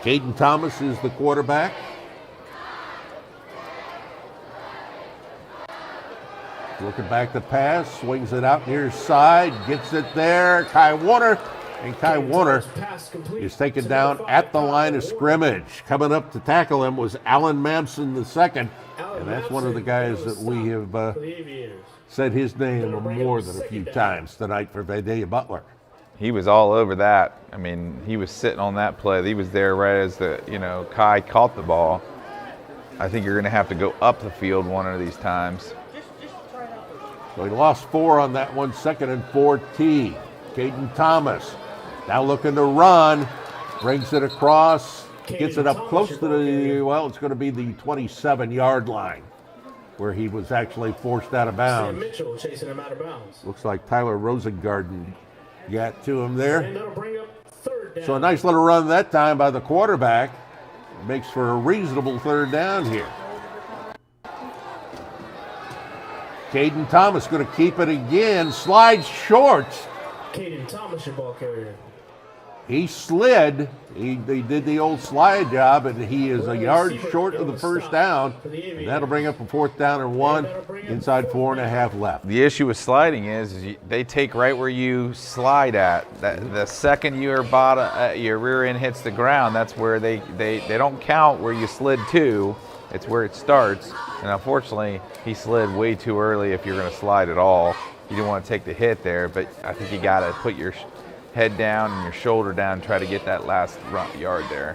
Caden Thomas is the quarterback. Looking back to pass, swings it out near side, gets it there. Kai Warner, and Kai Warner is taken down at the line of scrimmage. Coming up to tackle him was Alan Mamson II, and that's one of the guys that we have said his name more than a few times tonight for Vandalia Butler. He was all over that. I mean, he was sitting on that play. He was there right as Kai caught the ball. I think you're going to have to go up the field one of these times. So he lost 4 on that one, 2nd and 14. Caden Thomas now looking to run, brings it across Gets it up close to the, well, it's going to be the 27-yard line where he was actually forced out of bounds. Mitchell chasing him out of bounds. Looks like Tyler Rosengarten got to him there. And that'll bring up third down. So a nice little run that time by the quarterback. Makes for a reasonable third down here. Caden Thomas going to keep it again. Slides short. Caden Thomas, your ball carrier. He slid. He did the old slide job, and he is a yard short of the first down. And that'll bring up a 4th down and 1 inside 4.5 left. The issue with sliding is they take right where you slide at. The second your rear end hits the ground, that's where they don't count where you slid to. It's where it starts. And unfortunately, he slid way too early if you're going to slide at all. You didn't want to take the hit there, but I think you got to put your head down and your shoulder down and try to get that last yard there.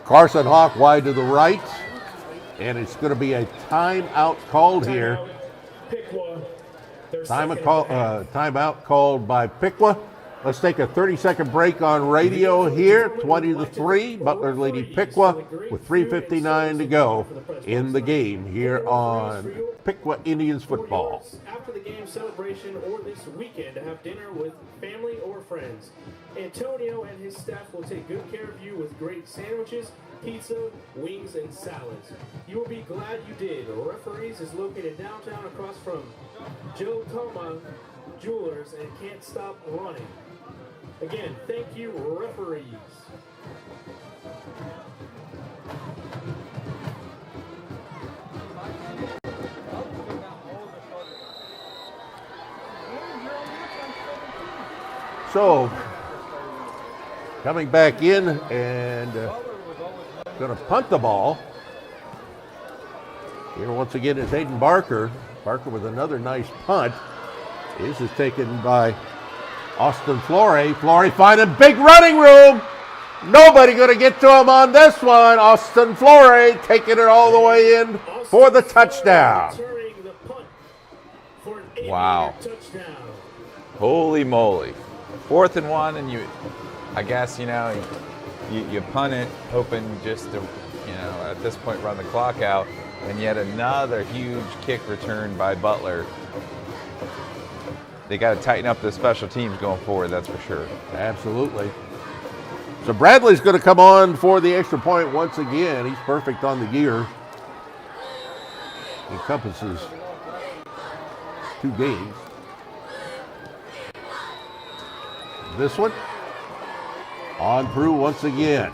Carson Hawk wide to the right, and it's going to be a timeout called here. Timeout called by Piqua. Let's take a 30-second break on radio here. 20-3, Butler leading Piqua with 3:59 to go in the game here on Piqua Indians football. After the game celebration or this weekend to have dinner with family or friends. Antonio and his staff will take good care of you with great sandwiches, pizza, wings, and salads. You will be glad you did. Referees is located downtown across from Joe Toma Jewelers and Can't Stop Running. Again, thank you, referees. So, coming back in and going to punt the ball. Here once again is Hayden Barker. Barker with another nice punt. This is taken by Austin Flore. Flore finding big running room. Nobody going to get to him on this one. Austin Flore taking it all the way in for the touchdown. Wow. Holy moly. 4th and 1, and I guess, you punt it, hoping just to, at this point run the clock out, and yet another huge kick return by Butler. They got to tighten up the special teams going forward, that's for sure. Absolutely. So Bradley's going to come on for the extra point once again. He's perfect on the year. Encompasses 2 games. This one on through once again.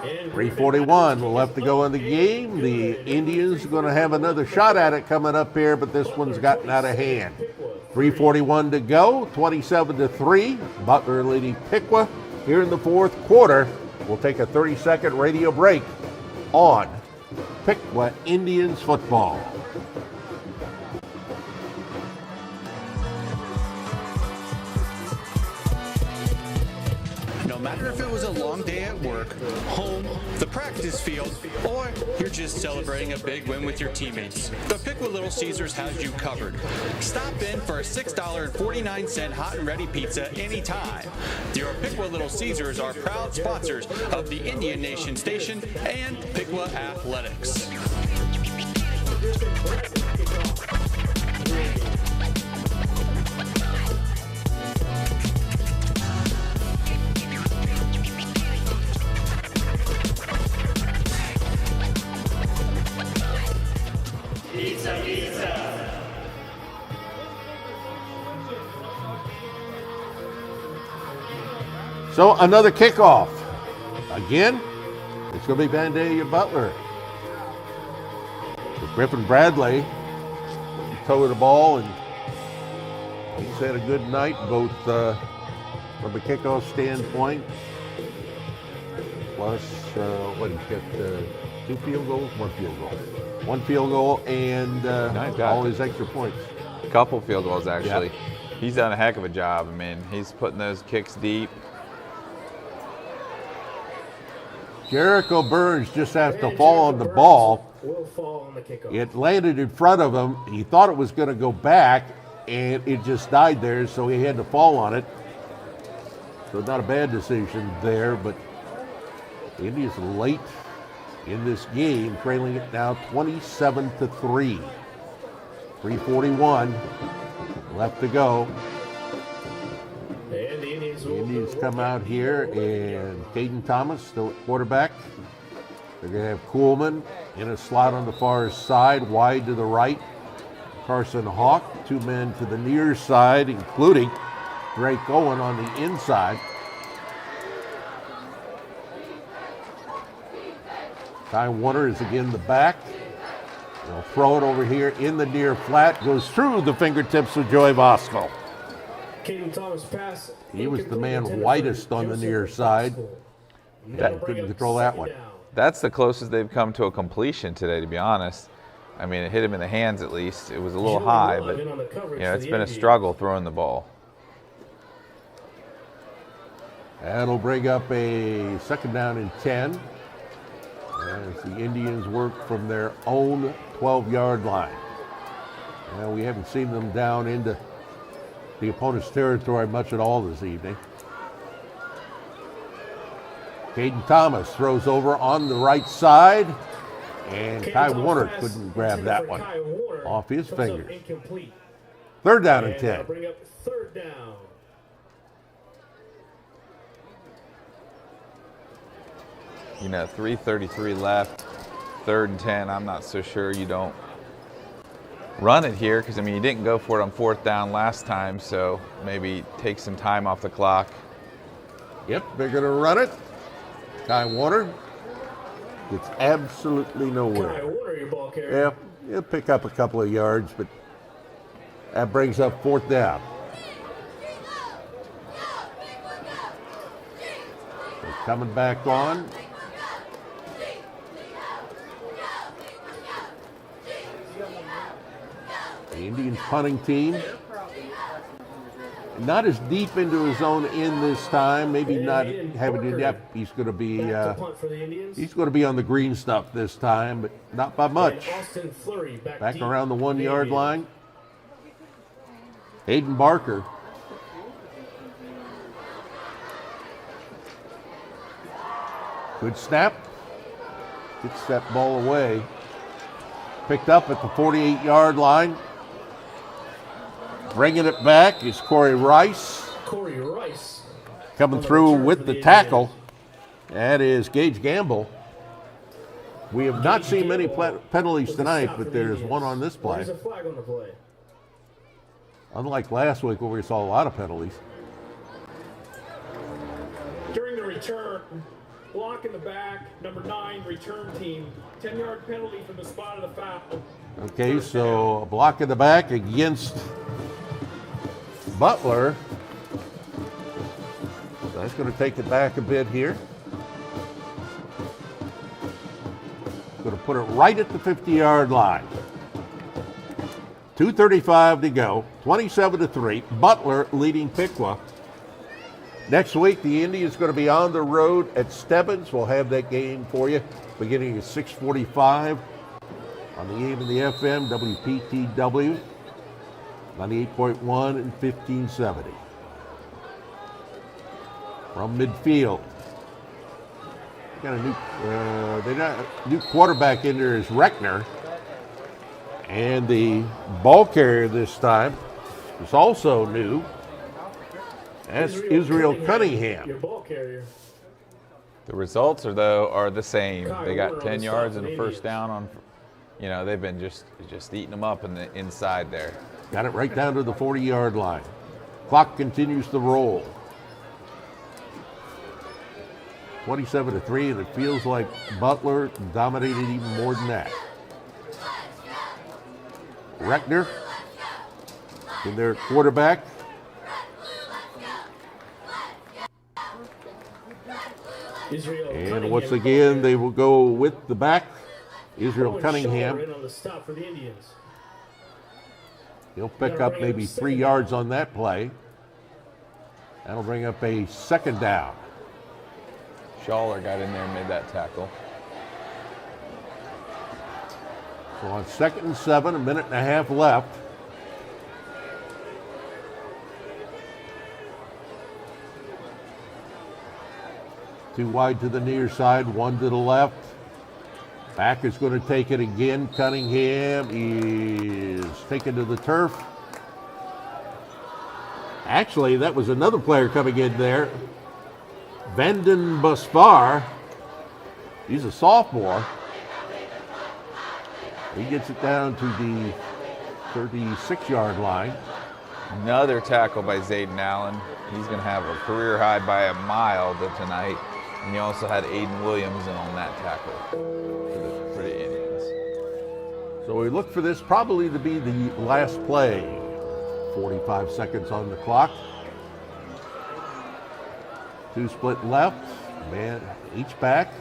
3:41 left to go in the game. The Indians are going to have another shot at it coming up here, but this one's gotten out of hand. 3:41 to go, 27-3. Butler leading Piqua here in the 4th quarter. We'll take a 30-second radio break on Piqua Indians football. No matter if it was a long day at work, home, the practice field, or you're just celebrating a big win with your teammates, the Piqua Little Caesars has you covered. Stop in for a $6.49 hot and ready pizza anytime. Your Piqua Little Caesars are proud sponsors of the Indian Nation Station and Piqua Athletics. Pizza, pizza. So another kickoff. Again, it's going to be Vandalia Butler. So Griffin Bradley towed the ball, and he's had a good night, both from a kickoff standpoint. Plus, what he got 2 field goals, 1 field goal. 1 field goal and all his extra points. A couple field goals, actually. Yep. He's done a heck of a job. I mean, he's putting those kicks deep. Jericho Burns just has to fall on the ball. Will fall on the kickoff. It landed in front of him. He thought it was going to go back, and it just died there, so he had to fall on it. So not a bad decision there, but The Indians late in this game, trailing it now 27-3. 3:41 left to go. And the Indians come out here, and Caden Thomas still at quarterback. They're going to have Kuhlman in a slot on the far side, wide to the right. Carson Hawk, two men to the near side, including Drake Owen on the inside. Ty Warner is again the back. They'll throw it over here in the near flat, goes through the fingertips of Joey Bosco. Caden Thomas pass. He was the man widest on the near side. Couldn't control that one. That's the closest they've come to a completion today, to be honest. I mean, it hit him in the hands at least. It was a little high, but it's been a struggle throwing the ball. That'll bring up a second down and 10 as the Indians work from their own 12-yard line. Now, we haven't seen them down into the opponent's territory much at all this evening. Caden Thomas throws over on the right side, and Kai Warner couldn't grab that one off his fingers. Third down and 10. Bring up third down. You know, 3:33 left, third and 10. I'm not so sure you don't run it here because, I mean, you didn't go for it on fourth down last time, so maybe take some time off the clock. Yep, they're going to run it. Kai Warner gets absolutely nowhere. Kai Warner, your ball carrier. Yeah, he'll pick up a couple of yards, but that brings up fourth down. They're coming back on. The Indians punting team. Not as deep into his own end this time. Maybe not having to depth. He's going to be on the green stuff this time, but not by much. Back around the 1 yard line. Hayden Barker. Good snap. Gets that ball away. Picked up at the 48-yard line. Bringing it back is Corey Rice. Corey Rice. Coming through with the tackle. That is Gage Gamble. We have not seen many penalties tonight, but there's one on this play. There's a flag on the play. Unlike last week where we saw a lot of penalties. During the return, block in the back, number 9, return team. 10-yard penalty from the spot of the foul. Okay, so a block in the back against Butler. So that's going to take it back a bit here. Going to put it right at the 50-yard line. 2:35 to go, 27-3. Butler leading Piqua. Next week, the Indians going to be on the road at Stebbins. We'll have that game for you beginning at 6:45 on the AM and the FM, WPTW, 98.1 and 1570. From midfield, got a new quarterback in there is Reckner, and the ball carrier this time is also new. That's Israel Cunningham. Your ball carrier. The results are the same. Kai They got Warner 10 on the yards stop and for a the first down on. You know, they've been just eating them up in the inside there. Got it right down to the 40-yard line. Clock continues to roll. 27-3, and it feels like Butler dominated even more than that. Reckner in their quarterback. And once again, they will go with the back, Israel Cunningham. In on the stop for the Indians. He'll pick up maybe 3 yards on that play. That'll bring up a second down. Schaller got in there and made that tackle. So on 2nd and 7, a minute and a half left. Two wide to the near side, one to the left. Back is going to take it again. Cunningham is taken to the turf. Actually, that was another player coming in there. Vanden Busvar. He's a sophomore. He gets it down to the 36-yard line. Another tackle by Zayden Allen. He's going to have a career high by a mile tonight. And you also had Aiden Williams in on that tackle for the Indians. So we look for this probably to be the last play. 45 seconds on the clock. Two split left. Man, each back.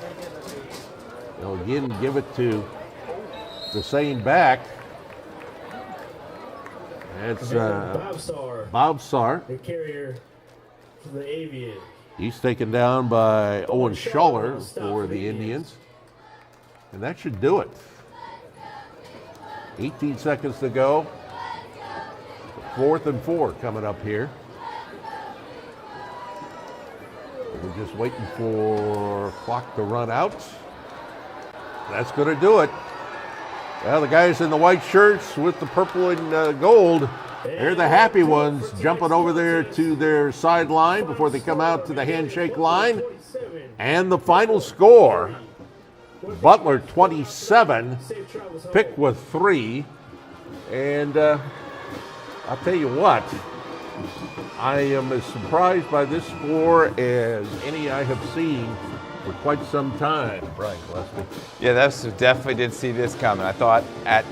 They'll again give it to the same back. It's Bob Sar. The carrier for the Aviators. He's taken down by Owen Schuller for the Indians. And that should do it. 18 seconds to go. 4th and 4 coming up here. We're just waiting for clock to run out. That's going to do it. Well, the guys in the white shirts with the purple and gold, they're the happy ones jumping over there to their sideline before they come out to the handshake line. And the final score, Butler 27, Piqua 3. And I'll tell you what, I am as surprised by this score as any I have seen for quite some time. Right, Leslie? Yeah, that's definitely did see this coming. I thought at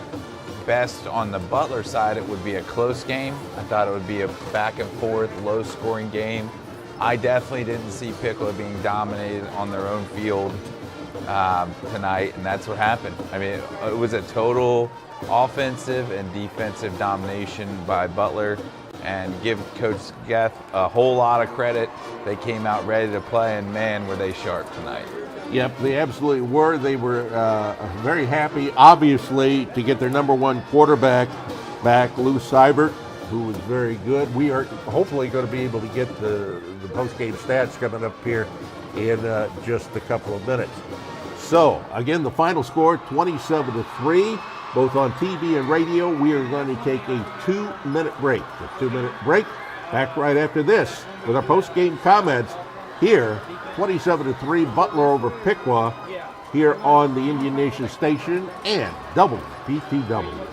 best on the Butler side it would be a close game. I thought it would be a back and forth, low scoring game. I definitely didn't see Piqua being dominated on their own field tonight, and that's what happened. I mean, it was a total offensive and defensive domination by Butler, and give Coach Geth a whole lot of credit. They came out ready to play, and man, were they sharp tonight. Yep, they absolutely were. They were very happy, obviously, to get their number one quarterback back, Lou Seibert, who was very good. We are hopefully going to be able to get the post-game stats coming up here in just a couple of minutes. So, again, the final score, 27-3. Both on TV and radio. We are going to take a 2-minute break. A 2-minute break. Back right after this with our post-game comments here. 27-3, Butler over Piqua here on the Indian Nation Station and WPTW.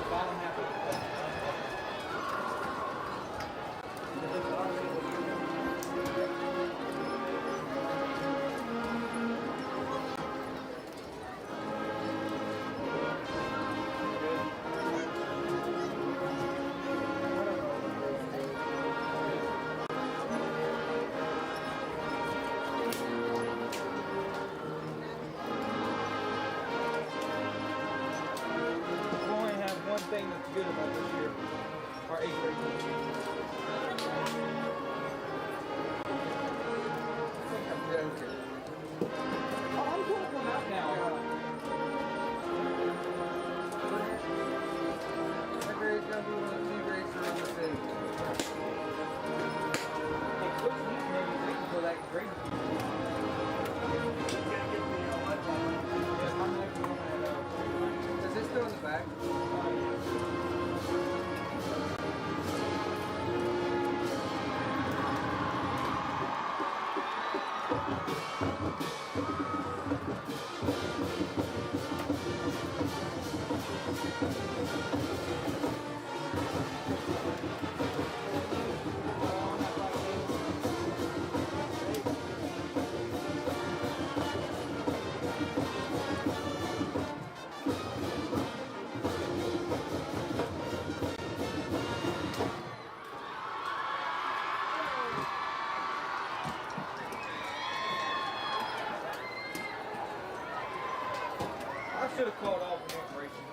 Should have called off an operation.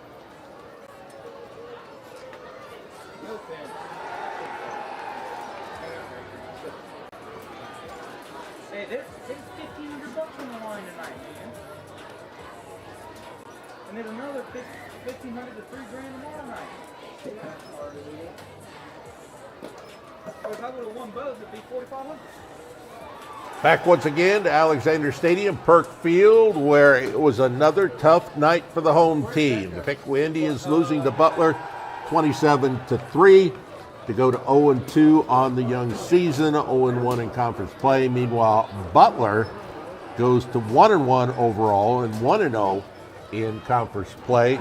No offense. Hey, there's $1,500 on the line tonight, man. And then another $1,500 to $3,000 tomorrow night. Or if I would have won both, it'd be $4,500. Back once again to Alexander Stadium, Perk Field, where it was another tough night for the home team. The Piqua Indians losing to Butler 27-3 to go to 0-2 on the young season, 0-1 in conference play. Meanwhile, Butler goes to 1-1 overall and 1-0 in conference play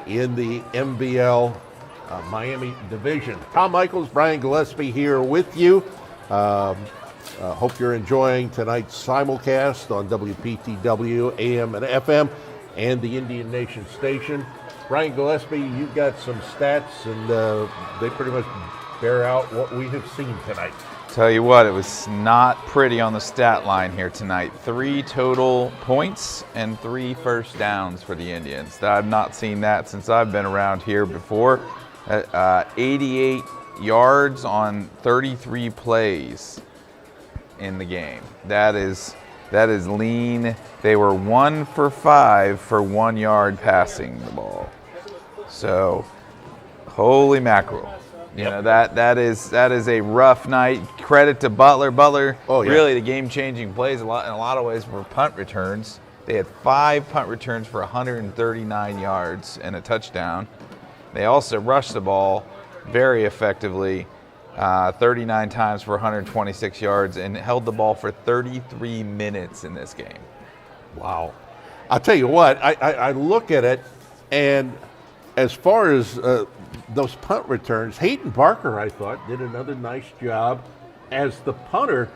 in the MBL Miami division. Tom Michaels, Brian Gillespie here with you. Hope you're enjoying tonight's simulcast on WPTW, AM and FM, and the Indian Nation station. Brian Gillespie, you've got some stats, and they pretty much bear out what we have seen tonight. Tell you what, it was not pretty on the stat line here tonight. 3 total points and 3 first downs for the Indians. I've not seen that since I've been around here before. 88 yards on 33 plays in the game. That is lean. They were 1 for 5 for 1 yard passing the ball. So, holy mackerel. You know, that is a rough night. Credit to Butler. Butler, really the game-changing plays in a lot of ways were punt returns. They had 5 punt returns for 139 yards and a touchdown. They also rushed the ball very effectively, 39 times for 126 yards, and held the ball for 33 minutes in this game. Wow. I'll tell you what, I look at it, and as far as those punt returns, Hayden Barker, I thought, did another nice job as the punter,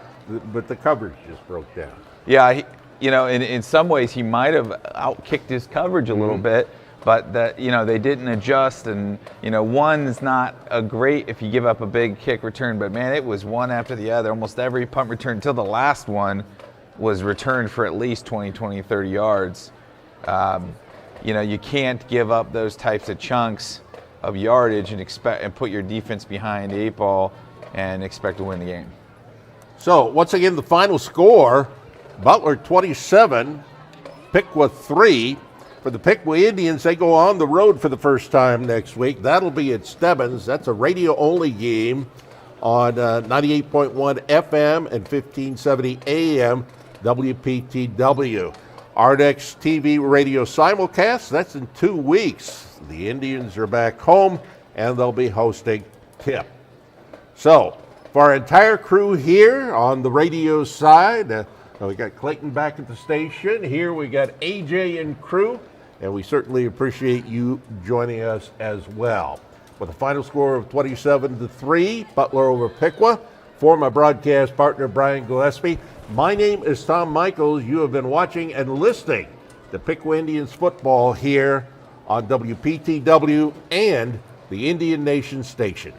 but the coverage just broke down. Yeah, in some ways he might have outkicked his coverage a little bit, but they didn't adjust, and one's not a great if you give up a big kick return, but man, it was one after the other. Almost every punt return until the last one was returned for at least 20, 30 yards. You can't give up those types of chunks of yardage and put your defense behind the 8 ball and expect to win the game. So once again, the final score: Butler 27, Piqua 3. For the Piqua Indians, they go on the road for the first time next week. That'll be at Stebbins. That's a radio-only game on 98.1 FM and 1570 AM WPTW. Our next TV radio simulcast, that's in 2 weeks. The Indians are back home, and they'll be hosting TIP. So, for our entire crew here on the radio side, we got Clayton back at the station. Here we got AJ and crew, and we certainly appreciate you joining us as well. With a final score of 27-3, Butler over Piqua. For my broadcast partner, Brian Gillespie, my name is Tom Michaels. You have been watching and listening to Piqua Indians football here on WPTW and the Indian Nation station.